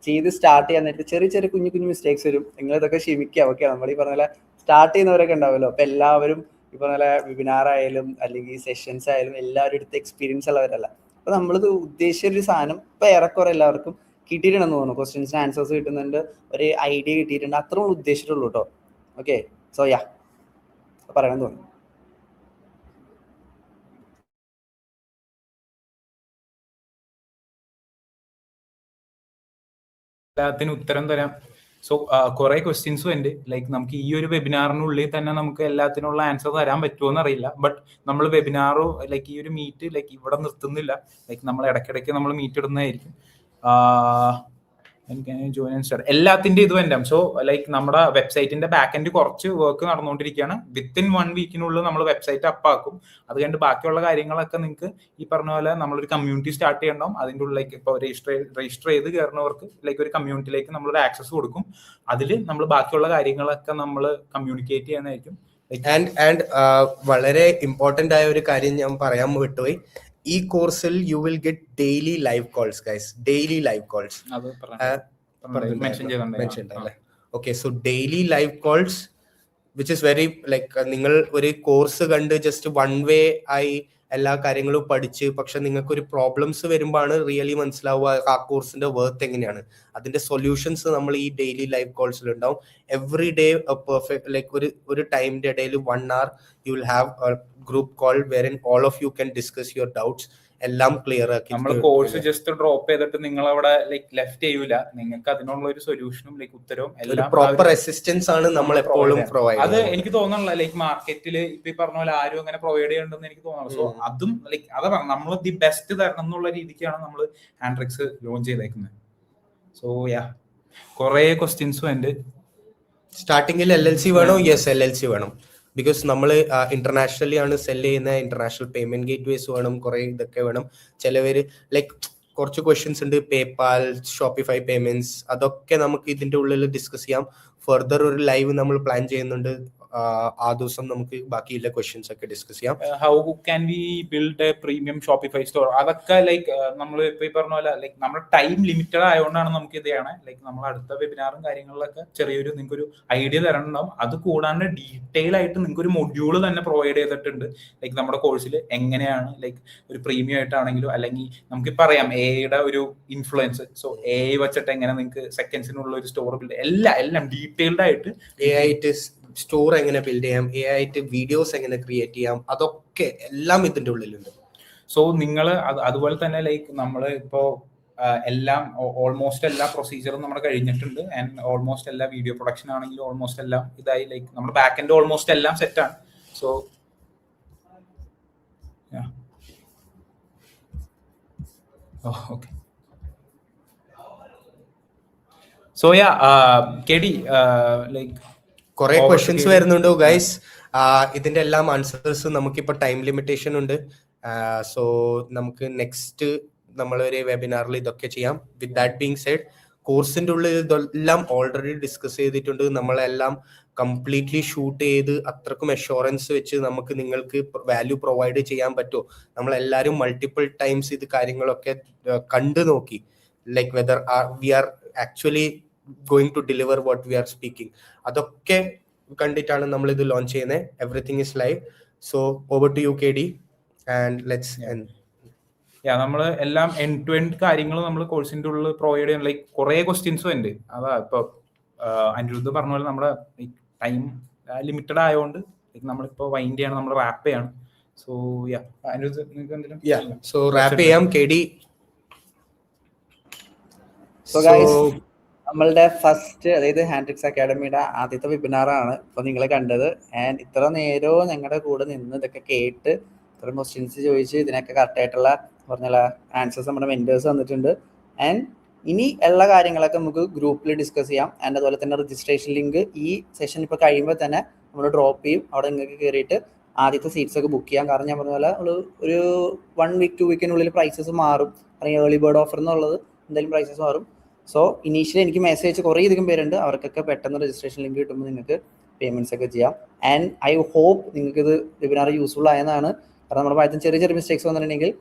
ചെയ്ത് സ്റ്റാർട്ട് ചെയ്യാൻ നേരത്തെ ചെറിയ കുഞ്ഞു മിസ്റ്റേക്സ് വരും. നിങ്ങൾ ഇതൊക്കെ ക്ഷമിക്കുക. ഓക്കെ, നമ്മൾ ഈ പറഞ്ഞ പോലെ സ്റ്റാർട്ട് ചെയ്യുന്നവരൊക്കെ ഉണ്ടാവുമല്ലോ. അപ്പൊ എല്ലാവരും ഈ പറഞ്ഞ പോലെ വെബിനാർ ആയാലും അല്ലെങ്കിൽ സെഷൻസ് ആയാലും എല്ലാവരും എടുത്ത് എക്സ്പീരിയൻസ് ഉള്ളവരല്ല. അപ്പൊ നമ്മളിത് ഉദ്ദേശിച്ച ഒരു സാധനം ഇപ്പൊ ഏറെക്കുറെ എല്ലാവർക്കും കിട്ടിയിട്ടുണ്ടെന്ന് തോന്നുന്നു. ക്വസ്റ്റ്യൻസിന് ആൻസേഴ്സ് കിട്ടുന്നുണ്ട്, ഒരു ഐഡിയ കിട്ടിയിട്ടുണ്ട്. അത്ര ഉദ്ദേശിച്ചിട്ടുള്ളൂ കേട്ടോ. ഓക്കെ, സോ യാ പറയണമെന്ന് തോന്നുന്നു. എല്ലാത്തിനും ഉത്തരം തരാം. സോ കുറെ ക്വസ്റ്റ്യൻസും ഉണ്ട്. ലൈക്ക് നമുക്ക് ഈ ഒരു വെബിനാറിനുള്ളിൽ തന്നെ നമുക്ക് എല്ലാത്തിനുള്ള ആൻസർ തരാൻ പറ്റുമോ എന്നറിയില്ല. ബട്ട് നമ്മൾ വെബിനാറോ ലൈക്ക് ഈ ഒരു മീറ്റ് ലൈക്ക് ഇവിടെ നിർത്തുന്നില്ല. ലൈക്ക് നമ്മൾ ഇടയ്ക്കിടയ്ക്ക് നമ്മൾ മീറ്റ് ഇടുന്നതായിരിക്കും. എല്ലാത്തിന്റെ ഇത് വേണ്ട. സോ ലൈക്ക് നമ്മുടെ വെബ്സൈറ്റിന്റെ ബാക്ക് എൻഡ് കുറച്ച് വർക്ക് നടന്നുകൊണ്ടിരിക്കുകയാണ്. വിത്തിൻ 1 വീക്കിനുള്ളിൽ നമ്മൾ വെബ്സൈറ്റ് അപ്പാക്കും. അത് കഴിഞ്ഞിട്ട് ബാക്കിയുള്ള കാര്യങ്ങളൊക്കെ നിങ്ങൾക്ക് ഈ പറഞ്ഞ പോലെ നമ്മളൊരു കമ്മ്യൂണിറ്റി സ്റ്റാർട്ട് ചെയ്യണം. അതിൻ്റെ ഉള്ളിലേക്ക് ഇപ്പോൾ രജിസ്റ്റർ ചെയ്ത് കയറുന്നവർക്ക് ലൈക്ക് ഒരു കമ്മ്യൂണിറ്റിയിലേക്ക് നമ്മളൊരു ആക്സസ് കൊടുക്കും. അതിൽ നമ്മൾ ബാക്കിയുള്ള കാര്യങ്ങളൊക്കെ നമ്മൾ കമ്മ്യൂണിക്കേറ്റ് ചെയ്യാനായിരിക്കും. ആൻഡ് വളരെ ഇമ്പോർട്ടന്റ് ആയ ഒരു കാര്യം ഞാൻ പറയാൻ വിട്ടുപോയി. ഈ കോഴ്സിൽ you will get daily live calls guys, daily live calls. Okay, so daily live calls which is very like നിങ്ങൾ ഒരു കോഴ്സ് കണ്ട് ജസ്റ്റ് 1 വേ ആയി എല്ലാ കാര്യങ്ങളും പഠിച്ച് പക്ഷെ നിങ്ങൾക്ക് ഒരു പ്രോബ്ലംസ് വരുമ്പോഴാണ് റിയലി മനസ്സിലാവുക ആ കോഴ്സിന്റെ വർത്ത് എങ്ങനെയാണ്. അതിന്റെ സൊല്യൂഷൻസ് നമ്മൾ ഈ ഡെയിലി ലൈവ് കോൾസിൽ ഉണ്ടാവും. എവറി ഡേ പെർഫെക്റ്റ് ലൈക്ക് ഒരു ടൈമിന്റെ ഇടയിൽ 1 hour you will have A group call wherein all of you can discuss your doubts. എല്ലാം ക്ലിയർ ആക്കി. നമ്മൾ കോഴ്സ് ജസ്റ്റ് ഡ്രോപ്പ് ചെയ്തിട്ട് നിങ്ങൾ അവിടെ ലൈക്ക് ലെഫ്റ്റ് ചെയ്യൂല. നിങ്ങൾക്ക് അതിനുള്ള ഒരു സൊല്യൂഷനും ലൈക്ക് ഉത്തരവും എല്ലാം പ്രോപ്പർ അസിസ്റ്റൻസ് ആണ് നമ്മൾ എപ്പോഴും പ്രൊവൈഡ്. അത് എനിക്ക് തോന്നുന്നില്ല ലൈക്ക് മാർക്കറ്റിൽ ഇപ്പൊ ഈ പറഞ്ഞ പോലെ ആരും അങ്ങനെ പ്രൊവൈഡ് ചെയ്യണ്ടെന്ന് എനിക്ക് തോന്നുന്നു. സോ അതും ലൈക്ക് അതാ പറഞ്ഞത്, നമ്മൾ ദി ബെസ്റ്റ് തരണം എന്നുള്ള രീതിക്കാണ് നമ്മൾ ഹാൻഡ്രിക്സ് ലോഞ്ച് ചെയ്തേക്കുന്നത്. സോ യാ കുറെ ക്വസ്റ്റ്യൻസും ഉണ്ട്. സ്റ്റാർട്ടിങ്ങിൽ LLC വേണോ? യെസ്, LLC വേണം. ബിക്കോസ് നമ്മൾ ഇന്റർനാഷണലി ആണ് സെല് ചെയ്യുന്ന, ഇന്റർനാഷണൽ പേയ്മെന്റ് ഗേറ്റ്വേസ് വേണം, കുറെ ഇതൊക്കെ വേണം. ചിലവര് ലൈക്ക് കുറച്ച് ക്വസ്റ്റ്യൻസ് ഉണ്ട്, പേപാൽ, ഷോപ്പിഫൈ പേയ്മെന്റ്സ്, അതൊക്കെ നമുക്ക് ഇതിന്റെ ഉള്ളിൽ ഡിസ്കസ് ചെയ്യാം. ഫർദർ ഒരു ലൈവ് നമ്മൾ പ്ലാൻ ചെയ്യുന്നുണ്ട്. ആ ദിവസം നമുക്ക് ബാക്കിയുള്ള ക്വസ്റ്റ്യൻസ് ഒക്കെ ഡിസ്കസ് ചെയ്യാം. How can we build A premium Shopify store, അതൊക്കെ ലൈക്ക് നമ്മൾ ഇപ്പൊ ഈ പറഞ്ഞ പോലെ ലൈക്ക് നമ്മുടെ ടൈം ലിമിറ്റഡ് ആയതുകൊണ്ടാണ് നമുക്ക് ഇത് ചെയ്യണേ. ലൈക്ക് നമ്മൾ അടുത്ത വെബിനാറും കാര്യങ്ങളിലൊക്കെ ചെറിയൊരു നിങ്ങൾക്ക് ഒരു ഐഡിയ തരണുണ്ടാവും. അത് കൂടാണ്ട് ഡീറ്റെയിൽ ആയിട്ട് നിങ്ങൾക്ക് ഒരു മൊഡ്യൂള് തന്നെ പ്രൊവൈഡ് ചെയ്തിട്ടുണ്ട്. ലൈക്ക് നമ്മുടെ കോഴ്സിൽ എങ്ങനെയാണ് ലൈക്ക് ഒരു പ്രീമിയം ആയിട്ടാണെങ്കിലും അല്ലെങ്കിൽ നമുക്ക് പറയാം എയുടെ ഒരു ഇൻഫ്ലുവൻസ്. സോ എ വെച്ചിട്ട് എങ്ങനെ നിങ്ങൾക്ക് സെക്കൻഡ്സിനുള്ള ഒരു സ്റ്റോർ ബിൽഡ് എല്ലാം ഡീറ്റെയിൽഡ് ആയിട്ട് AI സ്റ്റോർ എങ്ങനെ ബിൽഡ് ചെയ്യാം, AI വീഡിയോസ് എങ്ങനെ ക്രിയേറ്റ് ചെയ്യാം, അതൊക്കെ എല്ലാം ഇതിന്റെ ഉള്ളിലുണ്ട്. സോ നിങ്ങൾ അതുപോലെ തന്നെ ലൈക്ക് നമ്മൾ ഇപ്പോൾ എല്ലാം ഓൾമോസ്റ്റ് എല്ലാ പ്രൊസീജിയറും നമ്മുടെ കഴിഞ്ഞിട്ടുണ്ട്. ആൻഡ് ഓൾമോസ്റ്റ് എല്ലാ വീഡിയോ പ്രൊഡക്ഷൻ ആണെങ്കിലും ഓൾമോസ്റ്റ് എല്ലാം ഇതായി. ലൈക്ക് നമ്മുടെ ബാക്ക് എൻഡ് ഓൾമോസ്റ്റ് എല്ലാം സെറ്റാണ്. So okay. സോ യാ കെഡി ലൈക്ക് കുറെ ക്വസ്റ്റ്യൻസ് വരുന്നുണ്ട് ഗൈസ്. ഇതിന്റെ എല്ലാം ആൻസേഴ്സ് നമുക്കിപ്പോ ടൈം ലിമിറ്റേഷൻ ഉണ്ട്. സോ നമുക്ക് നെക്സ്റ്റ് നമ്മളൊരു വെബിനാറിൽ ഇതൊക്കെ ചെയ്യാം. വിത്ത് ദാറ്റ് ബീങ് സെഡ്, കോഴ്സിന്റെ ഉള്ളിൽ ഇതെല്ലാം ഓൾറെഡി ഡിസ്കസ് ചെയ്തിട്ടുണ്ട്. നമ്മളെല്ലാം കംപ്ലീറ്റ്ലി ഷൂട്ട് ചെയ്ത് അത്രക്കും അഷുറൻസ് വെച്ച് നമുക്ക് നിങ്ങൾക്ക് വാല്യൂ പ്രൊവൈഡ് ചെയ്യാൻ പറ്റുമോ. നമ്മളെല്ലാവരും മൾട്ടിപ്പിൾ ടൈംസ് ഇത് കാര്യങ്ങളൊക്കെ കണ്ടു നോക്കി. Like whether we are actually going to deliver what we are speaking. അതൊക്കെ കണ്ടിട്ടാണ് നമ്മൾ ഇത് ലോഞ്ച് ചെയ്യുന്നത്. Everything is live. So over to you KD and let's end. നമ്മൾ എല്ലാം എൻഡ് ടു എൻഡ് കാര്യങ്ങൾ നമ്മൾ കോഴ്സിന്റെ ഉള്ളിൽ പ്രൊവൈഡ് ചെയ്യാൻ ലൈക്ക് കുറെ ക്വസ്റ്റ്യൻസും ഉണ്ട്. അതാ ഇപ്പൊ അനിരുദ്ധ് പറഞ്ഞ പോലെ നമ്മുടെ ടൈം ലിമിറ്റഡ് ആയതുകൊണ്ട് നമ്മളിപ്പോ വൈൻഡ് ചെയ്യാണ്, നമ്മൾ റാപ്പ് ചെയ്യാണ്. സോ യാ അനിരുദ്ധ് നിങ്ങൾക്ക് എന്തെങ്കിലും സോ റാപ്പ് ചെയ്യാം KD. സോ ഗൈസ്, നമ്മളുടെ ഫസ്റ്റ് അതായത് ഹാൻഡ്രിക്സ് അക്കാഡമിയുടെ ആദ്യത്തെ വെബിനാറാണ് ഇപ്പോൾ നിങ്ങൾ കണ്ടത്. ആൻഡ് ഇത്ര നേരവും ഞങ്ങളുടെ കൂടെ നിന്ന് ഇതൊക്കെ കേട്ട് ഇത്ര ക്വസ്റ്റ്യൻസ് ചോദിച്ച് ഇതിനൊക്കെ കറക്റ്റായിട്ടുള്ള പറഞ്ഞ ആൻസേഴ്സ് നമ്മുടെ മെൻറ്റേഴ്സ് തന്നിട്ടുണ്ട്. ആൻഡ് ഇനി ഉള്ള കാര്യങ്ങളൊക്കെ നമുക്ക് ഗ്രൂപ്പിൽ ഡിസ്കസ് ചെയ്യാം. ആൻഡ് അതുപോലെ തന്നെ രജിസ്ട്രേഷൻ ലിങ്ക് ഈ സെഷൻ ഇപ്പോൾ കഴിയുമ്പോൾ തന്നെ നമ്മൾ ഡ്രോപ്പ് ചെയ്യും. അവിടെ നിങ്ങൾക്ക് കയറിയിട്ട് ആദ്യത്തെ സീറ്റ്സ് ഒക്കെ ബുക്ക് ചെയ്യാം. കാരണം ഞാൻ പറഞ്ഞ പോലെ ഒരു 1 വീക്ക് 2 വീക്കിനുള്ളിൽ പ്രൈസസ് മാറും. അല്ലെങ്കിൽ ഏർലി ബേർഡ് ഓഫർ എന്നുള്ളത് എന്തായാലും പ്രൈസസ് മാറും. സോ ഇനീഷ്യലി എനിക്ക് മെസ്സേജ് അയച്ച് കുറേ അധികം പേരുണ്ട്. അവർക്കൊക്കെ പെട്ടെന്ന് രജിസ്ട്രേഷൻ ലിങ്ക് കിട്ടുമ്പോൾ നിങ്ങൾക്ക് പേയ്മെൻറ്റ്സ് ഒക്കെ ചെയ്യാം. ആൻഡ് ഐ ഹോപ്പ് നിങ്ങൾക്കിത് വെബിനാർ യൂസ്ഫുൾ ആയതാണ്. കാരണം നമ്മുടെ ഭാഗത്ത് ചെറിയ ചെറിയ മിസ്റ്റേക്സ് വന്നിട്ടുണ്ടെങ്കിൽ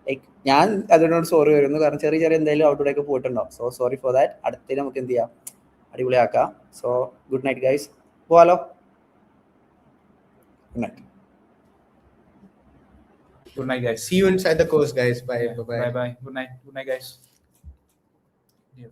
ലൈക്ക് ഞാൻ അതിനോട് സോറി വരുന്നു. കാരണം ചെറിയ എന്തായാലും ഔട്ട്ഡോറൊക്കെ പോയിട്ടുണ്ടാവും. So sorry for that. അടുത്തതിൽ നമുക്ക് എന്ത് ചെയ്യാം, അടിപൊളിയാക്കാം. So good night guys. പോവാലോ? Good night. Good night, guys. See you inside the course, guys. Bye. Bye. Good night. Good night, guys. Yeah.